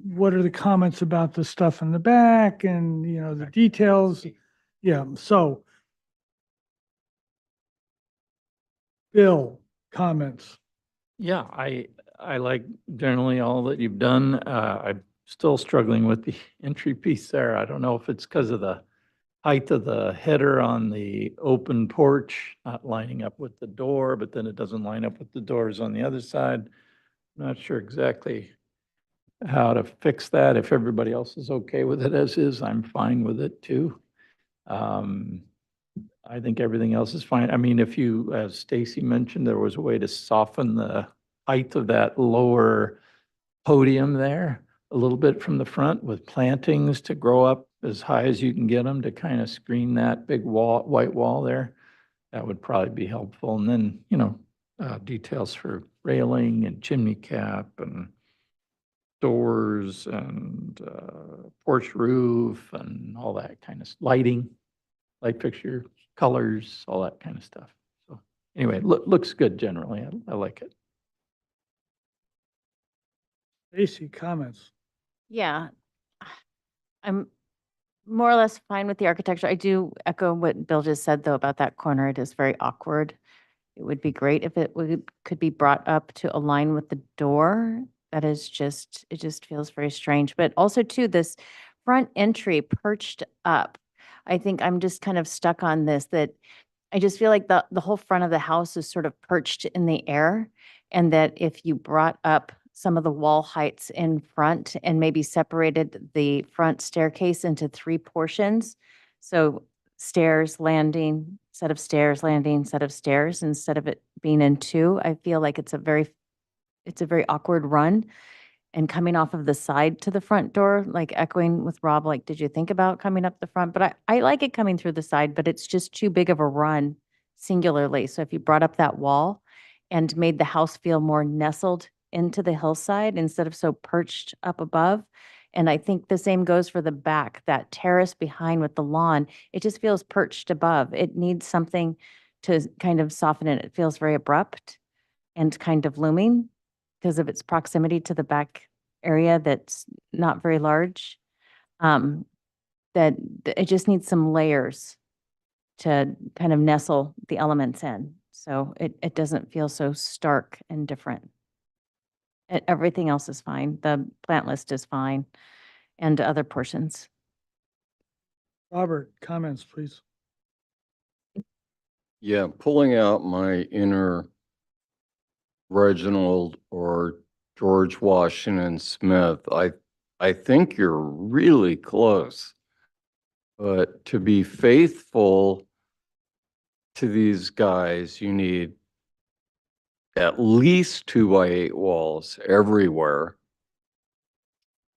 What are the comments about the stuff in the back and, the details? Yeah, so. Bill, comments. Yeah, I like generally all that you've done. I'm still struggling with the entry piece there. I don't know if it's because of the height of the header on the open porch, not lining up with the door, but then it doesn't line up with the doors on the other side. Not sure exactly how to fix that. If everybody else is okay with it as is, I'm fine with it too. I think everything else is fine. I mean, if you, as Stacy mentioned, there was a way to soften the height of that lower podium there a little bit from the front with plantings to grow up as high as you can get them to kind of screen that big wall, white wall there. That would probably be helpful. And then, details for railing and chimney cap and doors and porch roof and all that kind of lighting, light fixture, colors, all that kind of stuff. So anyway, looks good generally. I like it. Stacy, comments. Yeah. I'm more or less fine with the architecture. I do echo what Bill just said, though, about that corner. It is very awkward. It would be great if could be brought up to align with the door. It just feels very strange. But also, too, this front entry perched up. I think I'm just kind of stuck on this, that I just feel like the whole front of the house is sort of perched in the air, and that if you brought up some of the wall heights in front and maybe separated the front staircase into 3 portions, so stairs, landing, set of stairs, landing, set of stairs, instead of it being in 2, I feel like it's a very awkward run. And coming off of the side to the front door, like echoing with Rob, like, did you think about coming up the front? But I like it coming through the side, but it's just too big of a run singularly. So if you brought up that wall and made the house feel more nestled into the hillside instead of so perched up above. And I think the same goes for the back, that terrace behind with the lawn. It just feels perched above. It needs something to kind of soften it. It feels very abrupt and kind of looming because of its proximity to the back area that's not very large. That it just needs some layers to kind of nestle the elements in. So it doesn't feel so stark and different. Everything else is fine. The plant list is fine and other portions. Robert, comments, please. Yeah, pulling out my inner Reginald or George Washington Smith, I think you're really close. But to be faithful to these guys, you need at least 2x8 walls everywhere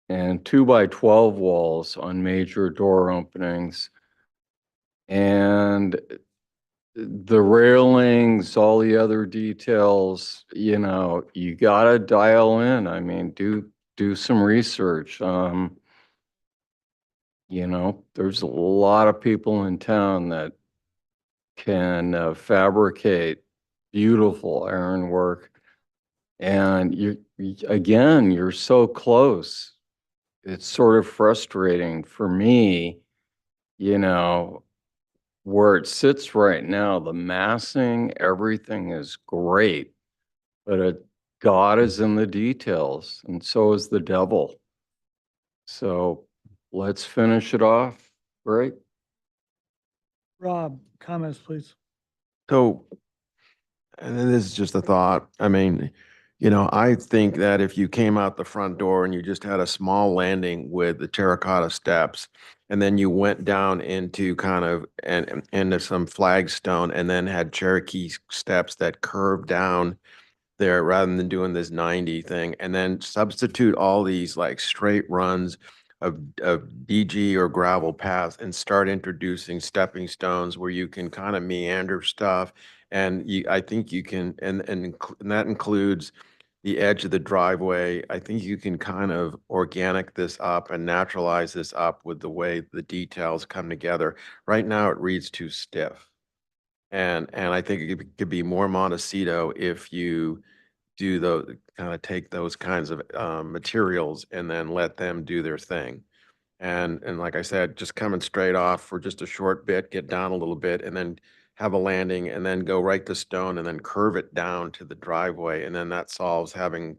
and 2x12 walls on major door openings. And the railings, all the other details, you gotta dial in. I mean, do some research. There's a lot of people in town that can fabricate beautiful ironwork. And you're so close. It's sort of frustrating for me, where it sits right now, the massing, everything is great, but God is in the details, and so is the devil. So let's finish it off, right? Rob, comments, please. So, and then this is just a thought. I mean, I think that if you came out the front door and you just had a small landing with the terracotta steps, and then you went down into kind of into some flagstone and then had Cherokee steps that curved down, there rather than doing this 90 thing, and then substitute all these like straight runs of DG or gravel paths and start introducing stepping stones where you can kind of meander stuff. And I think you can, and that includes the edge of the driveway. I think you can kind of organic this up and naturalize this up with the way the details come together. Right now, it reads too stiff. And I think it could be more Montecito if you do those, kind of take those kinds of materials and then let them do their thing. And like I said, just coming straight off for just a short bit, get down a little bit, and then have a landing, and then go right to stone, and then curve it down to the driveway, and then that solves having,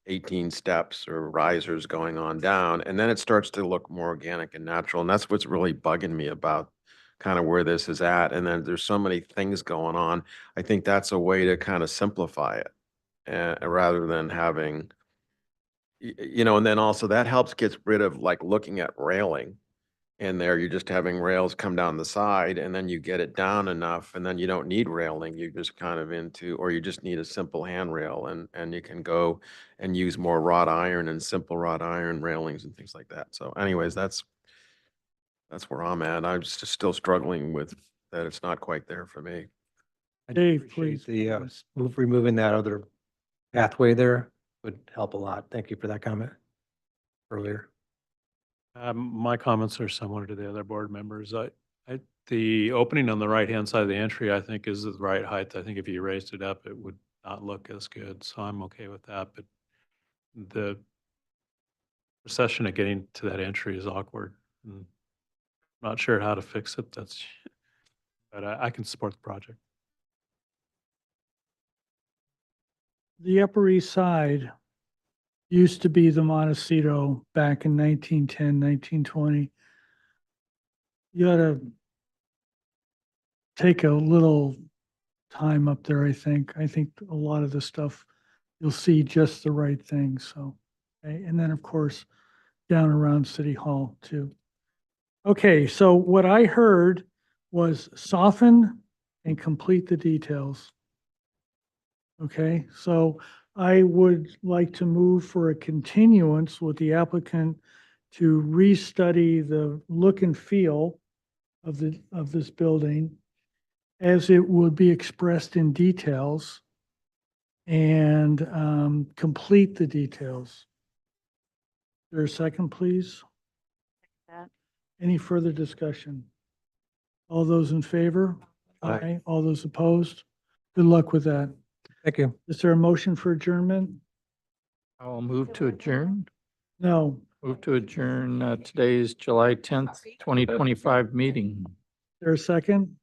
18 steps or risers going on down, and then it starts to look more organic and natural, and that's what's really bugging me about kind of where this is at. And then there's so many things going on. I think that's a way to kind of simplify it, rather than having, and then also that helps get rid of like looking at railing in there. You're just having rails come down the side, and then you get it down enough, and then you don't need railing. You just kind of or you just need a simple handrail, and you can go and use more wrought iron and simple wrought iron railings and things like that. So anyways, that's where I'm at. I'm just still struggling with that. It's not quite there for me. Dave, Appreciate please. the removing that other pathway there would help a lot. Thank you for that comment earlier. My comments are similar to the other board members. The opening on the right-hand side of the entry, I think, is the right height. I think if you raised it up, it would not look as good. So I'm okay with that. But the procession of getting to that entry is awkward. I'm not sure how to fix it. But I can support the project. The Upper East Side used to be the Montecito back in 1910, 1920. You ought to take a little time up there, I think. I think a lot of the stuff, you'll see just the right things, so. Okay, and then, of course, down around City Hall, too. Okay, so what I heard was soften and complete the details. Okay, so I would like to move for a continuance with the applicant to restudy the look and feel of this building as it would be expressed in details and complete the details. Is there a second, please? Any further discussion? All those in favor? Aye. All those opposed? Good luck with that. Thank you. Is there a motion for adjournment? I'll move to adjourn. No. Move to adjourn today's July 10th, 2025 meeting. Is there a second?